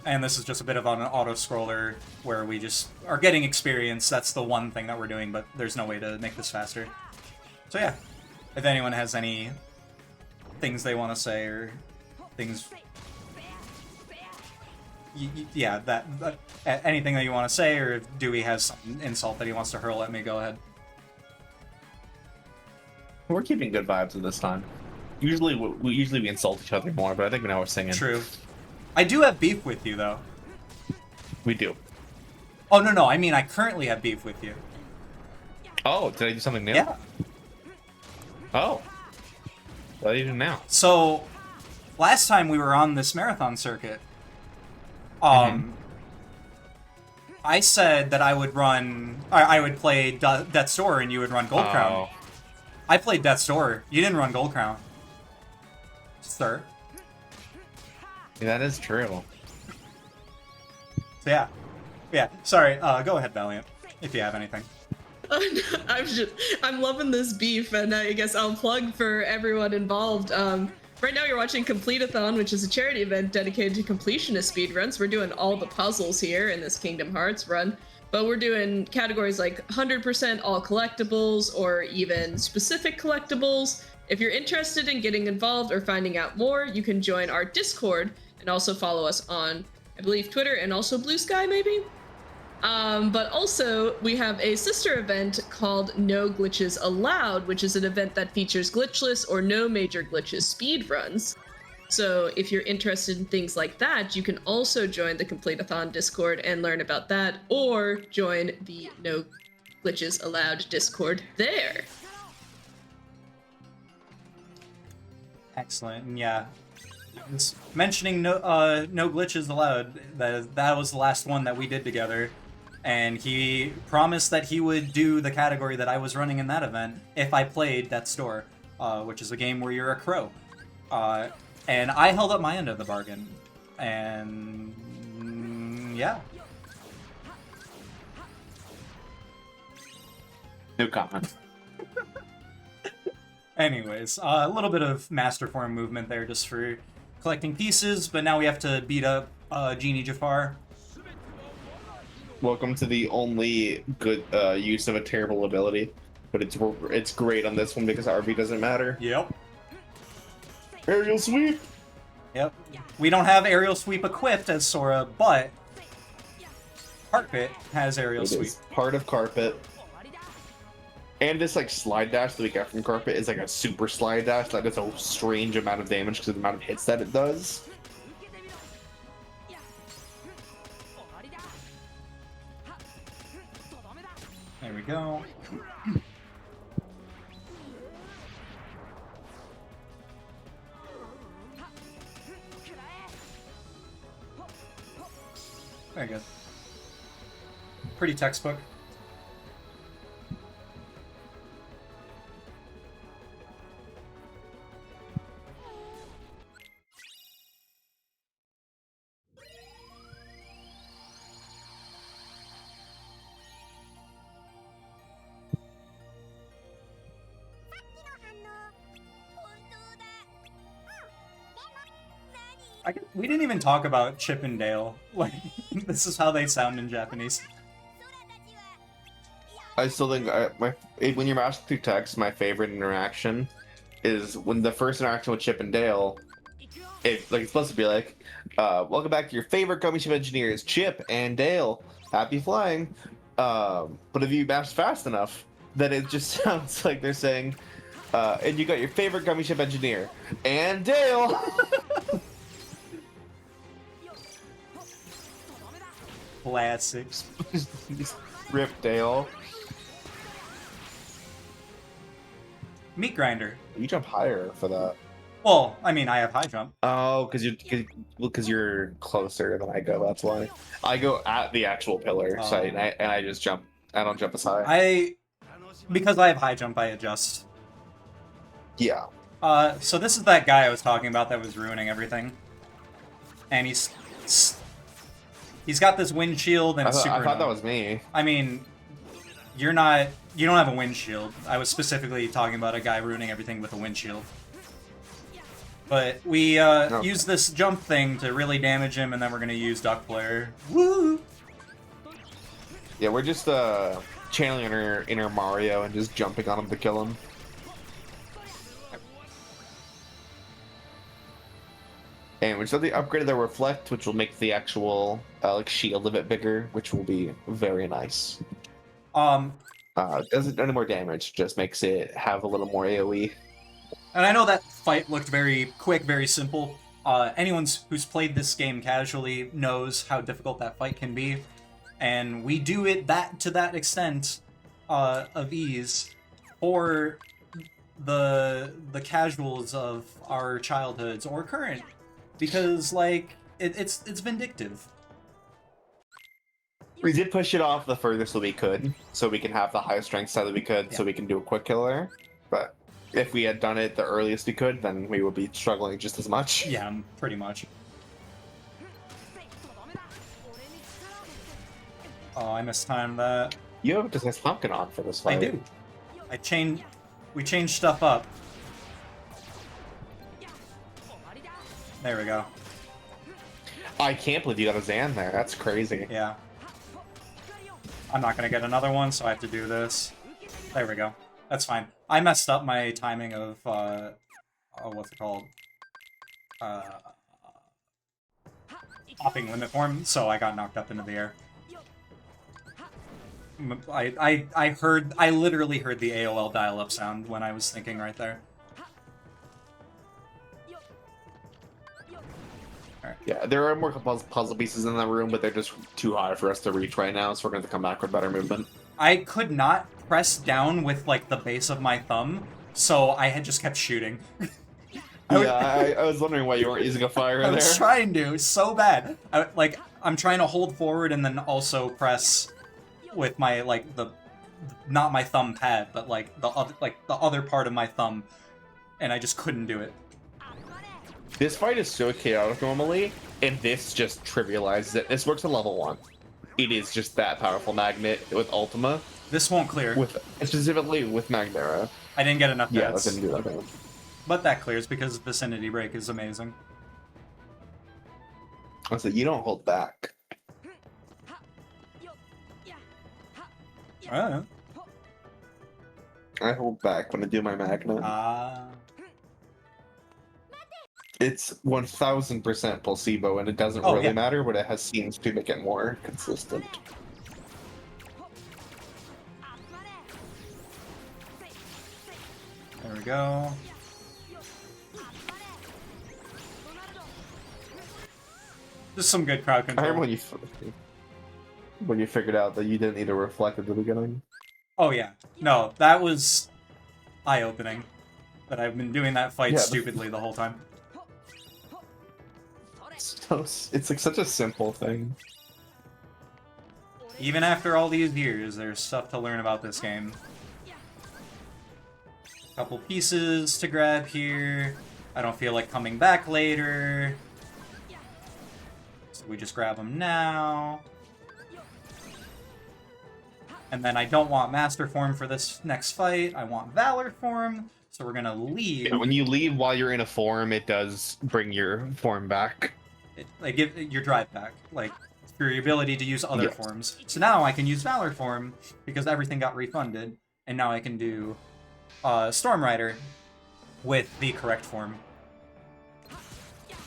[SPEAKER 2] this is just a bit of an auto-scroller where we just are getting experience. That's the one thing that we're doing, but there's no way to make this faster. So yeah, if anyone has any things they want to say or things... Yeah, anything that you want to say, or if Dewey has some insult that he wants to hurl at me, go ahead.
[SPEAKER 3] We're keeping good vibes at this time. Usually we insult each other more, but I think now we're singing.
[SPEAKER 2] True. I do have beef with you, though.
[SPEAKER 3] We do.
[SPEAKER 2] Oh, no, I mean I currently have beef with you.
[SPEAKER 3] Oh, did I do something new?
[SPEAKER 2] Yeah.
[SPEAKER 3] Oh. What do you do now?
[SPEAKER 2] So, last time we were on this marathon circuit, I said that I would play Death's Door and you would run Gold Crown. I played Death's Door. You didn't run Gold Crown. Sir.
[SPEAKER 3] Yeah, that is true.
[SPEAKER 2] So yeah. Yeah, sorry, go ahead, Valiant, if you have anything.
[SPEAKER 1] I'm loving this beef, and I guess I'll plug for everyone involved. Right now you're watching Completithon, which is a charity event dedicated to completionist speedruns. We're doing all the puzzles here in this Kingdom Hearts run, but we're doing categories like 100% all collectibles or even specific collectibles. If you're interested in getting involved or finding out more, you can join our Discord and also follow us on, I believe, Twitter and also Blue Sky, maybe? But also, we have a sister event called No Glitches Allowed, which is an event that features glitchless or no major glitches speedruns. So if you're interested in things like that, you can also join the Completithon Discord and learn about that, or join the No Glitches Allowed Discord there.
[SPEAKER 2] Excellent, and yeah. Mentioning no glitches allowed, that was the last one that we did together. And he promised that he would do the category that I was running in that event if I played Death's Door, which is a game where you're a crow. And I held up my end of the bargain. And yeah.
[SPEAKER 3] No comment.
[SPEAKER 2] Anyways, a little bit of master form movement there just for collecting pieces, but now we have to beat up Genie Jafar.
[SPEAKER 3] Welcome to the only good use of a terrible ability, but it's great on this one because RV doesn't matter.
[SPEAKER 2] Yep.
[SPEAKER 3] Aerial sweep!
[SPEAKER 2] Yep. We don't have aerial sweep equipped as Sora, but Carpet has aerial sweep.
[SPEAKER 3] Part of Carpet. And this like slide dash that we get from Carpet is like a super slide dash that does a strange amount of damage because of the amount of hits that it does.
[SPEAKER 2] There we go. Very good. Pretty textbook. We didn't even talk about Chip and Dale. Like, this is how they sound in Japanese.
[SPEAKER 3] I still think when you're matching through text, my favorite interaction is when the first interaction with Chip and Dale. It's supposed to be like, welcome back to your favorite gummy ship engineers, Chip and Dale. Happy flying. But if you match fast enough, then it just sounds like they're saying, and you got your favorite gummy ship engineer and Dale.
[SPEAKER 2] Classics.
[SPEAKER 3] Rip Dale.
[SPEAKER 2] Meat grinder.
[SPEAKER 3] You jump higher for that.
[SPEAKER 2] Well, I mean, I have high jump.
[SPEAKER 3] Oh, because you're closer than I go. That's why I go at the actual pillar site, and I just jump. I don't jump as high.
[SPEAKER 2] Because I have high jump, I adjust.
[SPEAKER 3] Yeah.
[SPEAKER 2] So this is that guy I was talking about that was ruining everything, and he's got this windshield and
[SPEAKER 3] I thought
[SPEAKER 2] super.
[SPEAKER 3] that was me.
[SPEAKER 2] I mean, you're not. You don't have a windshield. I was specifically talking about a guy ruining everything with a windshield. But we use this jump thing to really damage him, and then we're gonna use Duck Player. Woo!
[SPEAKER 3] Yeah, we're just channeling our inner Mario and just jumping on him to kill him. And we just upgraded the reflect, which will make the actual shield a bit bigger, which will be very nice. Doesn't do any more damage, just makes it have a little more AoE.
[SPEAKER 2] And I know that fight looked very quick, very simple. Anyone who's played this game casually knows how difficult that fight can be, and we do it to that extent of ease for the casuals of our childhoods or current, because like it's vindictive.
[SPEAKER 3] We did push it off the furthest that we could, so we can have the highest strength side that we could, so we can do a quick killer. But if we had done it the earliest we could, then we would be struggling just as much.
[SPEAKER 2] Yeah, pretty much. Oh, I mistimed that.
[SPEAKER 3] You have just nice pumpkin on for this fight.
[SPEAKER 2] I do. We changed stuff up. There we go.
[SPEAKER 3] I can't believe you got a Zan there. That's crazy.
[SPEAKER 2] Yeah. I'm not gonna get another one, so I have to do this. There we go. That's fine. I messed up my timing of, what's it called? Hopping limit form, so I got knocked up into the air. I literally heard the AOL dial-up sound when I was thinking right there. Right.
[SPEAKER 3] Yeah, there are more puzzle pieces in that room, but they're just too high for us to reach right now, so we're going to come back with better movement.
[SPEAKER 2] I could not press down with, like, the base of my thumb, so I had just kept shooting.
[SPEAKER 3] I was wondering why you weren't using a fire there.
[SPEAKER 2] I was trying to, so bad. I'm trying to hold forward and then also press with my, like, not my thumb pad, but, like, the other part of my thumb, and I just couldn't do it.
[SPEAKER 3] This fight is so chaotic normally, and this just trivializes it. This works at level 1. It is just that powerful magnet with Ultima.
[SPEAKER 2] This won't clear.
[SPEAKER 3] Specifically with Magnera.
[SPEAKER 2] I didn't get enough
[SPEAKER 3] deaths.
[SPEAKER 2] Yeah, I didn't do that. But that clears because Vicinity Break is amazing.
[SPEAKER 3] I said, you don't hold back. I hold back when I do my Magna. It's 1000% placebo, and it doesn't really matter, but it seems to make it more consistent.
[SPEAKER 2] There we go. Just some good crowd control.
[SPEAKER 3] I remember when you figured out that you didn't need a reflect at the beginning.
[SPEAKER 2] Oh yeah. No, that was eye-opening. But I've been doing that fight stupidly the whole time.
[SPEAKER 3] It's like such a simple thing.
[SPEAKER 2] Even after all these years, there's stuff to learn about this game. Couple pieces to grab here. I don't feel like coming back later. So we just grab them now. And then I don't want Master Form for this next fight. I want Valor Form. So we're gonna leave.
[SPEAKER 3] Yeah, when you leave while you're in a form, it does bring your form back.
[SPEAKER 2] Like, give your drive back. Like, for your ability to use other forms. So now I can use Valor Form because everything got refunded. And now I can do Storm Rider with the correct form.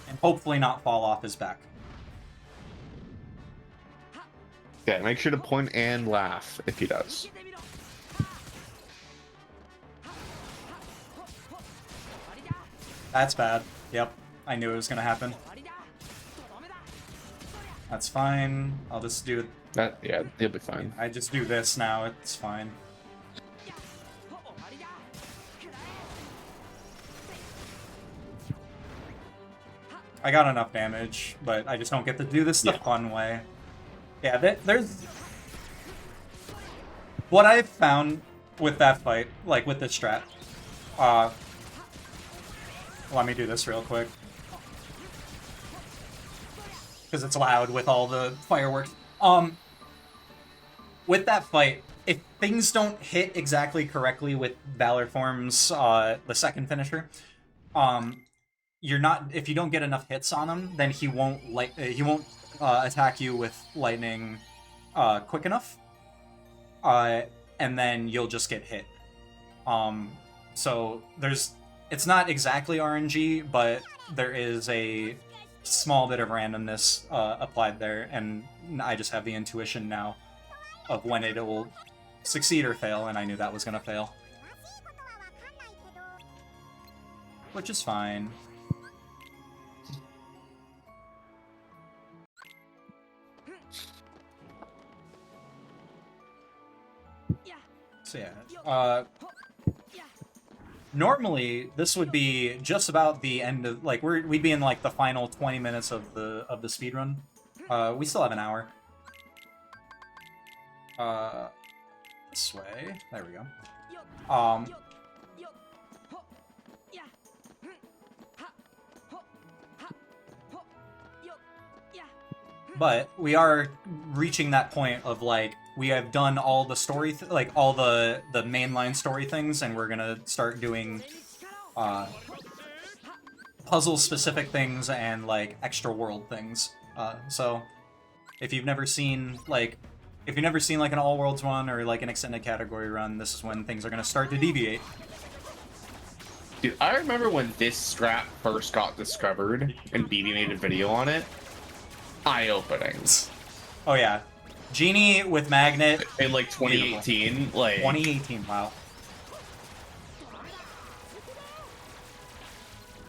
[SPEAKER 2] And hopefully not fall off his back.
[SPEAKER 3] Yeah, make sure to point and laugh if he does.
[SPEAKER 2] That's bad. Yep, I knew it was gonna happen. That's fine. I'll just do
[SPEAKER 3] That, yeah, he'll be fine.
[SPEAKER 2] I just do this now, it's fine. I got enough damage, but I just don't get to do this the fun way. Yeah, there's... What I've found with that fight, like with this strat, let me do this real quick. Because it's loud with all the fireworks. With that fight, if things don't hit exactly correctly with Valor Form's, the second finisher, you're not, if you don't get enough hits on him, then he won't attack you with lightning quick enough, and then you'll just get hit. So it's not exactly RNG, but there is a small bit of randomness applied there, and I just have the intuition now of when it will succeed or fail, and I knew that was gonna fail, which is fine. So yeah, normally this would be just about the end of, like, we'd be in like the final 20 minutes of the speedrun. We still have an hour. This way. There we go. But we are reaching that point of, like, we have done all the story, like, all the mainline story things, and we're gonna start doing puzzle-specific things and, like, extra world things. So, if you've never seen, like, an All Worlds run or, like, an extended category run, this is when things are gonna start to deviate.
[SPEAKER 3] Dude, I remember when this strat first got discovered and BB made a video on it. Eye-opening.
[SPEAKER 2] Oh yeah, Genie with Magnet
[SPEAKER 3] in like 2018.
[SPEAKER 2] Beautiful.
[SPEAKER 3] Like
[SPEAKER 2] 2018, wow.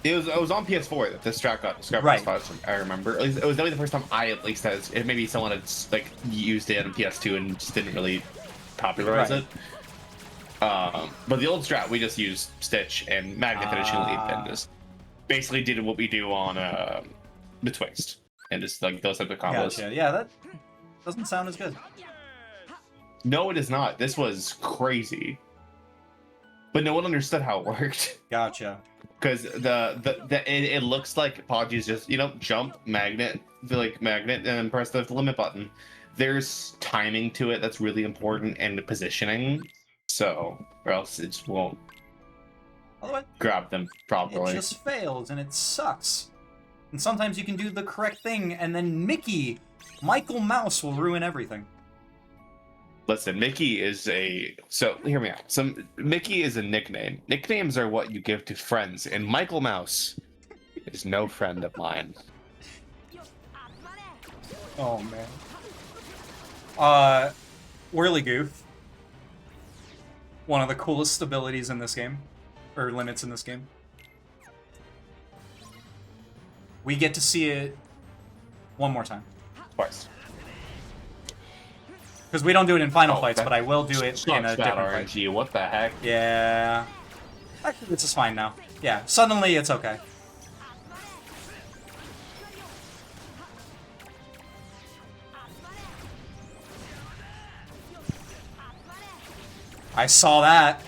[SPEAKER 3] It was on PS4 that this strat got discovered.
[SPEAKER 2] Right.
[SPEAKER 3] As far as I remember, it was definitely the first time I at least has. It maybe someone had like used it on PS2 and just didn't really popularize it. But the old strat, we just used Stitch and Magnet Finishing Leap and just basically did what we do on Betwixt. And just like those type of combos.
[SPEAKER 2] Gotcha. Yeah, that doesn't sound as good.
[SPEAKER 3] No, it is not. This was crazy, but no one understood how it worked.
[SPEAKER 2] Gotcha.
[SPEAKER 3] Because it looks like Podgy's just jump magnet and then press the limit button. There's timing to it that's really important and positioning. So or else it just won't grab them properly.
[SPEAKER 2] It just fails and it sucks. And sometimes you can do the correct thing, and then Michael Mouse will ruin everything.
[SPEAKER 3] Listen, Mickey is so hear me out. Mickey is a nickname. Nicknames are what you give to friends, and Michael Mouse is no friend of mine.
[SPEAKER 2] Oh man. Whirly Goof. One of the coolest abilities in this game. Or limits in this game. We get to see it one more time.
[SPEAKER 3] Twice.
[SPEAKER 2] Because we don't do it in final fights, but I will do it in a different
[SPEAKER 3] RNG.
[SPEAKER 2] fight.
[SPEAKER 3] What the heck?
[SPEAKER 2] Yeah. Actually, this is fine now. Yeah, suddenly it's okay. I saw that.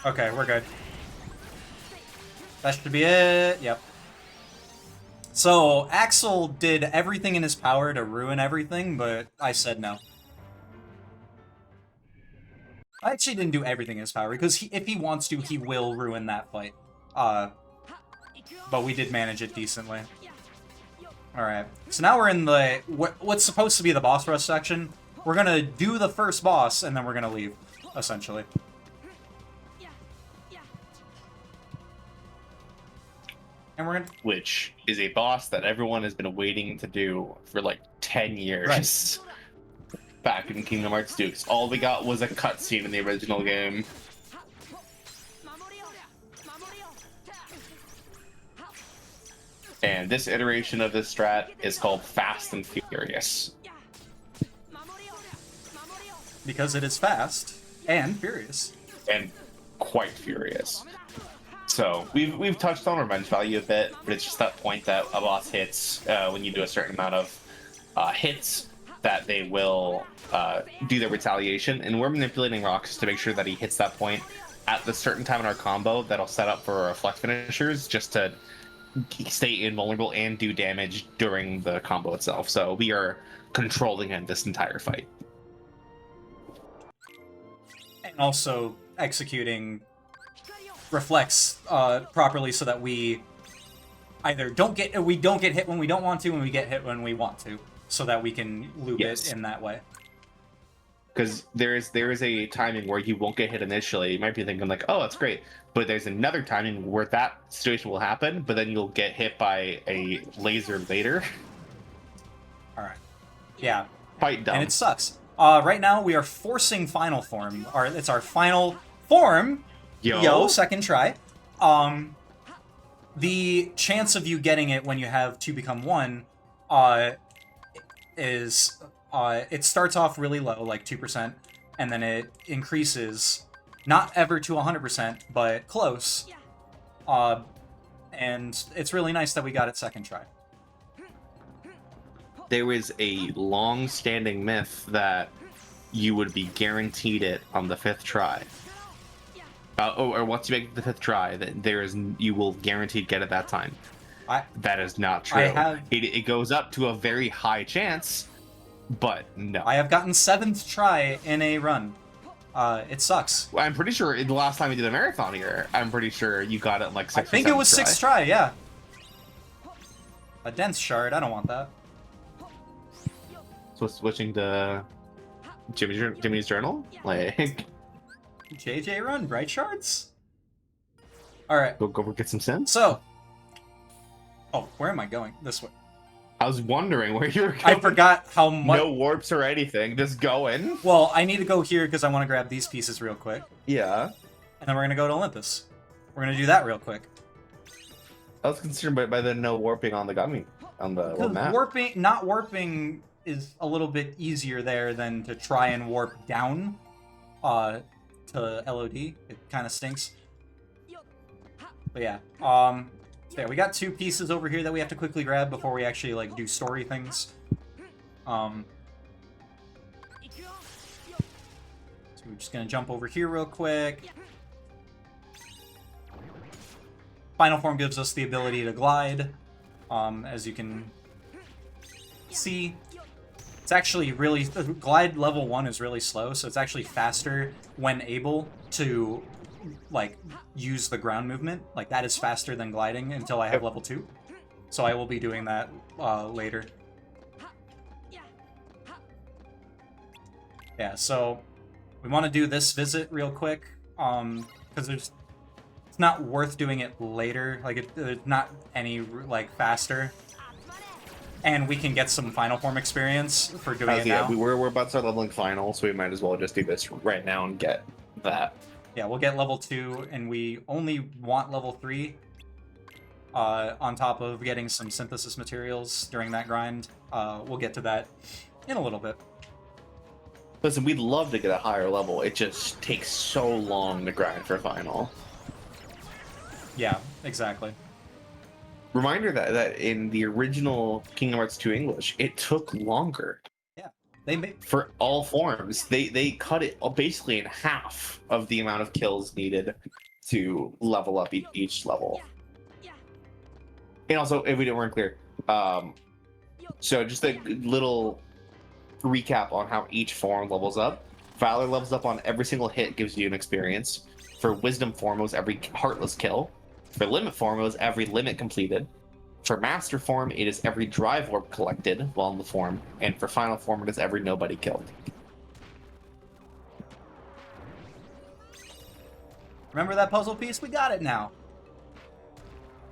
[SPEAKER 2] Okay, we're good. That should be it. Yep. So, Axel did everything in his power to ruin everything, but I said no. I actually didn't do everything in his power, because if he wants to, he will ruin that fight. But we did manage it decently. Alright, so now we're in the what's supposed to be the boss rush section. We're gonna do the first boss, and then we're gonna leave, essentially. And we're gonna...
[SPEAKER 3] Which is a boss that everyone has been waiting to do for like 10 years.
[SPEAKER 2] Right.
[SPEAKER 3] Back in Kingdom Hearts 2. All we got was a cutscene in the original game. And this iteration of this strat is called Fast and Furious.
[SPEAKER 2] Because it is fast and furious.
[SPEAKER 3] And quite furious. So we've touched on revenge value a bit, but it's just that point that a boss hits when you do a certain amount of hits that they will do their retaliation, and we're manipulating Rox to make sure that he hits that point at the certain time in our combo that'll set up for reflect finishers just to stay invulnerable and do damage during the combo itself. So we are controlling him this entire fight.
[SPEAKER 2] And also executing reflects properly so that we either don't get hit when we don't want to, and we get hit when we want to, so that we can loop it in that way.
[SPEAKER 3] Because there is a timing where you won't get hit initially. You might be thinking like, oh, that's great. But there's another timing where that situation will happen, but then you'll get hit by a laser later.
[SPEAKER 2] Alright. Yeah.
[SPEAKER 3] Quite dumb.
[SPEAKER 2] And it sucks. Right now, we are forcing final form. It's our final form. Yo, second try. The chance of you getting it when you have 2 become 1 is... it starts off really low, like 2%, and then it increases, not ever to 100%, but close. And it's really nice that we got it second try.
[SPEAKER 3] There is a long-standing myth that you would be guaranteed it on the 5th try. Or once you make the 5th try, that you will guaranteed get it that time. That is not true. It goes up to a very high chance, but no.
[SPEAKER 2] I have gotten 7th try in a run. It sucks.
[SPEAKER 3] Well, I'm pretty sure the last time you did a marathon here, I'm pretty sure you got it in like 6th
[SPEAKER 2] I think it was 6th try, yeah. A dense shard, I don't want that.
[SPEAKER 3] So switching to Jimmy's journal? Like...
[SPEAKER 2] JJ run, bright shards? Alright.
[SPEAKER 3] Go get some sense?
[SPEAKER 2] So... Oh, where am I going? This way.
[SPEAKER 3] I was wondering where you were going.
[SPEAKER 2] I forgot how much...
[SPEAKER 3] No warps or anything, just going.
[SPEAKER 2] Well, I need to go here because I want to grab these pieces real quick.
[SPEAKER 3] Yeah.
[SPEAKER 2] And then we're going to go to Olympus. We're going to do that real quick.
[SPEAKER 3] I was concerned by the no warping on the gummy, on the map.
[SPEAKER 2] Not warping is a little bit easier there than to try and warp down to LOD. It kind of stinks. But yeah, so yeah, we got 2 pieces over here that we have to quickly grab before we actually like do story things. So we're just gonna jump over here real quick. Final form gives us the ability to glide, as you can see. It's actually really... Glide level 1 is really slow, so it's actually faster when able to, like, use the ground movement. Like, that is faster than gliding until I have level 2. So I will be doing that later. Yeah, so we want to do this visit real quick, because it's not worth doing it later. Like, it's not any, like, faster. And we can get some final form experience for doing it now.
[SPEAKER 3] We're about to start leveling final, so we might as well just do this right now and get that.
[SPEAKER 2] Yeah, we'll get level 2, and we only want level 3 on top of getting some synthesis materials during that grind. We'll get to that in a little bit.
[SPEAKER 3] Listen, we'd love to get a higher level. It just takes so long to grind for final.
[SPEAKER 2] Yeah, exactly.
[SPEAKER 3] Reminder that in the original Kingdom Hearts 2 English, it took longer.
[SPEAKER 2] Yeah, They made
[SPEAKER 3] for all forms. They cut it basically in half of the amount of kills needed to level up each level. And also, if we weren't clear, so just a little recap on how each form levels up. Valor levels up on every single hit, gives you an experience. For Wisdom form, it was every Heartless kill. For Limit form, it was every limit completed. For Master form, it is every Drive Orb collected while in the form. And for Final form, it is every nobody killed.
[SPEAKER 2] Remember that puzzle piece? We got it now.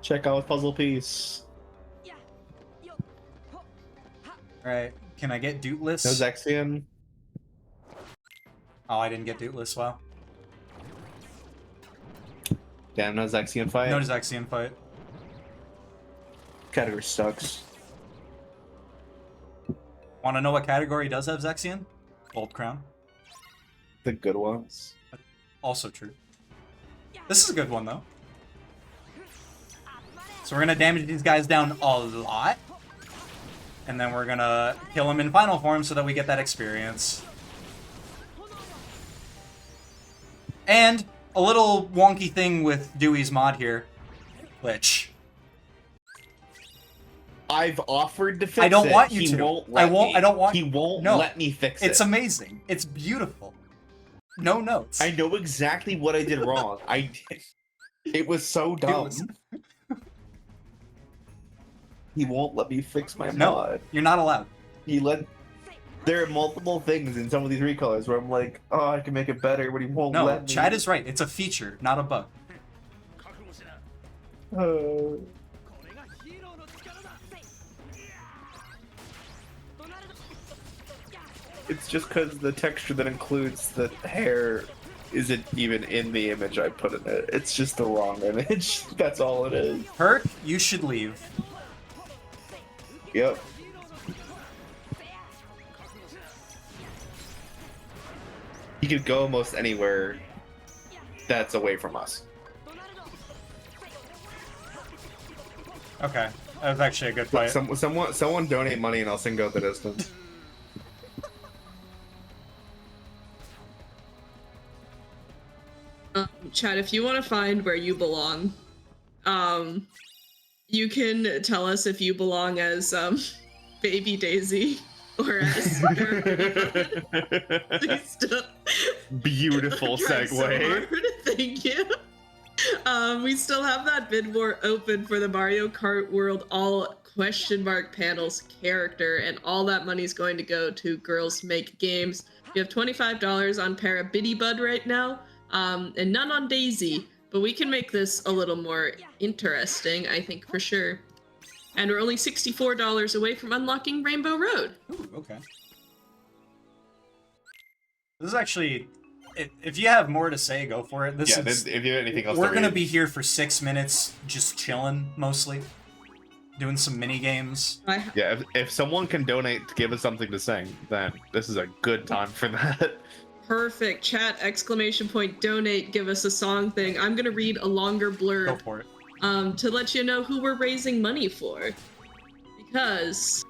[SPEAKER 3] Check out puzzle piece.
[SPEAKER 2] Alright, can I get Dootless?
[SPEAKER 3] No Zexion.
[SPEAKER 2] Oh, I didn't get Dootless, wow.
[SPEAKER 3] Damn, no Zexion fight.
[SPEAKER 2] No Zexion fight.
[SPEAKER 3] Category sucks.
[SPEAKER 2] Want to know what category does have Zexion? Gold Crown.
[SPEAKER 3] The good ones.
[SPEAKER 2] Also true. This is a good one, though. So we're going to damage these guys down a lot. And then we're going to kill them in final form so that we get that experience. And a little wonky thing with Dewey's mod here. Glitch.
[SPEAKER 3] I've offered to fix it.
[SPEAKER 2] I don't want you
[SPEAKER 3] he
[SPEAKER 2] to.
[SPEAKER 3] Won't
[SPEAKER 2] I
[SPEAKER 3] let
[SPEAKER 2] won't.
[SPEAKER 3] Me.
[SPEAKER 2] I don't want.
[SPEAKER 3] He won't
[SPEAKER 2] no.
[SPEAKER 3] let me fix it.
[SPEAKER 2] It's amazing. It's beautiful. No notes.
[SPEAKER 3] I know exactly what I did wrong. I did. It was so dumb. He won't let me fix my mod.
[SPEAKER 2] You're not allowed.
[SPEAKER 3] He let. There are multiple things in some of these recolors where I'm like, oh, I can make it better, but he won't let me.
[SPEAKER 2] Chad is right. It's a feature, not a bug.
[SPEAKER 3] It's just because the texture that includes the hair isn't even in the image I put in it. It's just the wrong image. That's all it is.
[SPEAKER 2] Hurt, you should leave.
[SPEAKER 3] Yep. You could go almost anywhere that's away from us.
[SPEAKER 2] Okay, that was actually a good fight.
[SPEAKER 3] Someone donate money and I'll sing Go the Distance.
[SPEAKER 1] Chad, if you want to find where you belong, you can tell us if you belong as Baby Daisy or as
[SPEAKER 3] Beautiful segue.
[SPEAKER 1] So hard. Thank you. We still have that bid war open for the Mario Kart World all question mark panels character, and all that money's going to go to Girls Make Games. We have $25 on Para Biddy Bud right now, and none on Daisy, but we can make this a little more interesting, I think, for sure. And we're only $64 away from unlocking Rainbow Road.
[SPEAKER 2] Ooh, okay. This is actually... If you have more to say, go for it. This is,
[SPEAKER 3] if you have anything else
[SPEAKER 2] we're
[SPEAKER 3] to
[SPEAKER 2] going to
[SPEAKER 3] read.
[SPEAKER 2] be here for 6 minutes, just chilling, mostly. Doing some mini games.
[SPEAKER 3] Yeah, if someone can donate to give us something to sing, then this is a good time for that.
[SPEAKER 1] Perfect. Chat, exclamation point, donate, give us a song thing. I'm going to read a longer blurb.
[SPEAKER 2] Go for it.
[SPEAKER 1] To let you know who we're raising money for. Because,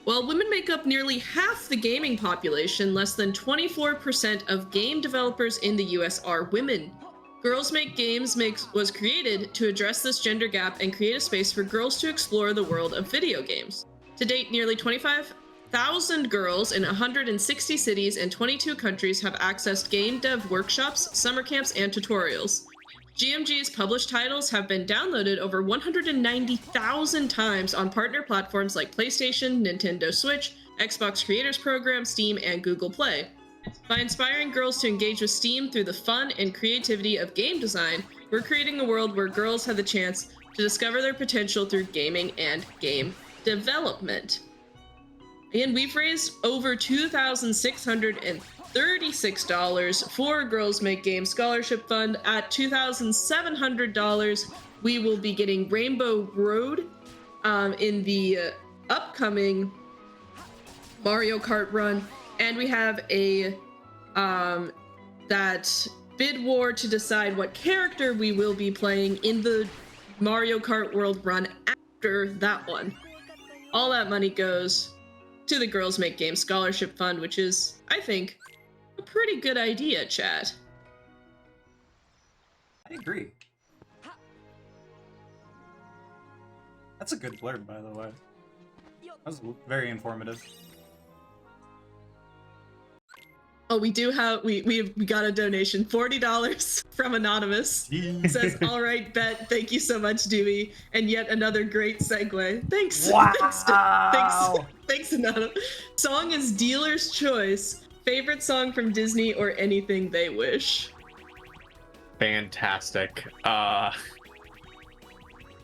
[SPEAKER 1] while women make up nearly half the gaming population, less than 24% of game developers in the US are women. Girls Make Games was created to address this gender gap and create a space for girls to explore the world of video games. To date, nearly 25,000 girls in 160 cities and 22 countries have accessed game dev workshops, summer camps, and tutorials. GMG's published titles have been downloaded over 190,000 times on partner platforms like PlayStation, Nintendo Switch, Xbox Creators Program, Steam, and Google Play. By inspiring girls to engage with Steam through the fun and creativity of game design, we're creating a world where girls have the chance to discover their potential through gaming and game development. And we've raised over $2,636 for Girls Make Games Scholarship Fund. At $2,700, we will be getting Rainbow Road in the upcoming Mario Kart run, and we have a that bid war to decide what character we will be playing in the Mario Kart World run after that one. All that money goes to the Girls Make Games Scholarship Fund, which is, I think, a pretty good idea, chat.
[SPEAKER 2] I agree. That's a good blurb, by the way. That was very informative.
[SPEAKER 1] Oh, we do have we got a donation, $40 from Anonymous. It says, "All right, bet. Thank you so much, Dewey." And yet another great segue. Thanks.
[SPEAKER 2] Wow.
[SPEAKER 1] Thanks, Anonymous. Song is Dealer's Choice. Favorite song from Disney or anything they wish.
[SPEAKER 3] Fantastic. I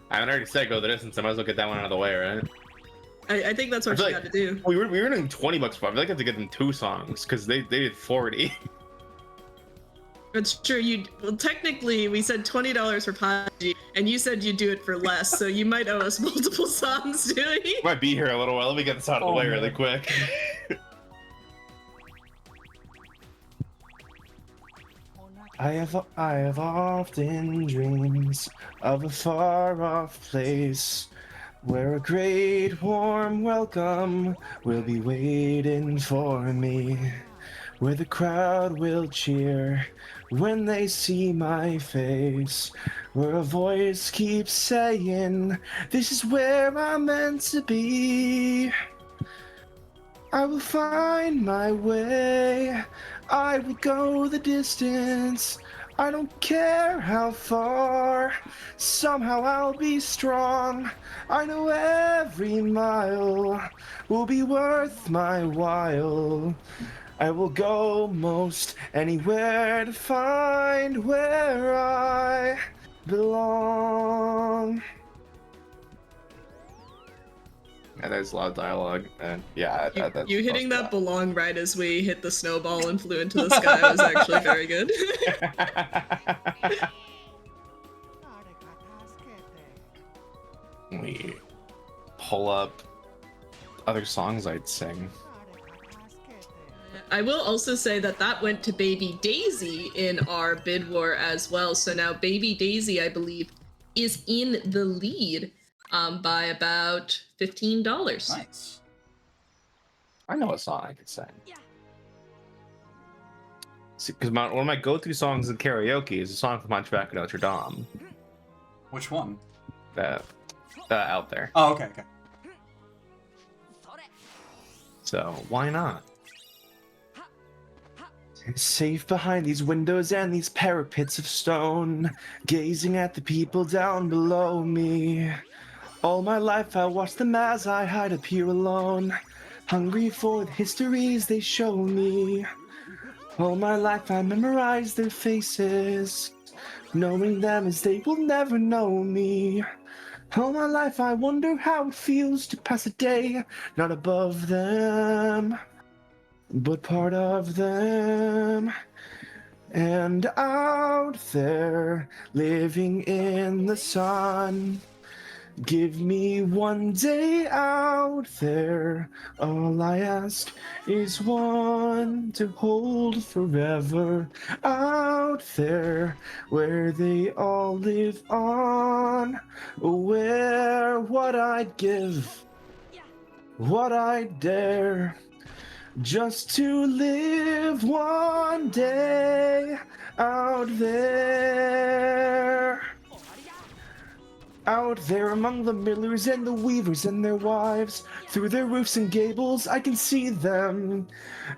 [SPEAKER 3] haven't already said go the distance. I might as well get that one out of the way, right?
[SPEAKER 1] I think that's what you got to do.
[SPEAKER 3] We were doing $20 for. I feel like I have to get them 2 songs because they did 40.
[SPEAKER 1] It's true. Well, technically, we said $20 for podgy, and you said you'd do it for less. So you might owe us multiple songs, Dewey.
[SPEAKER 3] Might be here a little while. Let me get this out of the way really quick. I have often dreams of a far off place where a great warm welcome will be waiting for me, where the crowd will cheer when they see my face, where a voice keeps saying, "This is where I'm meant to be." I will find my way, I will go the distance, I don't care how far, somehow I'll be strong. I know every mile will be worth my while. I will go most anywhere to find where I belong. Yeah, there's a lot of dialogue, and yeah, that's
[SPEAKER 1] you hitting that belong right as we hit the snowball and flew into the sky was actually very good.
[SPEAKER 3] We pull up other songs I'd sing.
[SPEAKER 1] I will also say that went to Baby Daisy in our bid war as well. So now Baby Daisy, I believe, is in the lead by about $15.
[SPEAKER 2] Nice.
[SPEAKER 3] I know a song I could sing. Because one of my go-to songs in karaoke is a song from Hunchback of Notre Dame.
[SPEAKER 2] Which one?
[SPEAKER 3] Out there.
[SPEAKER 2] Oh, okay.
[SPEAKER 3] So why not? Safe behind these windows and these parapets of stone, gazing at the people down below me. All my life I watch them as I hide up here alone, hungry for the histories they show me. All my life I memorize their faces, knowing them as they will never know me. All my life I wonder how it feels to pass a day not above them, but part of them. And out there, living in the sun, give me one day out there. All I ask is one to hold forever. Out there, where they all live on, where what I'd give, what I'd dare, just to live one day out there. Out there among the millers and the weavers and their wives, through their roofs and gables I can see them.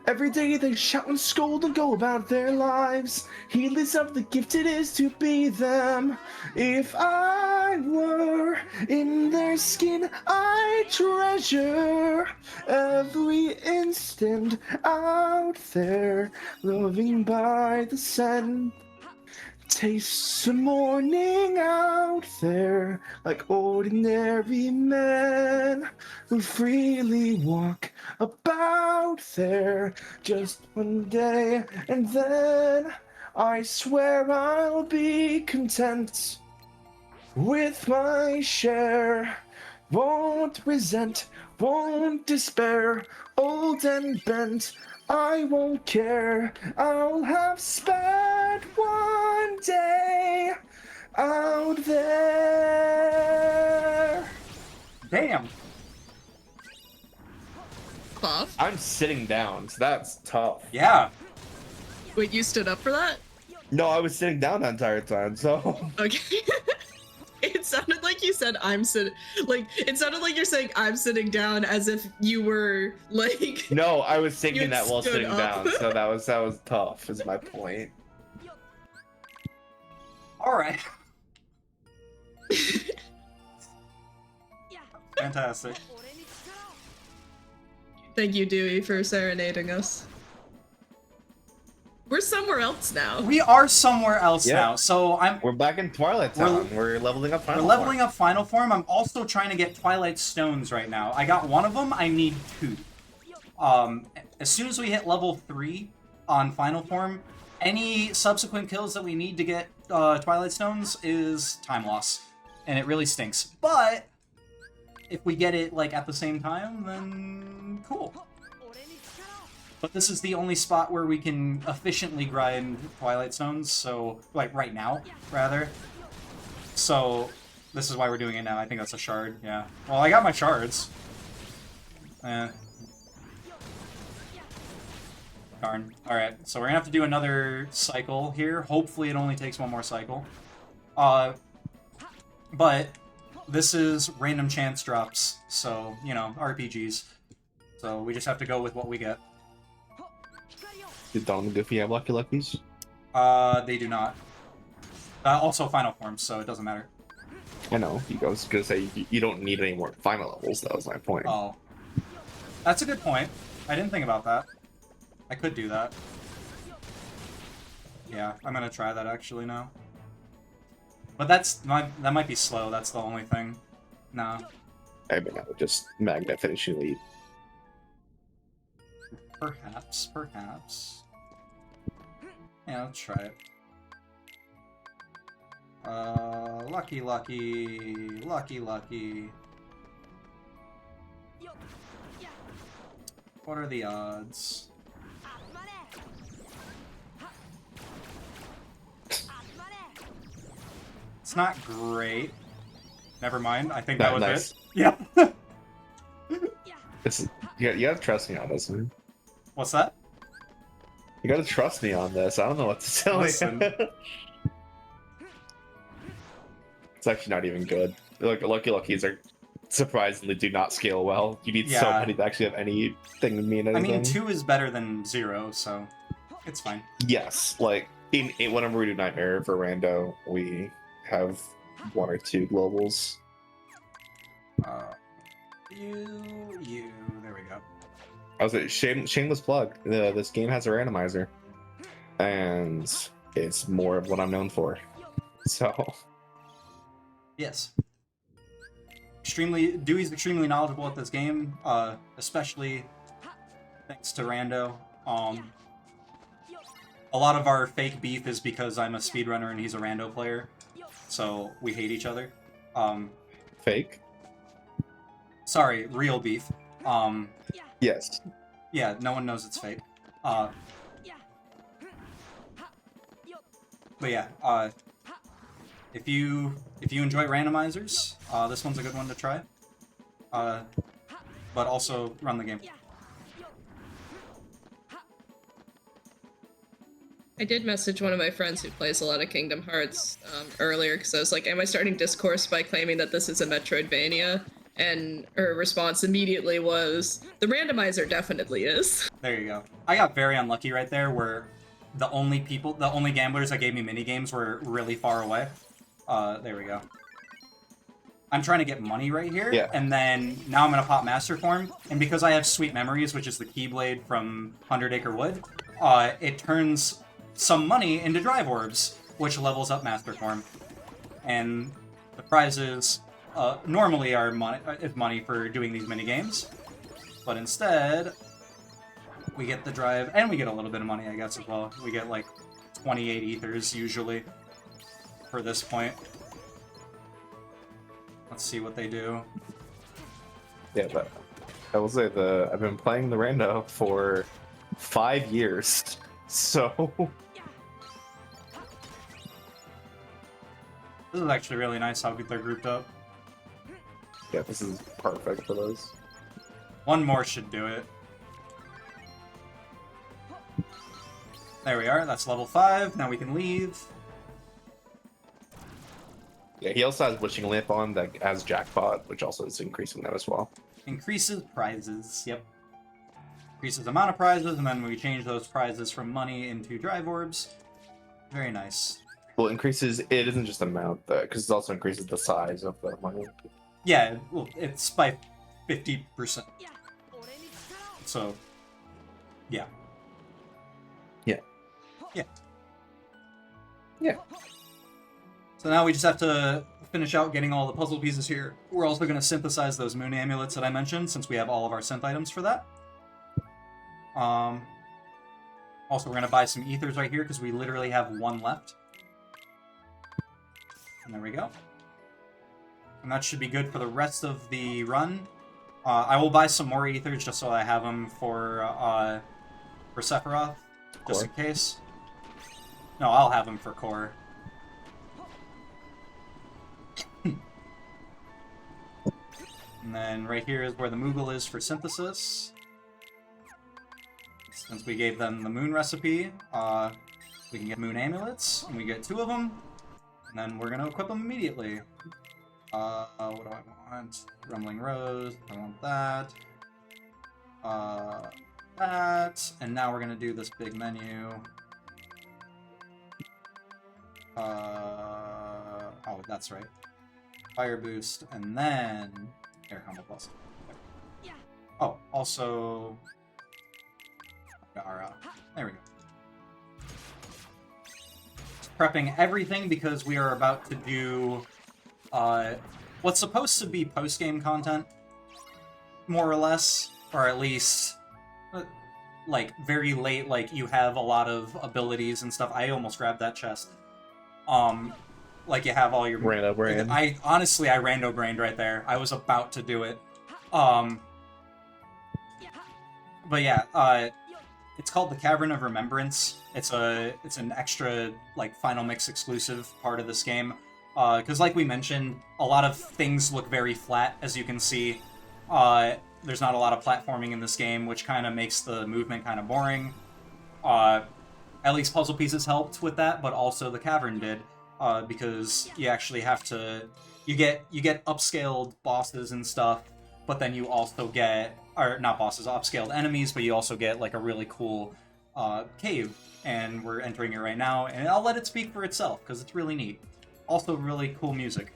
[SPEAKER 3] Every day they shout and scold and go about their lives, heedless of the gift it is to be them. If I were in their skin, I'd treasure every instant out there, loving by the sun. Taste the morning out there, like ordinary men who freely walk about there just one day, and then I swear I'll be content with my share. Won't resent, won't despair, old and bent, I won't care. I'll have spent one day out there.
[SPEAKER 2] Damn.
[SPEAKER 1] hop off.
[SPEAKER 3] I'm sitting down, so that's tough.
[SPEAKER 2] Yeah.
[SPEAKER 1] Wait, you stood up for that?
[SPEAKER 3] No, I was sitting down the entire time, so.
[SPEAKER 1] Okay. It sounded like you said I'm sitting. Like it sounded like you're saying I'm sitting down, as if you were like.
[SPEAKER 3] No, I was thinking
[SPEAKER 1] You
[SPEAKER 3] that while
[SPEAKER 1] stood
[SPEAKER 3] sitting
[SPEAKER 1] up.
[SPEAKER 3] down, so that was tough. Is my point.
[SPEAKER 2] All right. Fantastic.
[SPEAKER 1] Thank you, Dewey, for serenading us. We're somewhere else now.
[SPEAKER 2] We are somewhere else
[SPEAKER 3] Yeah.
[SPEAKER 2] now. So
[SPEAKER 3] We're back in Twilight Town. We're leveling up.
[SPEAKER 2] we're leveling up Final Form. I'm also trying to get Twilight Stones right now. I got one of them. I need 2. As soon as we hit level 3 on Final Form, any subsequent kills that we need to get Twilight Stones is time loss, and it really stinks. But if we get it like at the same time, then cool. But this is the only spot where we can efficiently grind Twilight Stones, so, like, right now, rather. So, this is why we're doing it now. I think that's a shard, yeah. Well, I got my shards. Darn. Alright, so we're gonna have to do another cycle here. Hopefully it only takes one more cycle. But this is random chance drops, so, you know, RPGs. So we just have to go with what we get.
[SPEAKER 3] Did Don and Goofy have Lucky Luckies?
[SPEAKER 2] They do not. Also Final Form, so it doesn't matter.
[SPEAKER 3] I know. I was gonna say you don't need any more final levels. That was my point.
[SPEAKER 2] Oh. That's a good point. I didn't think about that. I could do that. Yeah, I'm gonna try that actually now. But that might be slow, that's the only thing. No.
[SPEAKER 3] I mean, I would just Magna finishing lead.
[SPEAKER 2] Perhaps, perhaps. Yeah, let's try it. Lucky, lucky, lucky, lucky. What are the odds? It's not great. Never mind, I think that was
[SPEAKER 3] Nice.
[SPEAKER 2] it. Yep.
[SPEAKER 3] You gotta trust me on this, man.
[SPEAKER 2] What's that?
[SPEAKER 3] You gotta trust me on this. I don't know what to tell
[SPEAKER 2] Listen.
[SPEAKER 3] you. It's actually not even good. Lucky Luckies are surprisingly do not scale well. You need so
[SPEAKER 2] Yeah.
[SPEAKER 3] many to actually have anything to mean
[SPEAKER 2] I
[SPEAKER 3] anything.
[SPEAKER 2] mean, 2 is better than 0, so it's fine.
[SPEAKER 3] Yes, like in whenever we do Nightmare for Rando, we have 1 or 2 globals.
[SPEAKER 2] There we go.
[SPEAKER 3] I was shameless plug. This game has a randomizer, and it's more of what I'm known for. So
[SPEAKER 2] Yes. Dewey's extremely knowledgeable at this game, especially thanks to Rando. A lot of our fake beef is because I'm a speedrunner and he's a Rando player, so we hate each other.
[SPEAKER 3] fake.
[SPEAKER 2] Sorry, real beef.
[SPEAKER 3] Yes.
[SPEAKER 2] Yeah, no one knows it's fake. But yeah, if you enjoy randomizers, this one's a good one to try. But also run the game.
[SPEAKER 1] I did message one of my friends who plays a lot of Kingdom Hearts earlier because I was like, am I starting discourse by claiming that this is a Metroidvania? And her response immediately was, the randomizer definitely is.
[SPEAKER 2] There you go. I got very unlucky right there where the only gamblers that gave me minigames were really far away. There we go. I'm trying to get money right here,
[SPEAKER 3] Yeah.
[SPEAKER 2] and then now I'm gonna pop Master Form, and because I have Sweet Memories, which is the Keyblade from 100 Acre Wood, it turns some money into Drive Orbs, which levels up Master Form. And the prizes normally are money for doing these minigames, but instead we get the drive, and we get a little bit of money, I guess, as well. We get like 28 ethers usually for this point. Let's see what they do.
[SPEAKER 3] Yeah, but I will say I've been playing the Rando for 5 years, so
[SPEAKER 2] This is actually really nice how they're grouped up.
[SPEAKER 3] yeah, this is perfect for those.
[SPEAKER 2] One more should do it. There we are. That's level 5. Now we can leave.
[SPEAKER 3] Yeah, he also has Wishing Lamp on that has Jackpot, which also is increasing that as well.
[SPEAKER 2] Increases prizes. Yep. Increases amount of prizes, and then we change those prizes from money into drive orbs. Very nice.
[SPEAKER 3] Well, increases, it isn't just amount, though, because it also increases the size of the money.
[SPEAKER 2] Yeah, well, it's by 50%. So, yeah.
[SPEAKER 3] Yeah.
[SPEAKER 2] Yeah.
[SPEAKER 3] Yeah.
[SPEAKER 2] So now we just have to finish out getting all the puzzle pieces here. We're also going to synthesize those moon amulets that I mentioned, since we have all of our synth items for that. Also, we're going to buy some ethers right here, because we literally have 1 left. And there we go. And that should be good for the rest of the run. I will buy some more ethers just so I have them for Sephiroth, just in case. No, I'll have them for core. And then right here is where the Moogle is for synthesis. Since we gave them the moon recipe, we can get moon amulets, and we get 2 of them. And then we're gonna equip them immediately. What do I want? Rumbling Rose, I want that. That. And now we're gonna do this big menu. Oh, that's right. Fire boost, and then air combo plus. There. Oh, also there we go. Prepping everything because we are about to do what's supposed to be post-game content, more or less, or at least like very late. Like you have a lot of abilities and stuff. I almost grabbed that chest. Like you have all your
[SPEAKER 3] Rando brain.
[SPEAKER 2] I rando brained right there. I was about to do it. But yeah, it's called the Cavern of Remembrance. It's an extra like Final Mix exclusive part of this game. Because like we mentioned, a lot of things look very flat, as you can see. There's not a lot of platforming in this game, which kind of makes the movement kind of boring. At least puzzle pieces helped with that, but also the cavern did, because you actually have to you get upscaled bosses and stuff, but then you also get, or not bosses, upscaled enemies, but you also get like a really cool cave, and we're entering it right now, and I'll let it speak for itself because it's really neat. Also, really cool music.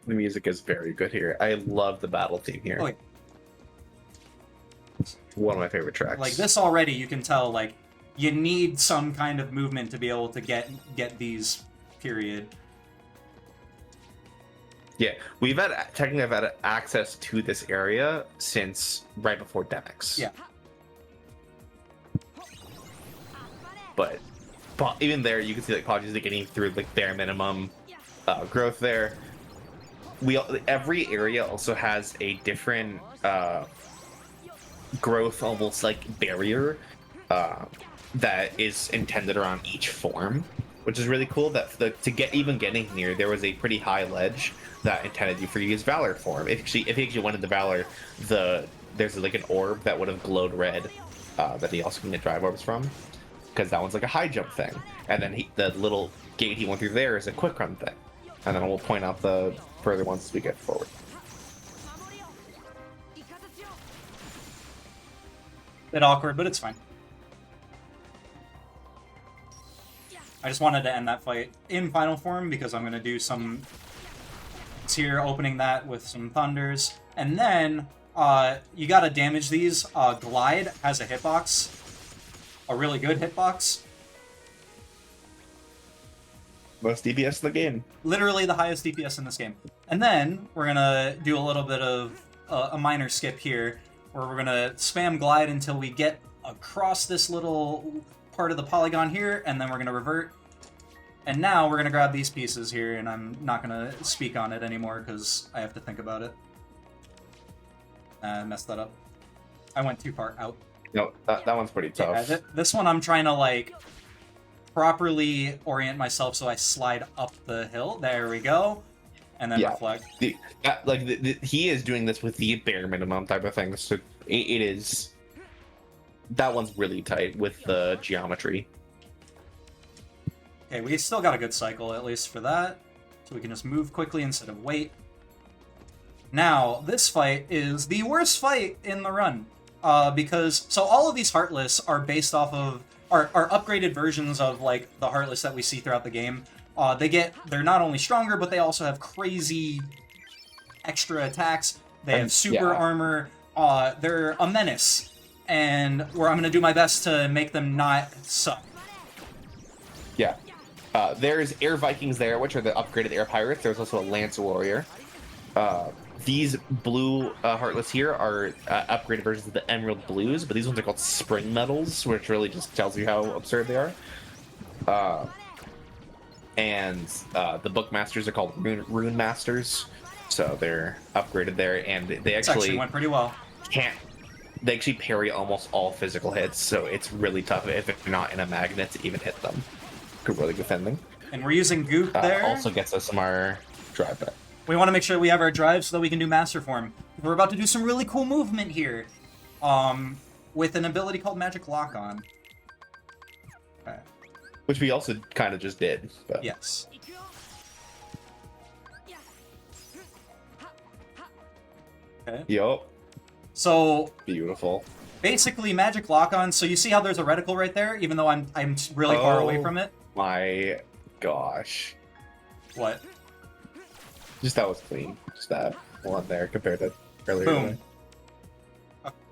[SPEAKER 3] The music is very good here. I love the battle theme here.
[SPEAKER 2] Oh, yeah.
[SPEAKER 3] One of my favorite tracks.
[SPEAKER 2] Like this already, you can tell like you need some kind of movement to be able to get these. Period.
[SPEAKER 3] Yeah, technically I've had access to this area since right before Demix.
[SPEAKER 2] Yeah.
[SPEAKER 3] But even there, you can see like Podgy's getting through like bare minimum growth there. Every area also has a different growth, almost like barrier that is intended around each form, which is really cool. That getting here, there was a pretty high ledge that intended you for you to use Valor form. If you actually went into Valor, there's like an orb that would have glowed red that he also can get drive orbs from, because that one's like a high jump thing. And then the little gate he went through there is a quick run thing. And then we'll point out the further ones as we get forward.
[SPEAKER 2] Bit awkward, but it's fine. I just wanted to end that fight in final form because I'm going to do some... It's here, opening that with some thunders. And then, you gotta damage these. Glide has a hitbox. A really good hitbox.
[SPEAKER 3] Most DPS in the game.
[SPEAKER 2] Literally the highest DPS in this game. And then, we're gonna do a little bit of a minor skip here, where we're gonna spam glide until we get across this little part of the polygon here, and then we're gonna revert. And now we're gonna grab these pieces here, and I'm not gonna speak on it anymore because I have to think about it. I messed that up. I went too far out.
[SPEAKER 3] No, that one's pretty tough.
[SPEAKER 2] Yeah, this one I'm trying to like properly orient myself so I slide up the hill. There we go. And then reflect.
[SPEAKER 3] He is doing this with the bare minimum type of thing. So it is that one's really tight with the geometry.
[SPEAKER 2] Okay, we still got a good cycle, at least for that. So we can just move quickly instead of wait. Now, this fight is the worst fight in the run. Because, so all of these Heartless are based off of, are upgraded versions of, like, the Heartless that we see throughout the game. They're not only stronger, but they also have crazy extra attacks. They have super armor. They're a menace. And where I'm going to do my best to make them not suck.
[SPEAKER 3] Yeah. There's Air Vikings there, which are the upgraded Air Pirates. There's also a Lance Warrior. These blue Heartless here are upgraded versions of the Emerald Blues, but these ones are called Spring Metals, which really just tells you how absurd they are. And the Bookmasters are called Rune Masters, so they're upgraded there, and they actually
[SPEAKER 2] went pretty well.
[SPEAKER 3] They actually parry almost all physical hits, so it's really tough if you're not in a magnet to even hit them. Good, really defending.
[SPEAKER 2] And we're using Goop there.
[SPEAKER 3] Also gets us some our drive back.
[SPEAKER 2] We want to make sure we have our drive so that we can do Master Form. We're about to do some really cool movement here. With an ability called Magic Lock-On. Okay.
[SPEAKER 3] Which we also kind of just did. But.
[SPEAKER 2] Yes. Okay.
[SPEAKER 3] Yup.
[SPEAKER 2] So
[SPEAKER 3] beautiful.
[SPEAKER 2] Basically, Magic Lock-On. So you see how there's a reticle right there, even though I'm really far away from it.
[SPEAKER 3] My gosh.
[SPEAKER 2] What?
[SPEAKER 3] Just that was clean. Just that one there compared to earlier.
[SPEAKER 2] Boom.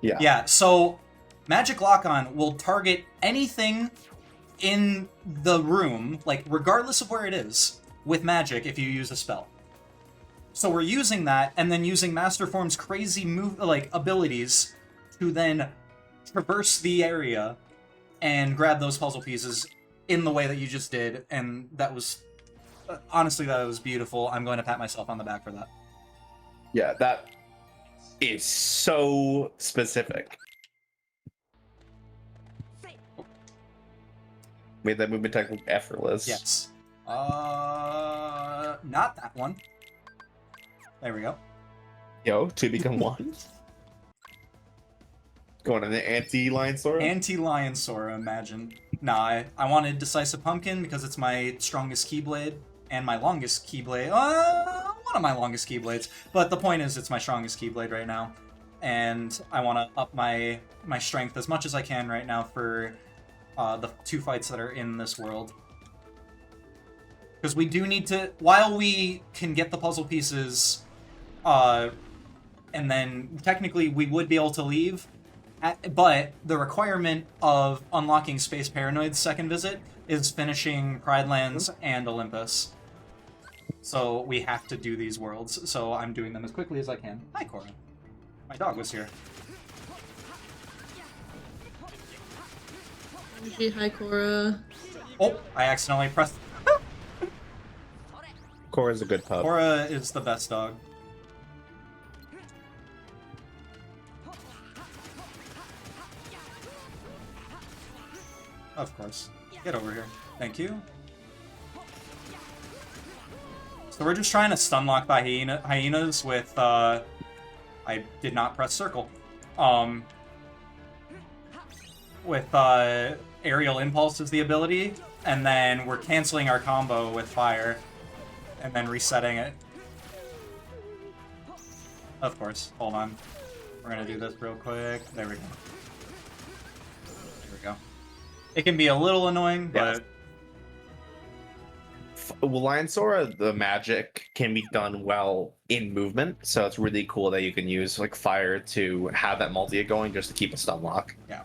[SPEAKER 3] Yeah.
[SPEAKER 2] Yeah. So Magic Lock-On will target anything in the room, like regardless of where it is, with magic if you use a spell. So we're using that, and then using Master Form's crazy abilities to then traverse the area and grab those puzzle pieces in the way that you just did, and that was honestly, that was beautiful. I'm going to pat myself on the back for that.
[SPEAKER 3] Yeah, that is so specific. Made that movement tech look effortless.
[SPEAKER 2] Yes. Not that one. There we go.
[SPEAKER 3] Yo, two become one. Going on the anti-Lion Sora?
[SPEAKER 2] Anti-Lion Sora, imagine. Nah, I wanted Decisive Pumpkin because it's my strongest Keyblade and my longest Keyblade. One of my longest Keyblades. But the point is, it's my strongest Keyblade right now. And I want to up my strength as much as I can right now for the two fights that are in this world. Because we do need to, while we can get the puzzle pieces, and then technically we would be able to leave, but the requirement of unlocking Space Paranoid's second visit is finishing Pride Lands and Olympus. So we have to do these worlds, so I'm doing them as quickly as I can. Hi, Cora. My dog was here.
[SPEAKER 1] Hi, Cora.
[SPEAKER 2] Oh, I accidentally pressed...
[SPEAKER 3] Cora's a good pup.
[SPEAKER 2] Cora is the best dog. Of course. Get over here. Thank you. So we're just trying to stunlock the hyenas with, I did not press circle. With, Aerial Impulse is the ability, and then we're canceling our combo with fire, and then resetting it. Of course. Hold on. We're gonna do this real quick. There we go. There we go. It can be a little annoying, but...
[SPEAKER 3] Well, Lion Sora, the magic can be done well in movement, so it's really cool that you can use like fire to have that multi going just to keep a stun lock.
[SPEAKER 2] Yeah.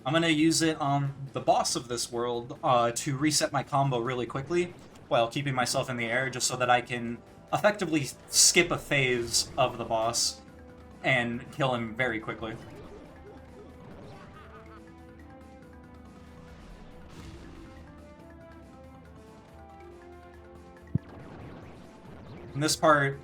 [SPEAKER 2] I'm gonna use it on the boss of this world to reset my combo really quickly while keeping myself in the air just so that I can effectively skip a phase of the boss and kill him very quickly. In this part,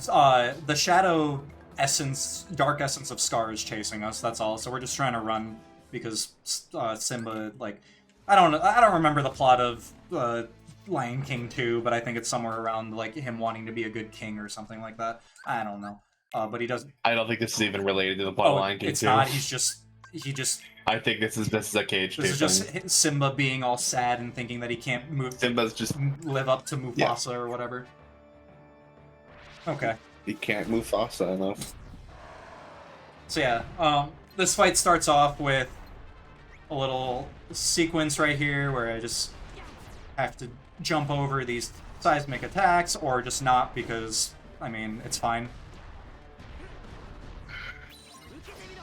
[SPEAKER 2] the shadow essence, dark essence of Scar is chasing us, that's all, so we're just trying to run because Simba, like, I don't remember the plot of Lion King 2, but I think it's somewhere around, like, him wanting to be a good king or something like that. I don't know. But he doesn't...
[SPEAKER 3] I don't think this is even related to the plot of Lion King 2.
[SPEAKER 2] It's not, he's just he just...
[SPEAKER 3] I think this is a cage.
[SPEAKER 2] This is just Simba being all sad and thinking that he can't move.
[SPEAKER 3] Simba's just
[SPEAKER 2] live up to Mufasa or whatever. Okay.
[SPEAKER 3] He can't move Mufasa enough.
[SPEAKER 2] So yeah, this fight starts off with a little sequence right here where I just have to jump over these seismic attacks, or just not, because, I mean, it's fine.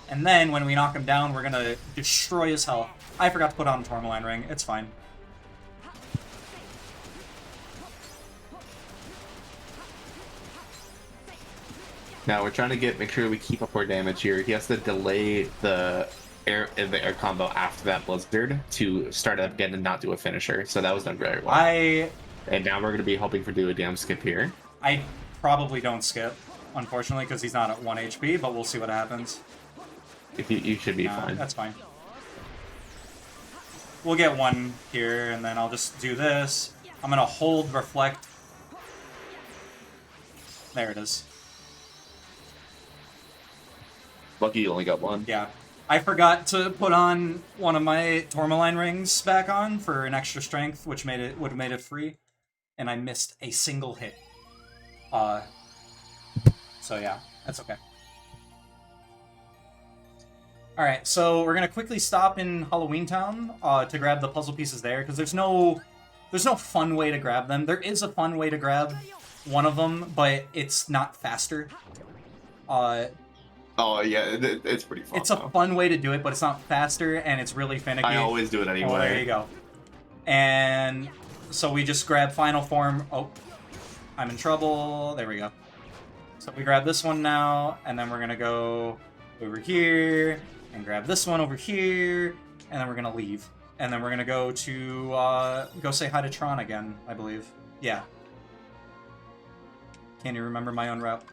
[SPEAKER 2] And then, when we knock him down, we're gonna destroy his health. I forgot to put on a Tourmaline Ring. It's fine.
[SPEAKER 3] Now we're trying to make sure we keep up our damage here. He has to delay the air combo after that Blizzard to start up again and not do a finisher. So that was done very well. And now we're going to be hoping for do a damn skip here.
[SPEAKER 2] I probably don't skip, unfortunately, because he's not at 1 HP, but we'll see what happens.
[SPEAKER 3] If you should be fine.
[SPEAKER 2] That's fine. We'll get one here, and then I'll just do this. I'm going to hold Reflect. There it is.
[SPEAKER 3] Lucky you only got one.
[SPEAKER 2] Yeah. I forgot to put on one of my Tourmaline Rings back on for an extra strength, which would have made it free. And I missed a single hit. So yeah, that's okay. Alright, so we're gonna quickly stop in Halloween Town to grab the puzzle pieces there, because there's no fun way to grab them. There is a fun way to grab one of them, but it's not faster.
[SPEAKER 3] Oh yeah, it's pretty fun.
[SPEAKER 2] It's a fun way to do it, but it's not faster, and it's really finicky.
[SPEAKER 3] I always do it anyway.
[SPEAKER 2] Oh, there you go. And so we just grab Final Form. Oh, I'm in trouble. There we go. So we grab this one now, and then we're gonna go over here and grab this one over here, and then we're gonna leave. And then we're gonna go to go say hi to Tron again, I believe. Yeah. Can't even remember my own route.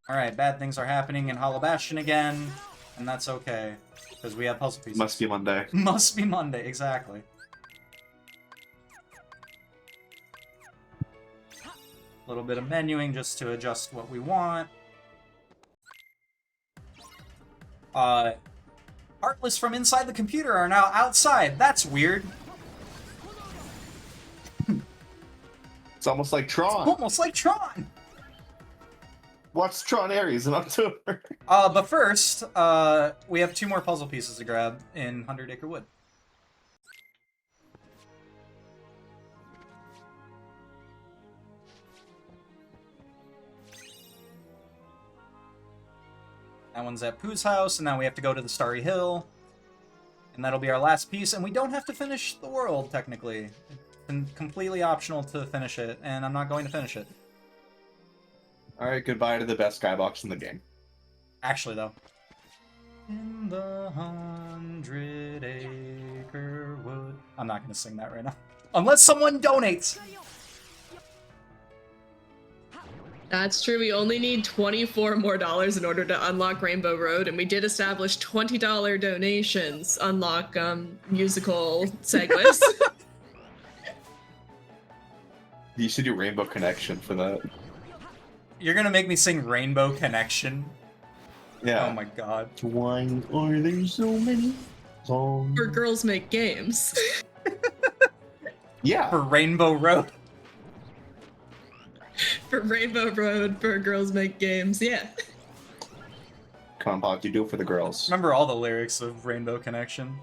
[SPEAKER 2] Alright, bad things are happening in Hollow Bastion again, and that's okay, because we have puzzle pieces.
[SPEAKER 3] Must be Monday.
[SPEAKER 2] Must be Monday, exactly. A little bit of menuing just to adjust what we want. Heartless from inside the computer are now outside. That's weird.
[SPEAKER 3] It's almost like Tron.
[SPEAKER 2] Almost like Tron!
[SPEAKER 3] Watch Tron Ares in October.
[SPEAKER 2] But first, we have 2 more puzzle pieces to grab in 100 Acre Wood. That one's at Pooh's house, and now we have to go to the Starry Hill. And that'll be our last piece, and we don't have to finish the world, technically. It's completely optional to finish it, and I'm not going to finish it.
[SPEAKER 3] Alright, goodbye to the best skybox in the game.
[SPEAKER 2] Actually, though. In the 100 Acre Wood. I'm not going to sing that right now. Unless someone donates!
[SPEAKER 1] That's true. We only need $24 more in order to unlock Rainbow Road, and we did establish $20 donations unlock musical segues.
[SPEAKER 3] You should do Rainbow Connection for that.
[SPEAKER 2] You're gonna make me sing Rainbow Connection?
[SPEAKER 3] Yeah.
[SPEAKER 2] Oh my god.
[SPEAKER 3] Why are there so many songs?
[SPEAKER 1] For girls make games.
[SPEAKER 3] Yeah.
[SPEAKER 2] For Rainbow Road.
[SPEAKER 1] For Rainbow Road, for girls make games, yeah.
[SPEAKER 3] Come on, Pod, you do it for the girls.
[SPEAKER 2] Remember all the lyrics of Rainbow Connection?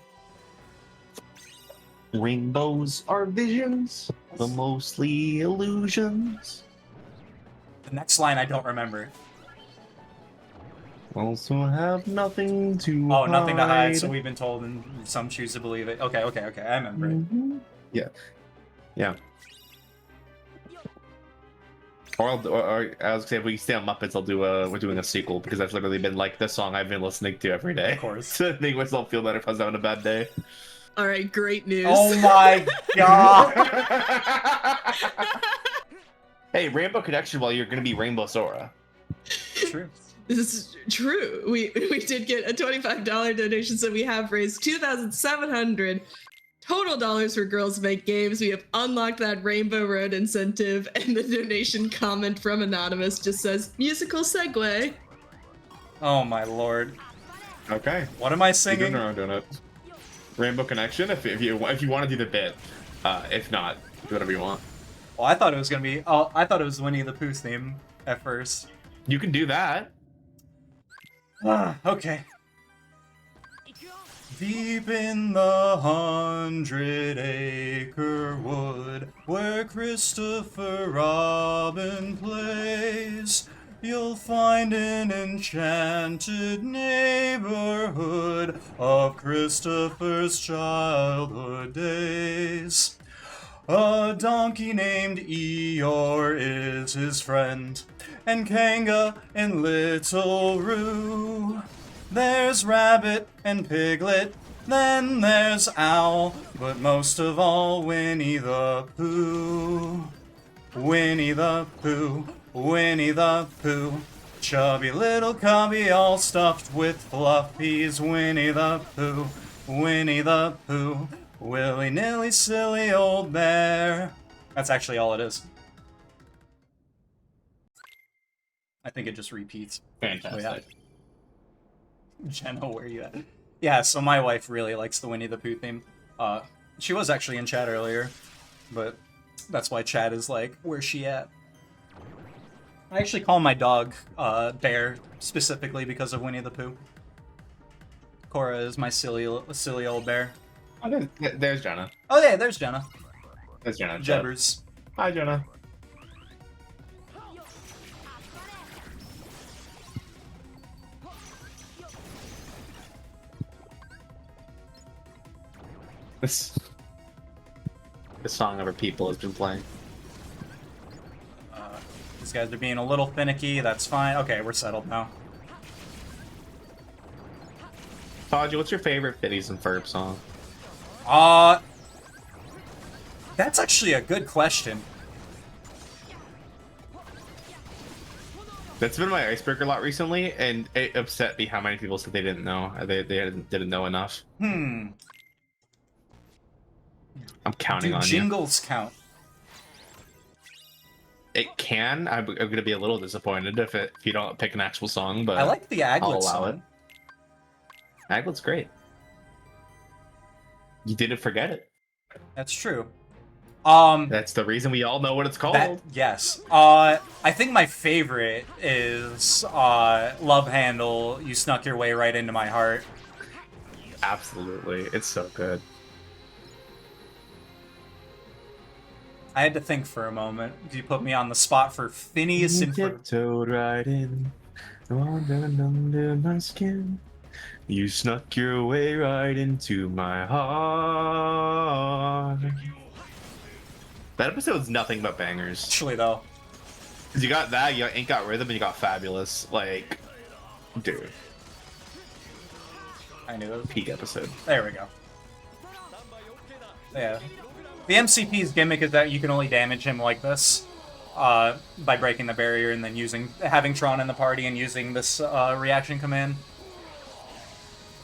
[SPEAKER 3] Rainbows are visions, but mostly illusions.
[SPEAKER 2] The next line I don't remember.
[SPEAKER 3] Also have nothing to
[SPEAKER 2] Oh,
[SPEAKER 3] hide.
[SPEAKER 2] nothing to hide, so we've been told, and some choose to believe it. Okay, I remember it.
[SPEAKER 3] Mhm. Yeah. Yeah. Or I was gonna say, if we stay on Muppets, we're doing a sequel, because that's literally been like the song I've been listening to every day.
[SPEAKER 2] Of course.
[SPEAKER 3] To make myself feel better if I was having a bad day.
[SPEAKER 1] All right, great news.
[SPEAKER 2] Oh my god!
[SPEAKER 3] Hey, Rainbow Connection while you're gonna be Rainbow Sora.
[SPEAKER 2] True.
[SPEAKER 1] This is true. We did get a $25 donation, so we have raised $2,700 Total dollars for Girls Make Games. We have unlocked that Rainbow Road incentive, and the donation comment from Anonymous just says, musical segue.
[SPEAKER 2] Oh my lord.
[SPEAKER 3] Okay.
[SPEAKER 2] What am I
[SPEAKER 3] You're
[SPEAKER 2] singing?
[SPEAKER 3] doing your own donut. Rainbow Connection, if you want to do the bit. If not, do whatever you want.
[SPEAKER 2] Well, I thought it was gonna be. Oh, I thought it was Winnie the Pooh theme at first.
[SPEAKER 3] You can do that.
[SPEAKER 2] Okay. Deep in the 100-acre wood, where Christopher Robin plays, you'll find an enchanted neighborhood of Christopher's childhood days. A donkey named Eeyore is his friend, and Kanga and Little Roo. There's Rabbit and Piglet, then there's Owl, but most of all, Winnie the Pooh. Winnie the Pooh, Winnie the Pooh. Chubby little cubby all stuffed with fluffies. Winnie the Pooh, Winnie the Pooh. Willy-nilly silly old bear. That's actually all it is. I think it just repeats.
[SPEAKER 3] Fantastic.
[SPEAKER 2] Oh, yeah. Jenna, where you at? Yeah, so my wife really likes the Winnie the Pooh theme. She was actually in chat earlier, but that's why chat is like, where's she at? I actually call my dog Bear specifically because of Winnie the Pooh. Cora is my silly old bear.
[SPEAKER 3] Oh, there's Jenna.
[SPEAKER 2] Oh yeah, there's Jenna.
[SPEAKER 3] There's Jenna.
[SPEAKER 2] Jebbers.
[SPEAKER 3] Hi, Jenna. This song of our people has been playing.
[SPEAKER 2] These guys are being a little finicky. That's fine. Okay, we're settled now.
[SPEAKER 3] Podgy, what's your favorite Phineas and Ferb song?
[SPEAKER 2] That's actually a good question.
[SPEAKER 3] That's been my icebreaker a lot recently, and it upset me how many people said they didn't know. They didn't know enough. I'm counting
[SPEAKER 2] Do
[SPEAKER 3] on
[SPEAKER 2] jingles count?
[SPEAKER 3] It can. I'm gonna be a little disappointed if you don't pick an actual song, but
[SPEAKER 2] I like the
[SPEAKER 3] I'll
[SPEAKER 2] Aglet
[SPEAKER 3] allow
[SPEAKER 2] song.
[SPEAKER 3] it. Aglet's great. You didn't forget it.
[SPEAKER 2] That's true.
[SPEAKER 3] That's the reason we all know what it's called.
[SPEAKER 2] Yes. I think my favorite is Love Handle. You snuck your way right into my heart.
[SPEAKER 3] Absolutely, it's so good.
[SPEAKER 2] I had to think for a moment. You put me on the spot for Phineas and Ferb.
[SPEAKER 3] Tiptoed right in, under my skin. You snuck your way right into my heart. That episode's nothing but bangers.
[SPEAKER 2] Actually, though.
[SPEAKER 3] Cause you got that, you ain't got rhythm, and you got fabulous. Like, dude,
[SPEAKER 2] I knew it.
[SPEAKER 3] peak episode.
[SPEAKER 2] There we go. Yeah. The MCP's gimmick is that you can only damage him like this, by breaking the barrier and then having Tron in the party and using this reaction command.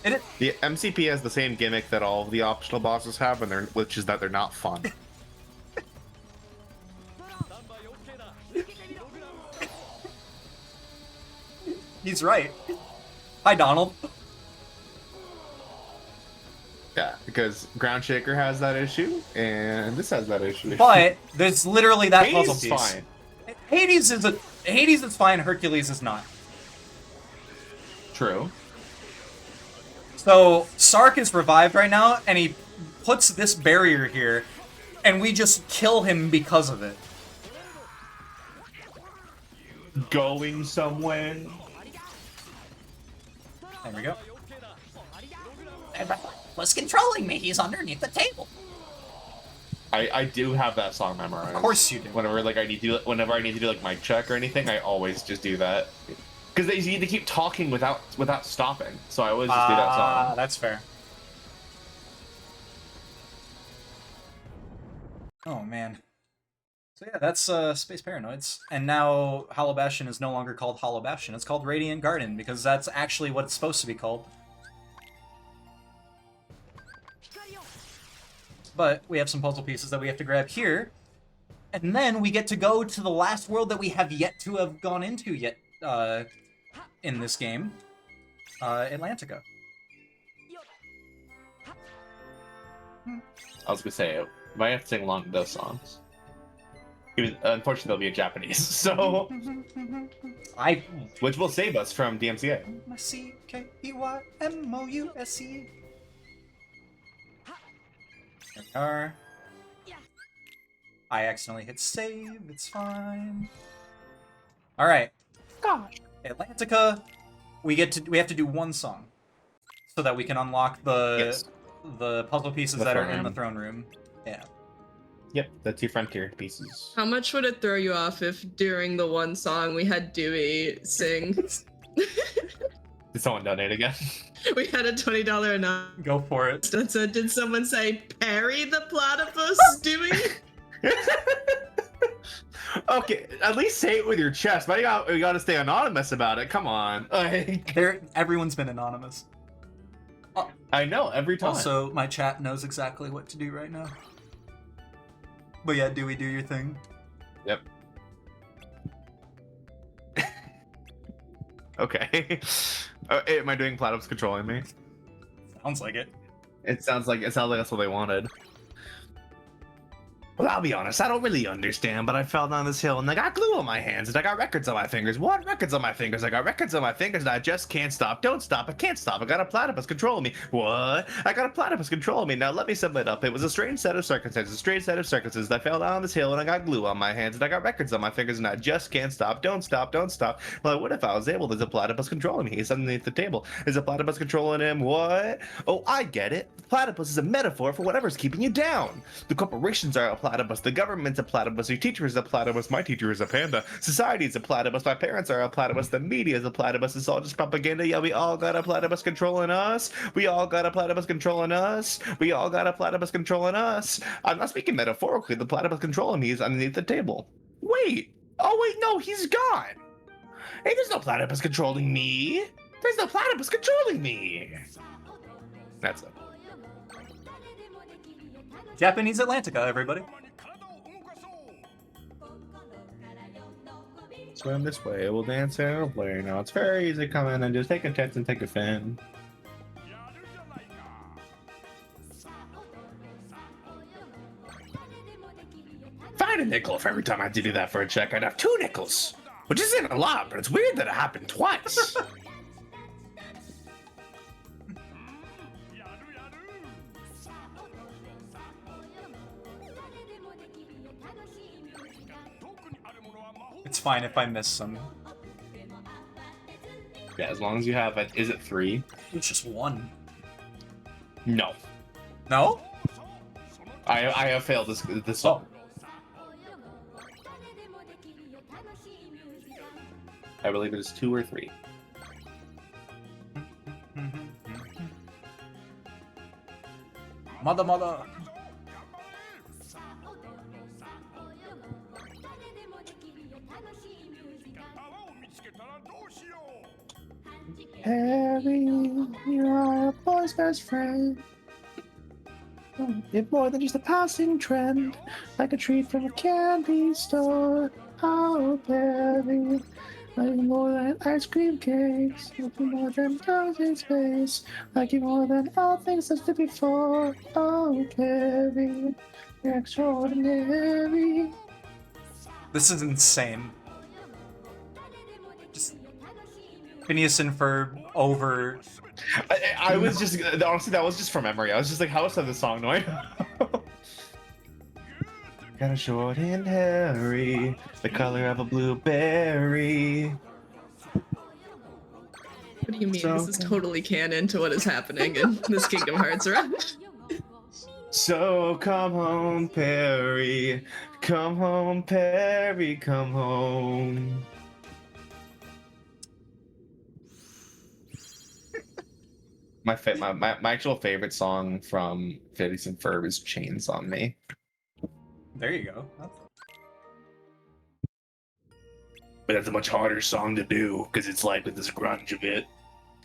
[SPEAKER 3] The MCP has the same gimmick that all of the optional bosses have, which is that they're not fun.
[SPEAKER 2] He's right. Hi, Donald.
[SPEAKER 3] Yeah, because Ground Shaker has that issue, and this has that issue.
[SPEAKER 2] But there's literally that
[SPEAKER 3] Hades
[SPEAKER 2] puzzle
[SPEAKER 3] is
[SPEAKER 2] piece.
[SPEAKER 3] fine.
[SPEAKER 2] Hades is fine. Hercules is not.
[SPEAKER 3] True.
[SPEAKER 2] So Sark is revived right now, and he puts this barrier here, and we just kill him because of it.
[SPEAKER 3] Going somewhere.
[SPEAKER 2] There we go. Was controlling me. He's underneath the table.
[SPEAKER 3] I do have that song memorized.
[SPEAKER 2] Of course you do.
[SPEAKER 3] Whenever I need to do like mic check or anything, I always just do that. Because they need to keep talking without stopping, so I always just do that song.
[SPEAKER 2] That's fair. Oh man. So yeah, that's Space Paranoids. And now Hollow Bastion is no longer called Hollow Bastion. It's called Radiant Garden, because that's actually what it's supposed to be called. But we have some puzzle pieces that we have to grab here. And then we get to go to the last world that we have yet to have gone into yet in this game. Atlantica.
[SPEAKER 3] I was gonna say, might have to sing along to those songs. Unfortunately, they'll be in Japanese, so which will save us from DMCA.
[SPEAKER 2] CKEYMOUSE. There we are. I accidentally hit save. It's fine. All right.
[SPEAKER 3] God.
[SPEAKER 2] Atlantica. We have to do one song, so that we can unlock the puzzle pieces that are in the throne room. Yeah.
[SPEAKER 3] Yep, the 2 frontier pieces.
[SPEAKER 1] How much would it throw you off if during the one song we had Dewey sing?
[SPEAKER 3] Did someone donate again?
[SPEAKER 1] We had a $20 announcement.
[SPEAKER 2] Go for it.
[SPEAKER 1] So did someone say Perry the platypus Dewey?
[SPEAKER 3] Okay, at least say it with your chest. But we gotta stay anonymous about it. Come on.
[SPEAKER 2] Everyone's been anonymous.
[SPEAKER 3] I know, every time.
[SPEAKER 2] Also, my chat knows exactly what to do right now. But yeah, Dewey, do your thing.
[SPEAKER 3] Yep. Okay. Am I doing platypus controlling me?
[SPEAKER 2] Sounds like it.
[SPEAKER 3] It sounds like that's what they wanted. Well, I'll be honest, I don't really understand, but I fell down this hill and I got glue on my hands and I got records on my fingers. What records on my fingers? I got records on my fingers and I just can't stop. Don't stop. I can't stop. I got a platypus controlling me. What? I got a platypus controlling me. Now let me sum it up. It was a strange set of circumstances. I fell down this hill and I got glue on my hands and I got records on my fingers and I just can't stop. Don't stop. Don't stop. Well, what if I was able? There's a platypus controlling me. He's underneath the table. Is a platypus controlling him? What? Oh, I get it. Platypus is a metaphor for whatever's keeping you down. The corporations are a platypus. The government's a platypus. Your teacher is a platypus. My teacher is a panda. Society is a platypus. My parents are a platypus. The media is a platypus. It's all just propaganda. Yeah, we all got a platypus controlling us. We all got a platypus controlling us. We all got a platypus controlling us. I'm not speaking metaphorically. The platypus controlling me is underneath the table. Wait. Oh, wait, no, he's gone. Hey, there's no platypus controlling me. There's no platypus controlling me. That's it.
[SPEAKER 2] Japanese Atlantica, everybody.
[SPEAKER 3] Swim this way, we'll dance and we'll play. Now it's very easy to come in and just take a chance and take a fin. Find a nickel for every time I had to do that for a check. I'd have 2 nickels, which isn't a lot, but it's weird that it happened twice.
[SPEAKER 2] It's fine if I miss some.
[SPEAKER 3] Yeah, as long as you have it. Is it 3?
[SPEAKER 2] It's just 1.
[SPEAKER 3] No.
[SPEAKER 2] No?
[SPEAKER 3] I have failed this song. I believe it is 2 or 3.
[SPEAKER 2] Mother.
[SPEAKER 3] Harry, you are a boy's best friend. You're more than just a passing trend, like a treat from a candy store. Oh, Harry, like you more than ice cream cakes, like you more than clouds in space, like you more than all things that's before. Oh, Harry, you're extraordinary.
[SPEAKER 2] This is insane. Just Phineas and Ferb over.
[SPEAKER 3] I was just honestly that was just from memory. I was just like, how is that the song going? Got a short and hairy, the color of a blueberry.
[SPEAKER 1] What do you mean? This is totally canon to what is happening in this Kingdom Hearts run.
[SPEAKER 3] So come home, Perry. Come home, Perry. Come home. My actual favorite song from Phineas and Ferb is "Chains on Me."
[SPEAKER 2] There you go.
[SPEAKER 3] But that's a much harder song to do because it's like with this grunge of it.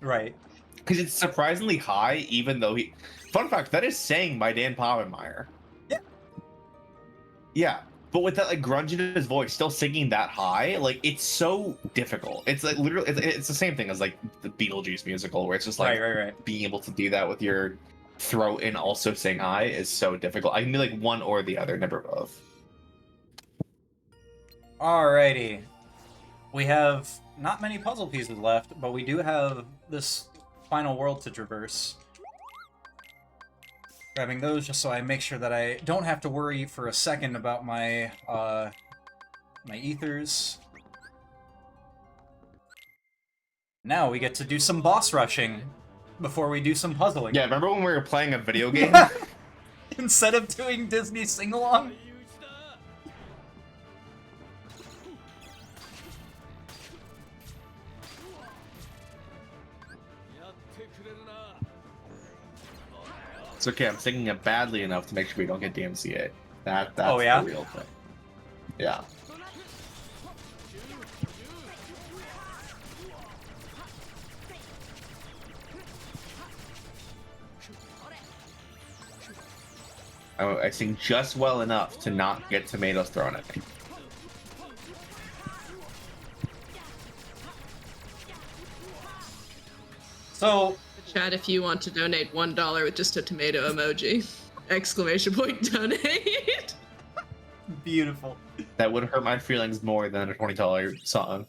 [SPEAKER 2] Right.
[SPEAKER 3] Because it's surprisingly high, even though he. Fun fact: that is sang by Dan Povenmire. Yeah, but with that like grunge in his voice, still singing that high, like it's so difficult. It's like literally, it's the same thing as like the Beetlejuice musical, where it's just like
[SPEAKER 2] Right.
[SPEAKER 3] being able to do that with your throat and also sing high is so difficult. I can do like one or the other, never both.
[SPEAKER 2] Alrighty. We have not many puzzle pieces left, but we do have this final world to traverse. Grabbing those just so I make sure that I don't have to worry for a second about my my ethers. Now we get to do some boss rushing before we do some puzzling.
[SPEAKER 3] Yeah, remember when we were playing a video game?
[SPEAKER 2] Instead of doing Disney sing-along?
[SPEAKER 3] It's okay, I'm singing it badly enough to make sure we don't get DMCA. That's
[SPEAKER 2] Oh, yeah?
[SPEAKER 3] the real thing. Yeah. I sing just well enough to not get tomatoes thrown at me.
[SPEAKER 2] So,
[SPEAKER 1] Chat if you want to donate $1 with just a tomato emoji. Exclamation point donate.
[SPEAKER 2] beautiful.
[SPEAKER 3] That would hurt my feelings more than a $20 song.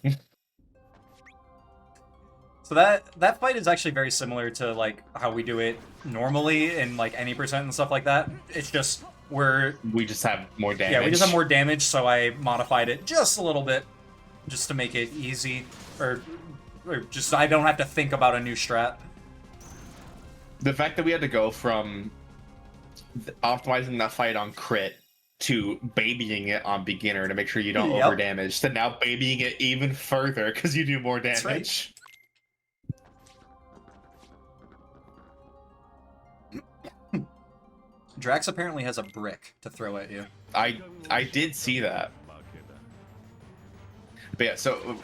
[SPEAKER 2] So that fight is actually very similar to like how we do it normally in like any percent and stuff like that. It's just
[SPEAKER 3] We just have more damage.
[SPEAKER 2] yeah, we just have more damage, so I modified it just a little bit just to make it easy or just I don't have to think about a new strat.
[SPEAKER 3] The fact that we had to go from optimizing that fight on crit to babying it on beginner to make sure you don't
[SPEAKER 2] Yep.
[SPEAKER 3] overdamage to now babying it even further because you do more damage.
[SPEAKER 2] That's right. Drax apparently has a brick to throw at you.
[SPEAKER 3] I did see that. But yeah, so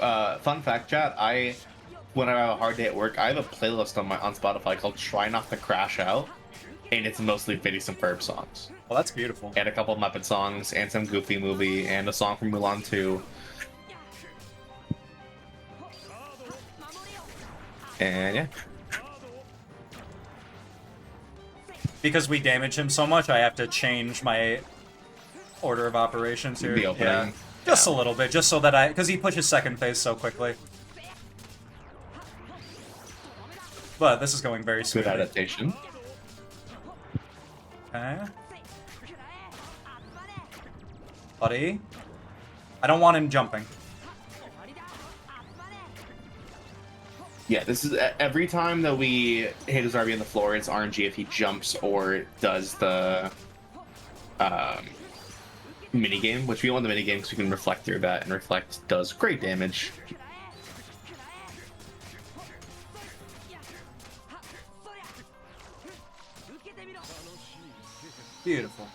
[SPEAKER 3] fun fact, chat. When I have a hard day at work, I have a playlist on Spotify called "Try Not to Crash Out," and it's mostly Phineas and Ferb songs.
[SPEAKER 2] Well, that's beautiful.
[SPEAKER 3] And a couple Muppet songs, and some Goofy movie, and a song from Mulan 2. And yeah.
[SPEAKER 2] Because we damage him so much, I have to change my order of operations here.
[SPEAKER 3] The opening.
[SPEAKER 2] Yeah. Just a little bit, just so that because he pushes second phase so quickly. But this is going very
[SPEAKER 3] Good
[SPEAKER 2] smoothly.
[SPEAKER 3] adaptation.
[SPEAKER 2] Okay. Buddy. I don't want him jumping.
[SPEAKER 3] Yeah, this is every time that we hit his RB on the floor, it's RNG if he jumps or does the minigame, which we want the minigame because we can reflect through that, and reflect does great damage.
[SPEAKER 2] Beautiful.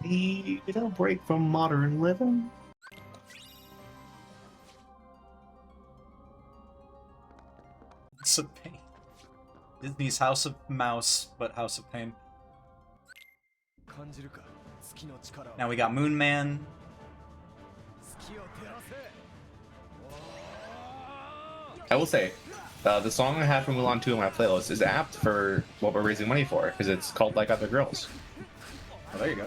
[SPEAKER 3] Need a break from modern living.
[SPEAKER 2] House of Pain. Disney's House of Mouse, but House of Pain. Now we got Moon Man.
[SPEAKER 3] I will say, the song I have from Mulan 2 on my playlist is apt for what we're raising money for, because it's called Like Other Girls.
[SPEAKER 2] Oh, there you go.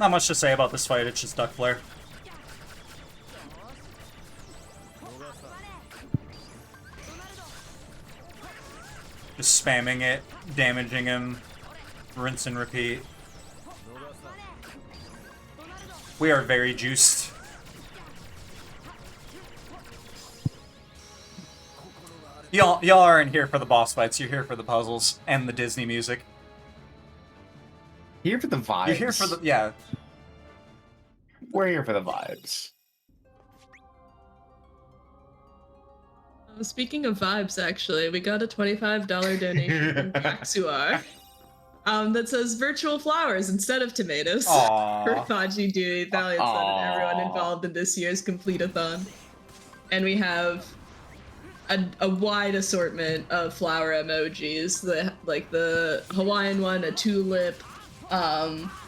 [SPEAKER 2] Not much to say about this fight, it's just duck flare. Just spamming it, damaging him, rinse and repeat. We are very juiced. Y'all aren't here for the boss fights, you're here for the puzzles and the Disney music.
[SPEAKER 3] Here for the vibes.
[SPEAKER 2] You're here for the, yeah.
[SPEAKER 3] We're here for the vibes.
[SPEAKER 1] Speaking of vibes, actually, we got a $25 donation from Paxuar. that says virtual flowers instead of tomatoes.
[SPEAKER 2] Aww.
[SPEAKER 1] For Podgy Duty, Valiant Son, and everyone
[SPEAKER 3] Aw.
[SPEAKER 1] involved in this year's Completithon. And we have a wide assortment of flower emojis. Like the Hawaiian one, a tulip,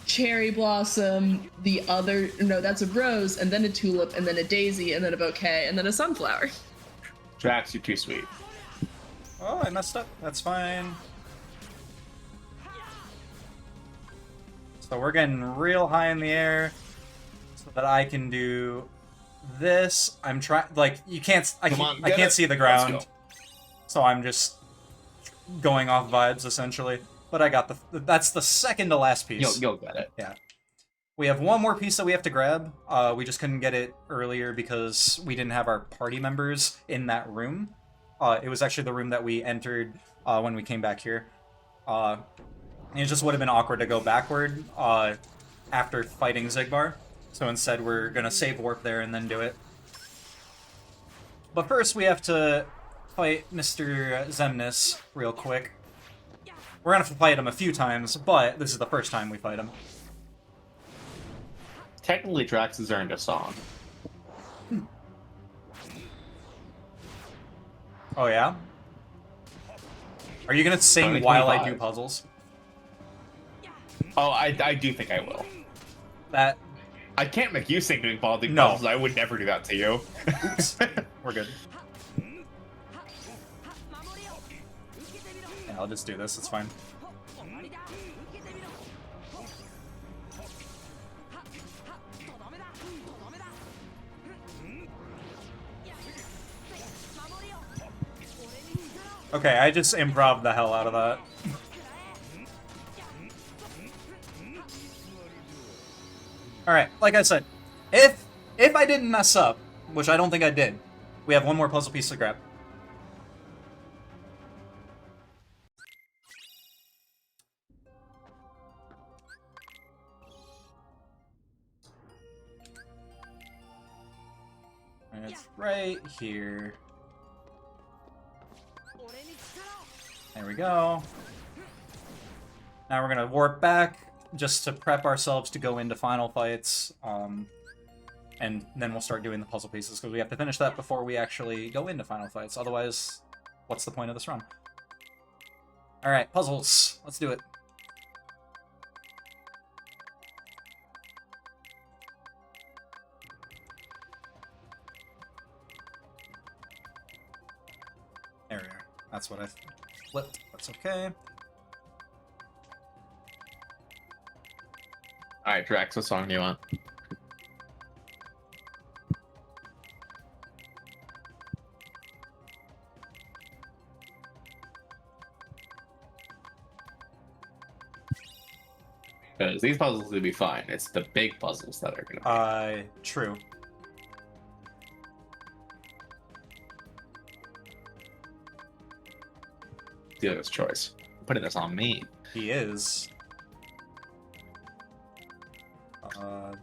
[SPEAKER 1] cherry blossom, that's a rose, and then a tulip, and then a daisy, and then a bouquet, and then a sunflower.
[SPEAKER 3] Drax, you're too sweet.
[SPEAKER 2] Oh, I messed up. That's fine. So we're getting real high in the air so that I can do this. I'm trying, like, I can't see the ground. So I'm just going off vibes, essentially. But I got that's the second to last piece.
[SPEAKER 3] You'll get it.
[SPEAKER 2] Yeah. We have one more piece that we have to grab. We just couldn't get it earlier because we didn't have our party members in that room. It was actually the room that we entered when we came back here. It just would have been awkward to go backward after fighting Zigbar. So instead we're going to save warp there and then do it. But first we have to fight Mr. Zemnis real quick. We're going to have to fight him a few times, but this is the first time we fight him.
[SPEAKER 3] Technically, Drax has earned a song.
[SPEAKER 2] Oh yeah? Are you going to sing while I do puzzles?
[SPEAKER 3] Oh, I do think I will.
[SPEAKER 2] That...
[SPEAKER 3] I can't make you sing doing puzzles.
[SPEAKER 2] No.
[SPEAKER 3] I would never do that to you.
[SPEAKER 2] Oops. We're good. Yeah, I'll just do this, it's fine. Okay, I just improv the hell out of that. Alright, like I said, if I didn't mess up, which I don't think I did, we have one more puzzle piece to grab. And it's right here. There we go. Now we're gonna warp back just to prep ourselves to go into final fights, and then we'll start doing the puzzle pieces because we have to finish that before we actually go into final fights. Otherwise, what's the point of this run? All right, puzzles. Let's do it. There we are. That's what I flipped. That's okay.
[SPEAKER 3] Alright, Drax, what song do you want? Because these puzzles will be fine. It's the big puzzles that are gonna be.
[SPEAKER 2] True.
[SPEAKER 3] Dealer's choice. Putting this on me.
[SPEAKER 2] He is.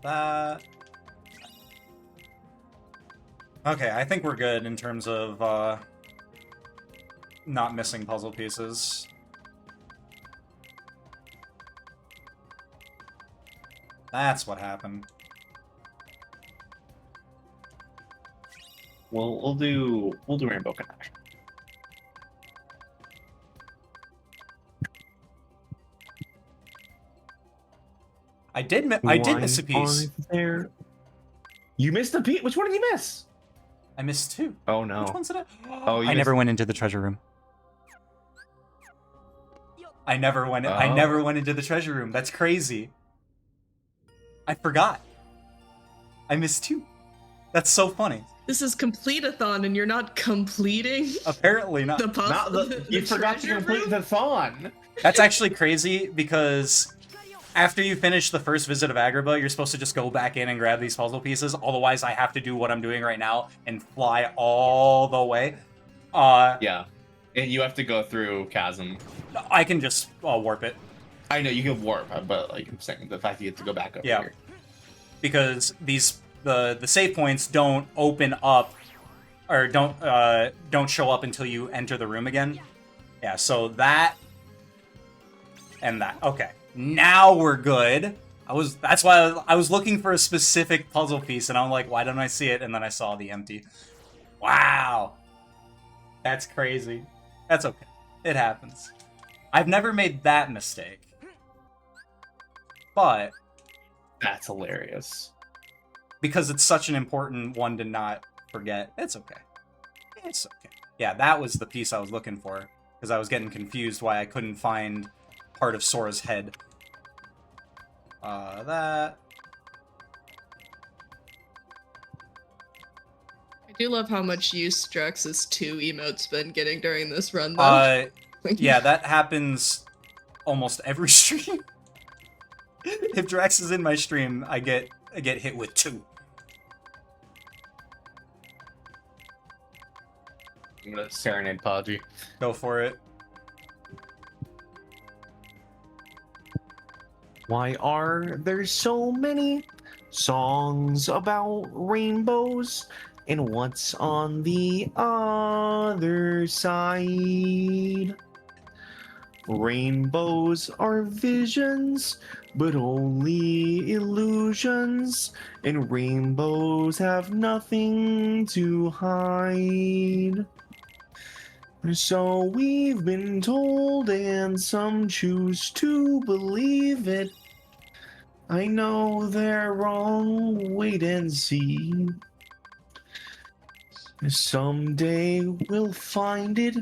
[SPEAKER 2] That. Okay, I think we're good in terms of, not missing puzzle pieces. That's what happened.
[SPEAKER 3] We'll do Rainbow Connection.
[SPEAKER 2] I did miss a piece.
[SPEAKER 3] There. You missed a piece? Which one did you miss?
[SPEAKER 2] I missed two.
[SPEAKER 3] Oh no.
[SPEAKER 2] Which ones did I?
[SPEAKER 3] Oh,
[SPEAKER 2] I never went into the treasure room. I never went into the treasure room. That's crazy. I forgot. I missed two. That's so funny.
[SPEAKER 1] This is Completithon and you're not completing
[SPEAKER 2] Apparently not.
[SPEAKER 1] the puzzle.
[SPEAKER 3] You forgot to complete the thon.
[SPEAKER 2] That's actually crazy because after you finish the first visit of Agrabah, you're supposed to just go back in and grab these puzzle pieces. Otherwise, I have to do what I'm doing right now and fly all the way.
[SPEAKER 3] Yeah. And you have to go through Chasm.
[SPEAKER 2] I can just warp it.
[SPEAKER 3] I know you can warp, but like I'm saying, the fact you get to go back up here.
[SPEAKER 2] Because the save points don't open up or don't show up until you enter the room again. Yeah, so that And that. Okay. Now we're good. That's why I was looking for a specific puzzle piece, and I'm like, why don't I see it? And then I saw the empty. Wow. That's crazy. That's okay. It happens. I've never made that mistake. But
[SPEAKER 3] That's hilarious.
[SPEAKER 2] because it's such an important one to not forget, it's okay. It's okay. Yeah, that was the piece I was looking for, because I was getting confused why I couldn't find part of Sora's head. That...
[SPEAKER 1] I do love how much use Drax's 2 emotes been getting during this run, though.
[SPEAKER 2] Yeah, that happens almost every stream. If Drax is in my stream, I get hit with 2.
[SPEAKER 3] I'm gonna serenade Podgy.
[SPEAKER 2] Go for it.
[SPEAKER 4] Why are there so many songs about rainbows? And what's on the other side? Rainbows are visions, but only illusions. And rainbows have nothing to hide. So we've been told, and some choose to believe it. I know they're wrong, wait and see. Someday we'll find it,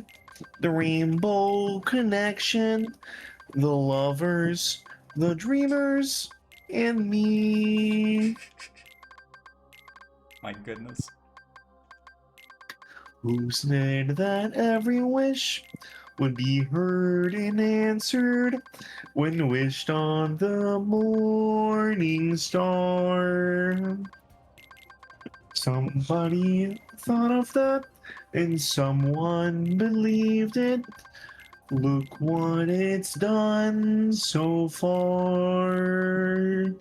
[SPEAKER 4] the rainbow connection, the lovers, the dreamers, and me.
[SPEAKER 2] My goodness.
[SPEAKER 4] Who said that every wish would be heard and answered when wished on the morning star? Somebody thought of that and someone believed it. Look what it's done so far.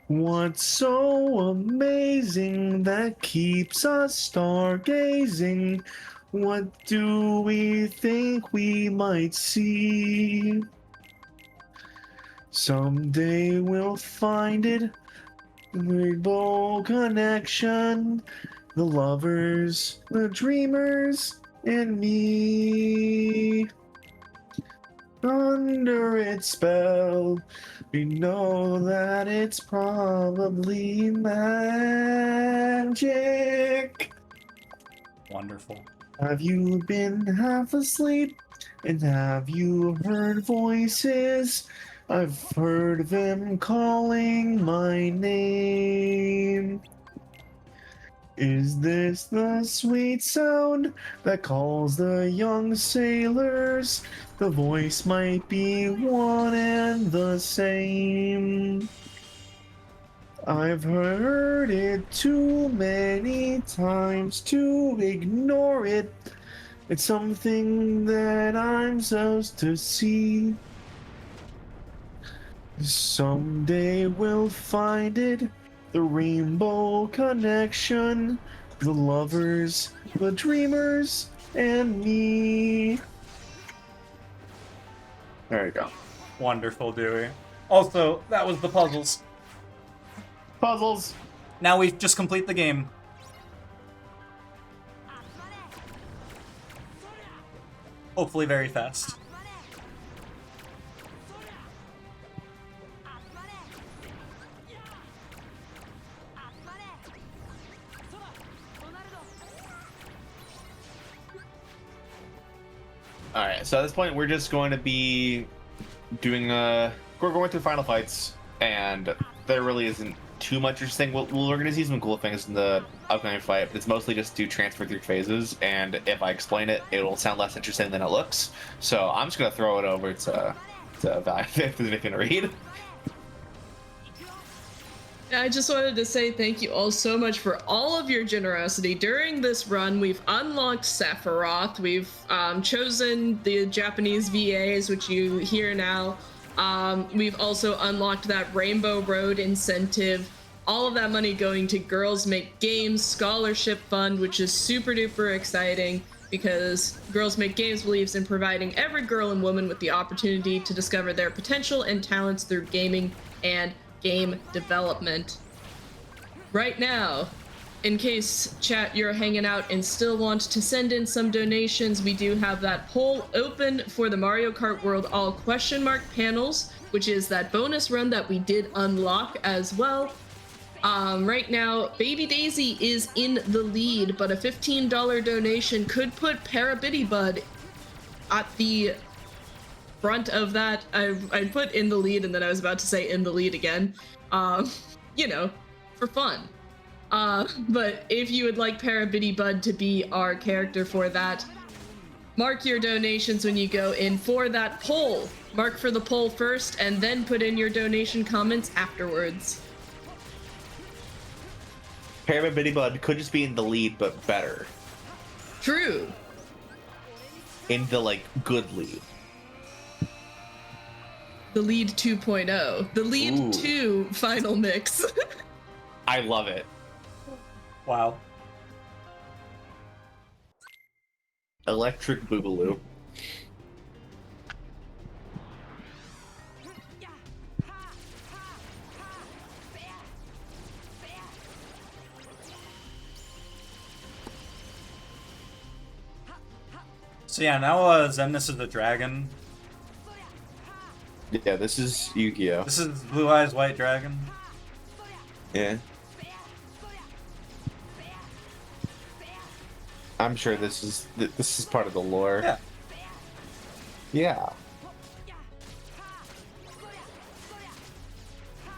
[SPEAKER 4] What's so amazing that keeps us stargazing? What do we think we might see? Someday we'll find it, the rainbow connection, the lovers, the dreamers, and me. Under its spell, we know that it's probably magic.
[SPEAKER 2] Wonderful.
[SPEAKER 4] Have you been half asleep? And have you heard voices? I've heard them calling my name. Is this the sweet sound that calls the young sailors? The voice might be one and the same. I've heard it too many times to ignore it. It's something that I'm supposed to see. Someday we'll find it, the rainbow connection, the lovers, the dreamers, and me. There you go.
[SPEAKER 2] Wonderful, Dewey. Also, that was the puzzles.
[SPEAKER 3] Puzzles!
[SPEAKER 2] Now we just complete the game. Hopefully very fast.
[SPEAKER 3] Alright, so at this point we're just going to be doing we're going through final fights, and there really isn't too much interesting. We're going to see some cool things in the upcoming fight, but it's mostly just to transfer through phases, and if I explain it, it will sound less interesting than it looks. So I'm just going to throw it over to Val if there's anything to read.
[SPEAKER 1] I just wanted to say thank you all so much for all of your generosity. During this run, we've unlocked Sephiroth, we've chosen the Japanese VAs, which you hear now. We've also unlocked that Rainbow Road incentive. All of that money going to Girls Make Games Scholarship Fund, which is super duper exciting. because Girls Make Games believes in providing every girl and woman with the opportunity to discover their potential and talents through gaming and game development. Right now, in case, chat, you're hanging out and still want to send in some donations, we do have that poll open for the Mario Kart World All question mark panels, which is that bonus run that we did unlock as well. Right now, Baby Daisy is in the lead, but a $15 donation could put Parabitty at the front of that. I put in the lead, and then I was about to say in the lead again. You know, for fun. But if you would like Parabitty to be our character for that, mark your donations when you go in for that poll. Mark for the poll first, and then put in your donation comments afterwards.
[SPEAKER 3] Parabitty could just be in the lead, but better.
[SPEAKER 1] True.
[SPEAKER 3] In the, like, good lead.
[SPEAKER 1] The lead 2.0. The lead 2 final mix.
[SPEAKER 3] I love it.
[SPEAKER 2] Wow.
[SPEAKER 3] Electric Boogaloo.
[SPEAKER 2] So yeah, now Xemnas is the dragon.
[SPEAKER 3] Yeah, this is Yu-Gi-Oh.
[SPEAKER 2] This is Blue Eyes White Dragon.
[SPEAKER 3] Yeah. I'm sure this is part of the lore.
[SPEAKER 2] Yeah.
[SPEAKER 3] Yeah.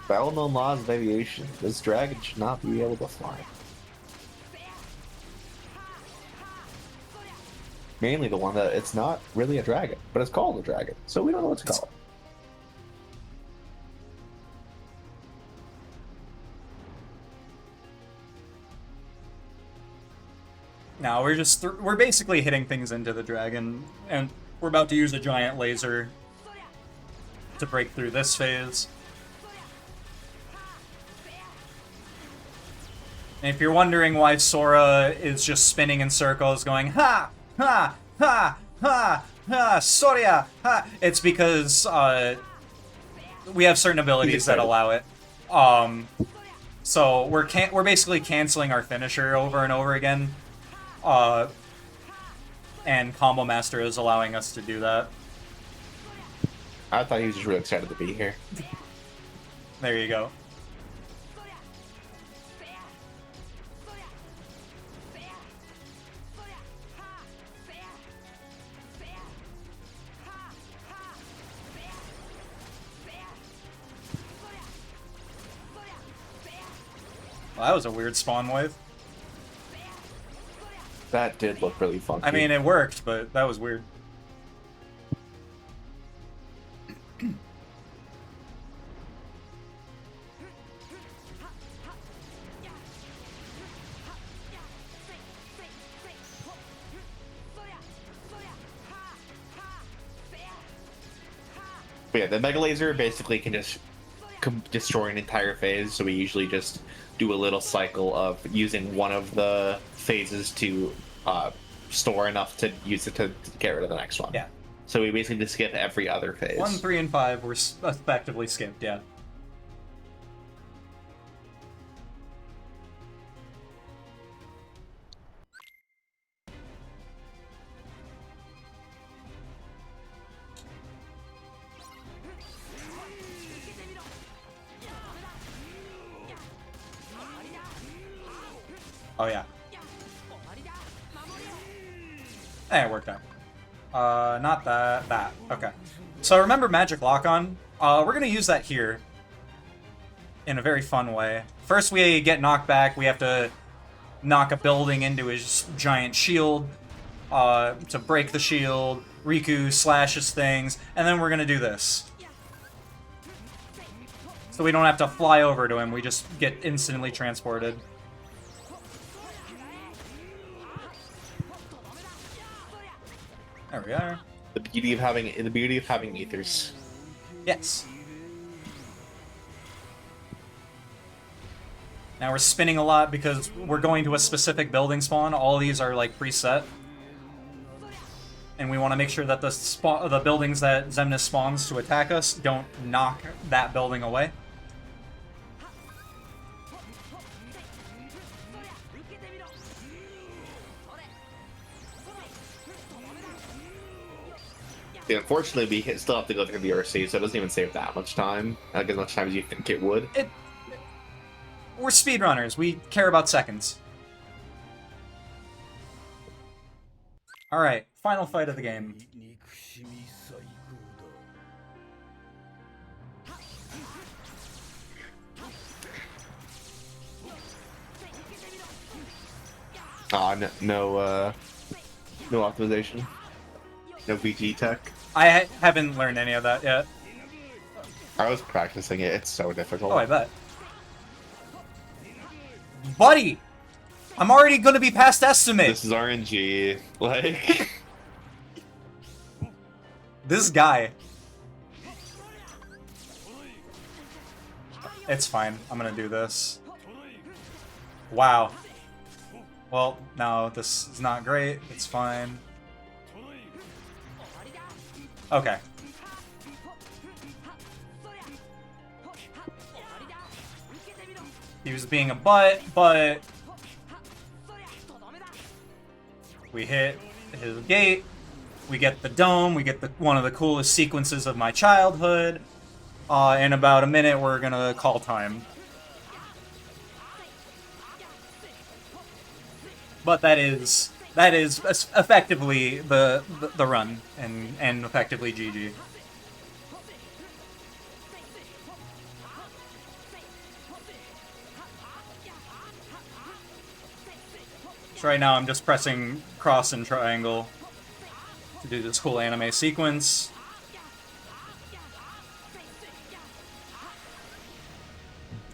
[SPEAKER 3] Well-known laws of aviation. This dragon should not be able to fly. Mainly the one that it's not really a dragon, but it's called a dragon, so we don't know what to call it.
[SPEAKER 2] Now we're basically hitting things into the dragon, and we're about to use a giant laser to break through this phase. And if you're wondering why Sora is just spinning in circles going, ha, ha, ha, ha, ha, Soria, ha, it's because we have certain abilities that allow it. So we're basically canceling our finisher over and over again. And Combo Master is allowing us to do that.
[SPEAKER 3] I thought he was just really excited to be here.
[SPEAKER 2] There you go. Well, that was a weird spawn wave.
[SPEAKER 3] That did look really funky.
[SPEAKER 2] I mean, it worked, but that was weird.
[SPEAKER 3] But yeah, the Mega Laser basically can just destroy an entire phase, so we usually just do a little cycle of using one of the phases to store enough to use it to get rid of the next one.
[SPEAKER 2] Yeah.
[SPEAKER 3] So we basically just skip every other phase.
[SPEAKER 2] 1, 3, and 5 were effectively skipped, yeah. Oh yeah. Hey, it worked out. Not that. Okay. So remember Magic Lock-On? We're gonna use that here in a very fun way. First we get knocked back, we have to knock a building into his giant shield to break the shield. Riku slashes things, and then we're gonna do this. So we don't have to fly over to him, we just get instantly transported. There we are.
[SPEAKER 3] The beauty of having ethers.
[SPEAKER 2] Yes. Now we're spinning a lot because we're going to a specific building spawn. All these are like preset. and we want to make sure that the buildings that Xemnas spawns to attack us don't knock that building away.
[SPEAKER 3] Yeah, unfortunately, we still have to go through the RC, so it doesn't even save that much time. Like as much time as you think it would.
[SPEAKER 2] We're speedrunners. We care about seconds. Alright, final fight of the game.
[SPEAKER 3] No optimization. No VG tech.
[SPEAKER 2] I haven't learned any of that yet.
[SPEAKER 3] I was practicing it. It's so difficult.
[SPEAKER 2] Oh, I bet. Buddy! I'm already gonna be past estimate!
[SPEAKER 3] This is RNG. Like...
[SPEAKER 2] This guy. It's fine. I'm gonna do this. Wow. Well, no, this is not great. It's fine. Okay. He was being a butt, but we hit his gate. We get the dome. We get one of the coolest sequences of my childhood. In about a minute, we're gonna call time. But that is effectively the run and effectively GG. So right now I'm just pressing cross and triangle to do this cool anime sequence.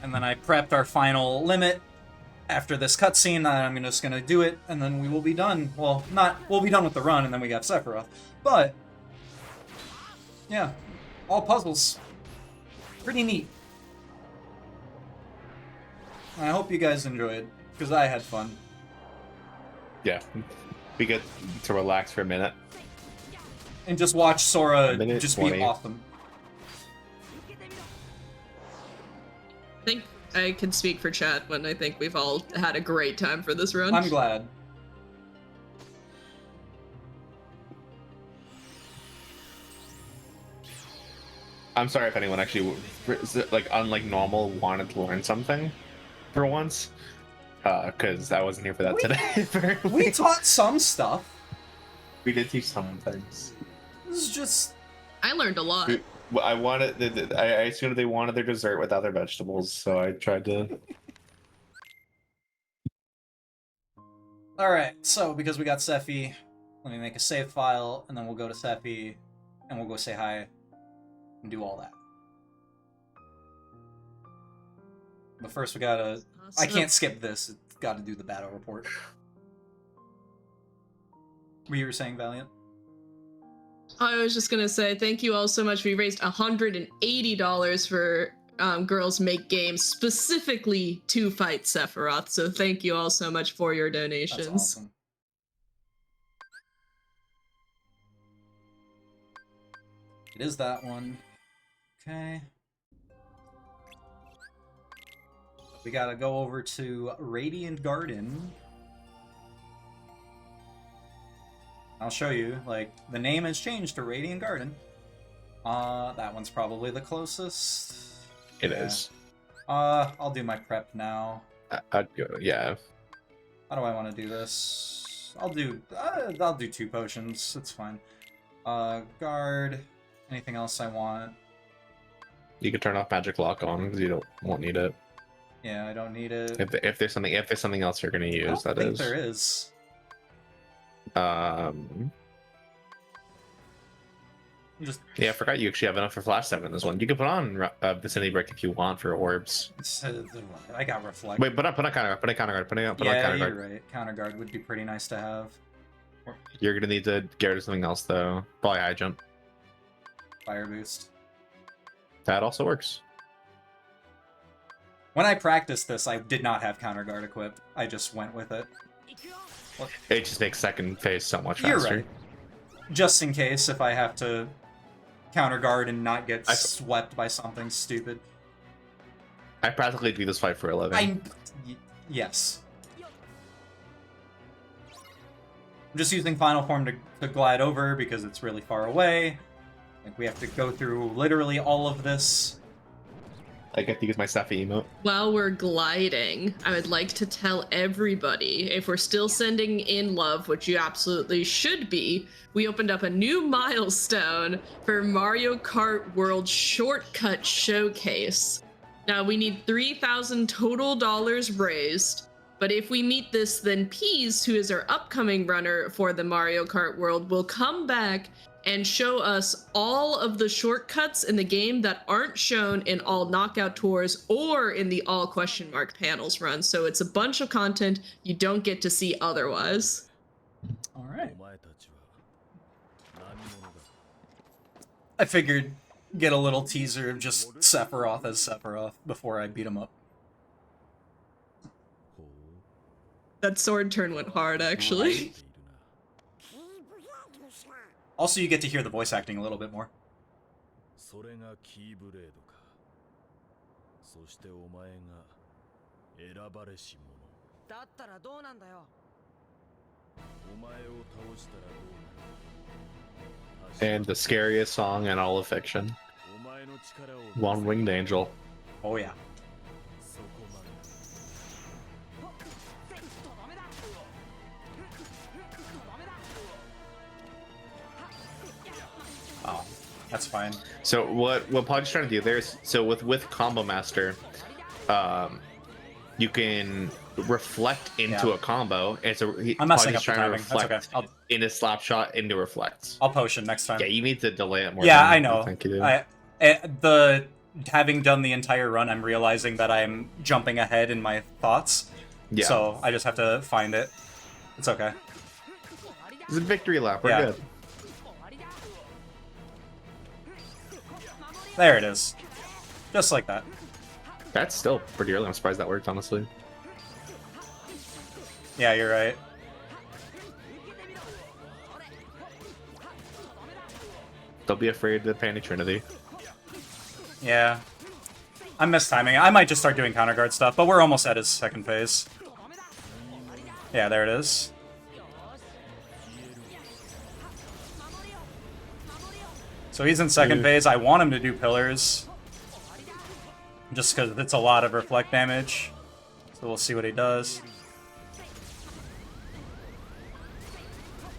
[SPEAKER 2] And then I prepped our final limit after this cutscene. I'm just gonna do it, and then we will be done. Well, we'll be done with the run, and then we got Sephiroth. But, yeah, all puzzles. Pretty neat. I hope you guys enjoyed, because I had fun.
[SPEAKER 3] Yeah. We get to relax for a minute.
[SPEAKER 2] And just watch Sora
[SPEAKER 3] Minute
[SPEAKER 2] just
[SPEAKER 3] 20.
[SPEAKER 2] be awesome.
[SPEAKER 1] I think I can speak for chat when I think we've all had a great time for this run.
[SPEAKER 2] I'm glad.
[SPEAKER 3] I'm sorry if anyone actually, like, unlike normal, wanted to learn something for once. Because I wasn't here for that today.
[SPEAKER 2] We taught some stuff.
[SPEAKER 3] We did teach some things.
[SPEAKER 2] This is just...
[SPEAKER 1] I learned a lot.
[SPEAKER 3] I wanted. I assumed they wanted their dessert without their vegetables, so I tried to.
[SPEAKER 2] Alright, so because we got Sephi, let me make a save file, and then we'll go to Sephi, and we'll go say hi, and do all that. But first we gotta... I can't skip this, it's gotta do the battle report. What you were saying, Valiant?
[SPEAKER 1] I was just gonna say thank you all so much. We raised $180 for Girls Make Games, specifically to fight Sephiroth. So thank you all so much for your donations.
[SPEAKER 2] That's awesome. It is that one. Okay. We gotta go over to Radiant Garden. I'll show you, like, the name has changed to Radiant Garden. That one's probably the closest.
[SPEAKER 3] It is.
[SPEAKER 2] I'll do my prep now.
[SPEAKER 3] I'd go. Yeah.
[SPEAKER 2] How do I want to do this? I'll do 2 potions. It's fine. Guard. Anything else I want?
[SPEAKER 3] You can turn off magic lock on because you won't need it.
[SPEAKER 2] Yeah, I don't need it.
[SPEAKER 3] If there's something else you're gonna use,
[SPEAKER 2] I don't think there is. Just
[SPEAKER 3] Yeah, I forgot you actually have enough for Flash 7 in this one. You can put on Vicinity Break if you want for orbs.
[SPEAKER 2] I got reflect.
[SPEAKER 3] Wait, put on counter guard. Put on counter guard. Put on counter guard.
[SPEAKER 2] You're right. Counter guard would be pretty nice to have.
[SPEAKER 3] You're gonna need to get rid of something else though. Probably high jump.
[SPEAKER 2] Fire boost.
[SPEAKER 3] That also works.
[SPEAKER 2] When I practiced this, I did not have counter guard equipped. I just went with it.
[SPEAKER 3] It just makes second phase so much faster.
[SPEAKER 2] You're right. just in case if I have to counter guard and not get
[SPEAKER 3] I-
[SPEAKER 2] swept by something stupid.
[SPEAKER 3] I practically do this fight for a living.
[SPEAKER 2] Yes. I'm just using Final Form to glide over because it's really far away. Like, we have to go through literally all of this.
[SPEAKER 3] I get to use my Safi emote.
[SPEAKER 1] While we're gliding, I would like to tell everybody, if we're still sending in love, which you absolutely should be, we opened up a new milestone for Mario Kart World Shortcut Showcase. Now, we need 3,000 total dollars raised, but if we meet this, then Peas, who is our upcoming runner for the Mario Kart World, will come back and show us all of the shortcuts in the game that aren't shown in all knockout tours or in the all question mark panels run. So it's a bunch of content you don't get to see otherwise.
[SPEAKER 2] All right. I figured get a little teaser of just Sephiroth as Sephiroth before I beat him up.
[SPEAKER 1] That sword turn went hard, actually.
[SPEAKER 2] Right. Also, you get to hear the voice acting a little bit more.
[SPEAKER 5] それがキーブレードか。そしてお前が選ばれし者。だったらどうなんだよ。お前を倒したらどうなる。
[SPEAKER 3] And the scariest song in all of fiction.
[SPEAKER 5] お前の力を
[SPEAKER 3] One Winged Angel.
[SPEAKER 2] Oh yeah.
[SPEAKER 5] そこまで。
[SPEAKER 2] Oh, that's fine.
[SPEAKER 3] So what Podgy's trying to do there is, so with Combo Master, you can reflect into a combo, and so
[SPEAKER 2] I'm messing
[SPEAKER 3] Podgy's
[SPEAKER 2] up the
[SPEAKER 3] trying to
[SPEAKER 2] timing. That's
[SPEAKER 3] reflect
[SPEAKER 2] okay.
[SPEAKER 3] into slap shot into reflects.
[SPEAKER 2] I'll potion next time.
[SPEAKER 3] Yeah, you need to delay it more.
[SPEAKER 2] Yeah,
[SPEAKER 3] than
[SPEAKER 2] I know.
[SPEAKER 3] think you do.
[SPEAKER 2] Having done the entire run, I'm realizing that I'm jumping ahead in my thoughts.
[SPEAKER 3] Yeah.
[SPEAKER 2] So I just have to find it. It's okay.
[SPEAKER 3] It's a victory lap. We're
[SPEAKER 2] Yeah.
[SPEAKER 3] good.
[SPEAKER 2] There it is. Just like that.
[SPEAKER 3] That's still pretty early. I'm surprised that worked, honestly.
[SPEAKER 2] Yeah, you're right.
[SPEAKER 3] Don't be afraid of the Panty Trinity.
[SPEAKER 2] Yeah. I'm mistiming. I might just start doing counter guard stuff, but we're almost at his second phase. Yeah, there it is. So he's in second phase. I want him to do pillars. Just because it's a lot of reflect damage. So we'll see what he does.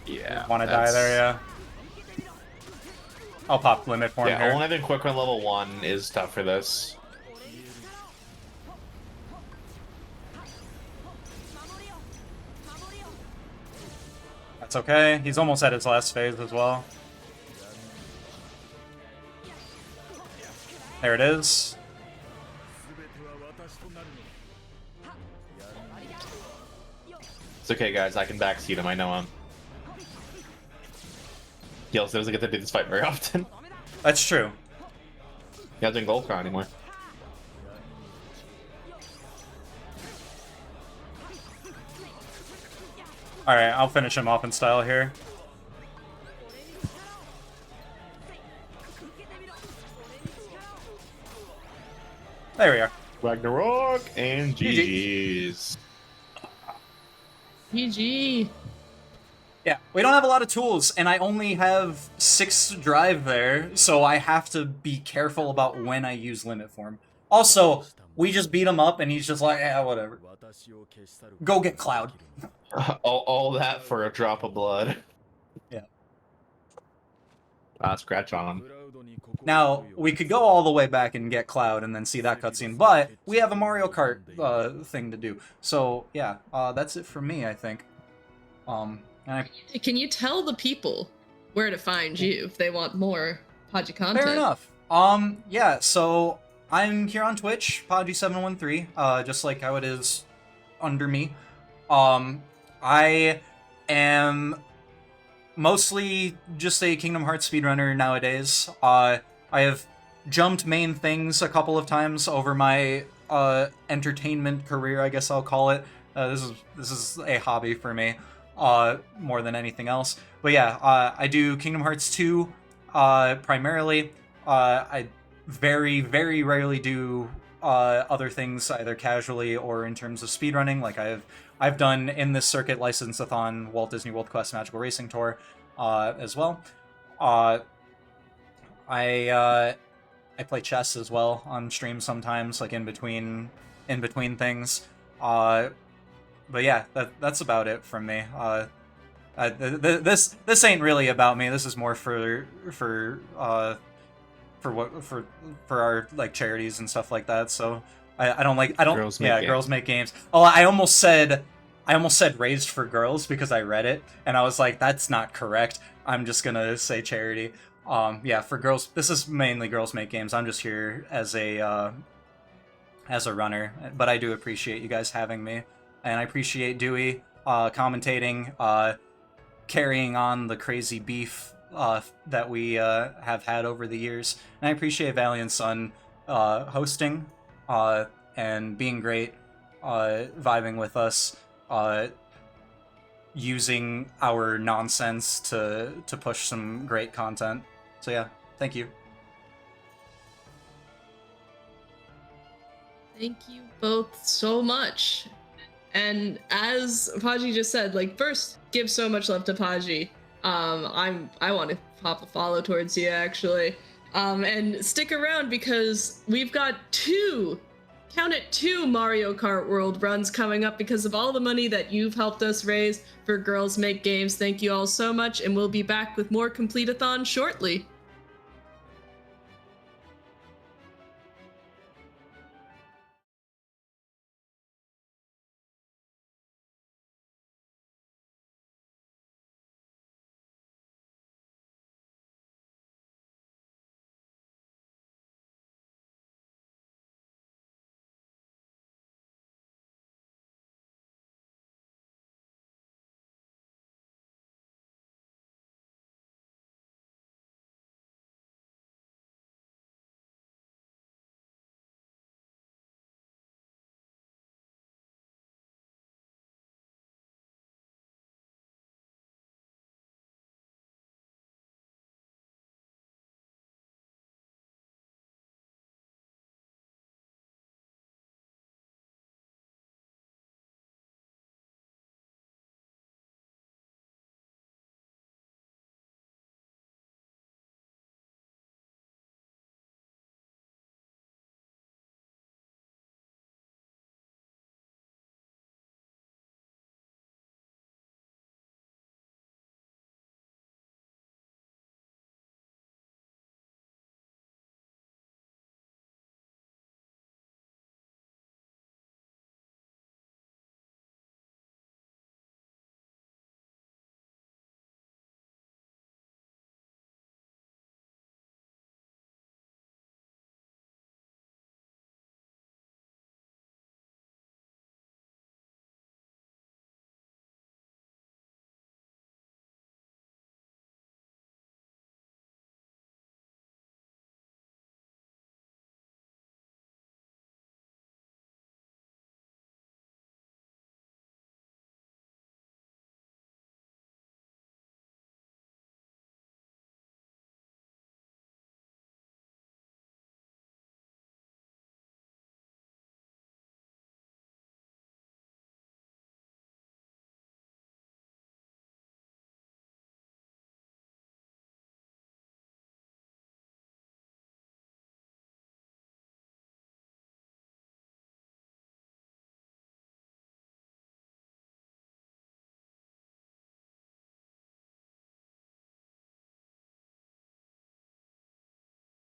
[SPEAKER 3] Yeah.
[SPEAKER 2] Want to die there, yeah. I'll pop limit for him
[SPEAKER 3] Yeah,
[SPEAKER 2] here.
[SPEAKER 3] only having quick run level 1 is tough for this.
[SPEAKER 2] That's okay. He's almost at his last phase as well. There it is.
[SPEAKER 3] It's okay, guys. I can backseat him. I know him. He also doesn't get to do this fight very often.
[SPEAKER 2] That's true.
[SPEAKER 3] He not doing gold crown anymore.
[SPEAKER 2] Alright, I'll finish him off in style here. There we are.
[SPEAKER 3] Ragnarok and GG's.
[SPEAKER 1] GG.
[SPEAKER 2] Yeah, we don't have a lot of tools, and I only have 6 drive there, so I have to be careful about when I use limit form. Also, we just beat him up, and he's just like, yeah, whatever. Go get Cloud.
[SPEAKER 3] all that for a drop of blood.
[SPEAKER 2] Yeah.
[SPEAKER 3] Scratch on him.
[SPEAKER 2] Now, we could go all the way back and get Cloud and then see that cutscene, but we have a Mario Kart thing to do. So, yeah, that's it for me, I think.
[SPEAKER 1] Can you tell the people where to find you if they want more Podgy content?
[SPEAKER 2] Fair enough. Yeah, so I'm here on Twitch, podgy713, just like how it is under me. I am mostly just a Kingdom Hearts speedrunner nowadays. I have jumped main things a couple of times over my entertainment career, I guess I'll call it. This is a hobby for me. more than anything else. But yeah, I do Kingdom Hearts 2 primarily. I very, very rarely do other things, either casually or in terms of speedrunning. Like I've done in this circuit License-a-thon Walt Disney World Quest Magical Racing Tour as well. I play chess as well on stream sometimes, like in between things. But yeah, that's about it from me. This ain't really about me. This is more for our like charities and stuff like that. So I don't
[SPEAKER 3] Girls Make Games.
[SPEAKER 2] Girls Make Games. Oh, I almost said raised for girls because I read it and I was like, that's not correct. I'm just gonna say charity. Yeah, for girls. This is mainly Girls Make Games. I'm just here as a runner, but I do appreciate you guys having me, and I appreciate Dewey commentating, carrying on the crazy beef that we have had over the years, and I appreciate Valiant Sun hosting and being great, vibing with us, using our nonsense to push some great content. So yeah, thank you.
[SPEAKER 1] Thank you both so much. And as Podgy just said, like, first, give so much love to Podgy. I want to pop a follow towards you, actually. And stick around because we've got two Mario Kart World runs coming up because of all the money that you've helped us raise for Girls Make Games. Thank you all so much, and we'll be back with more Completithon shortly.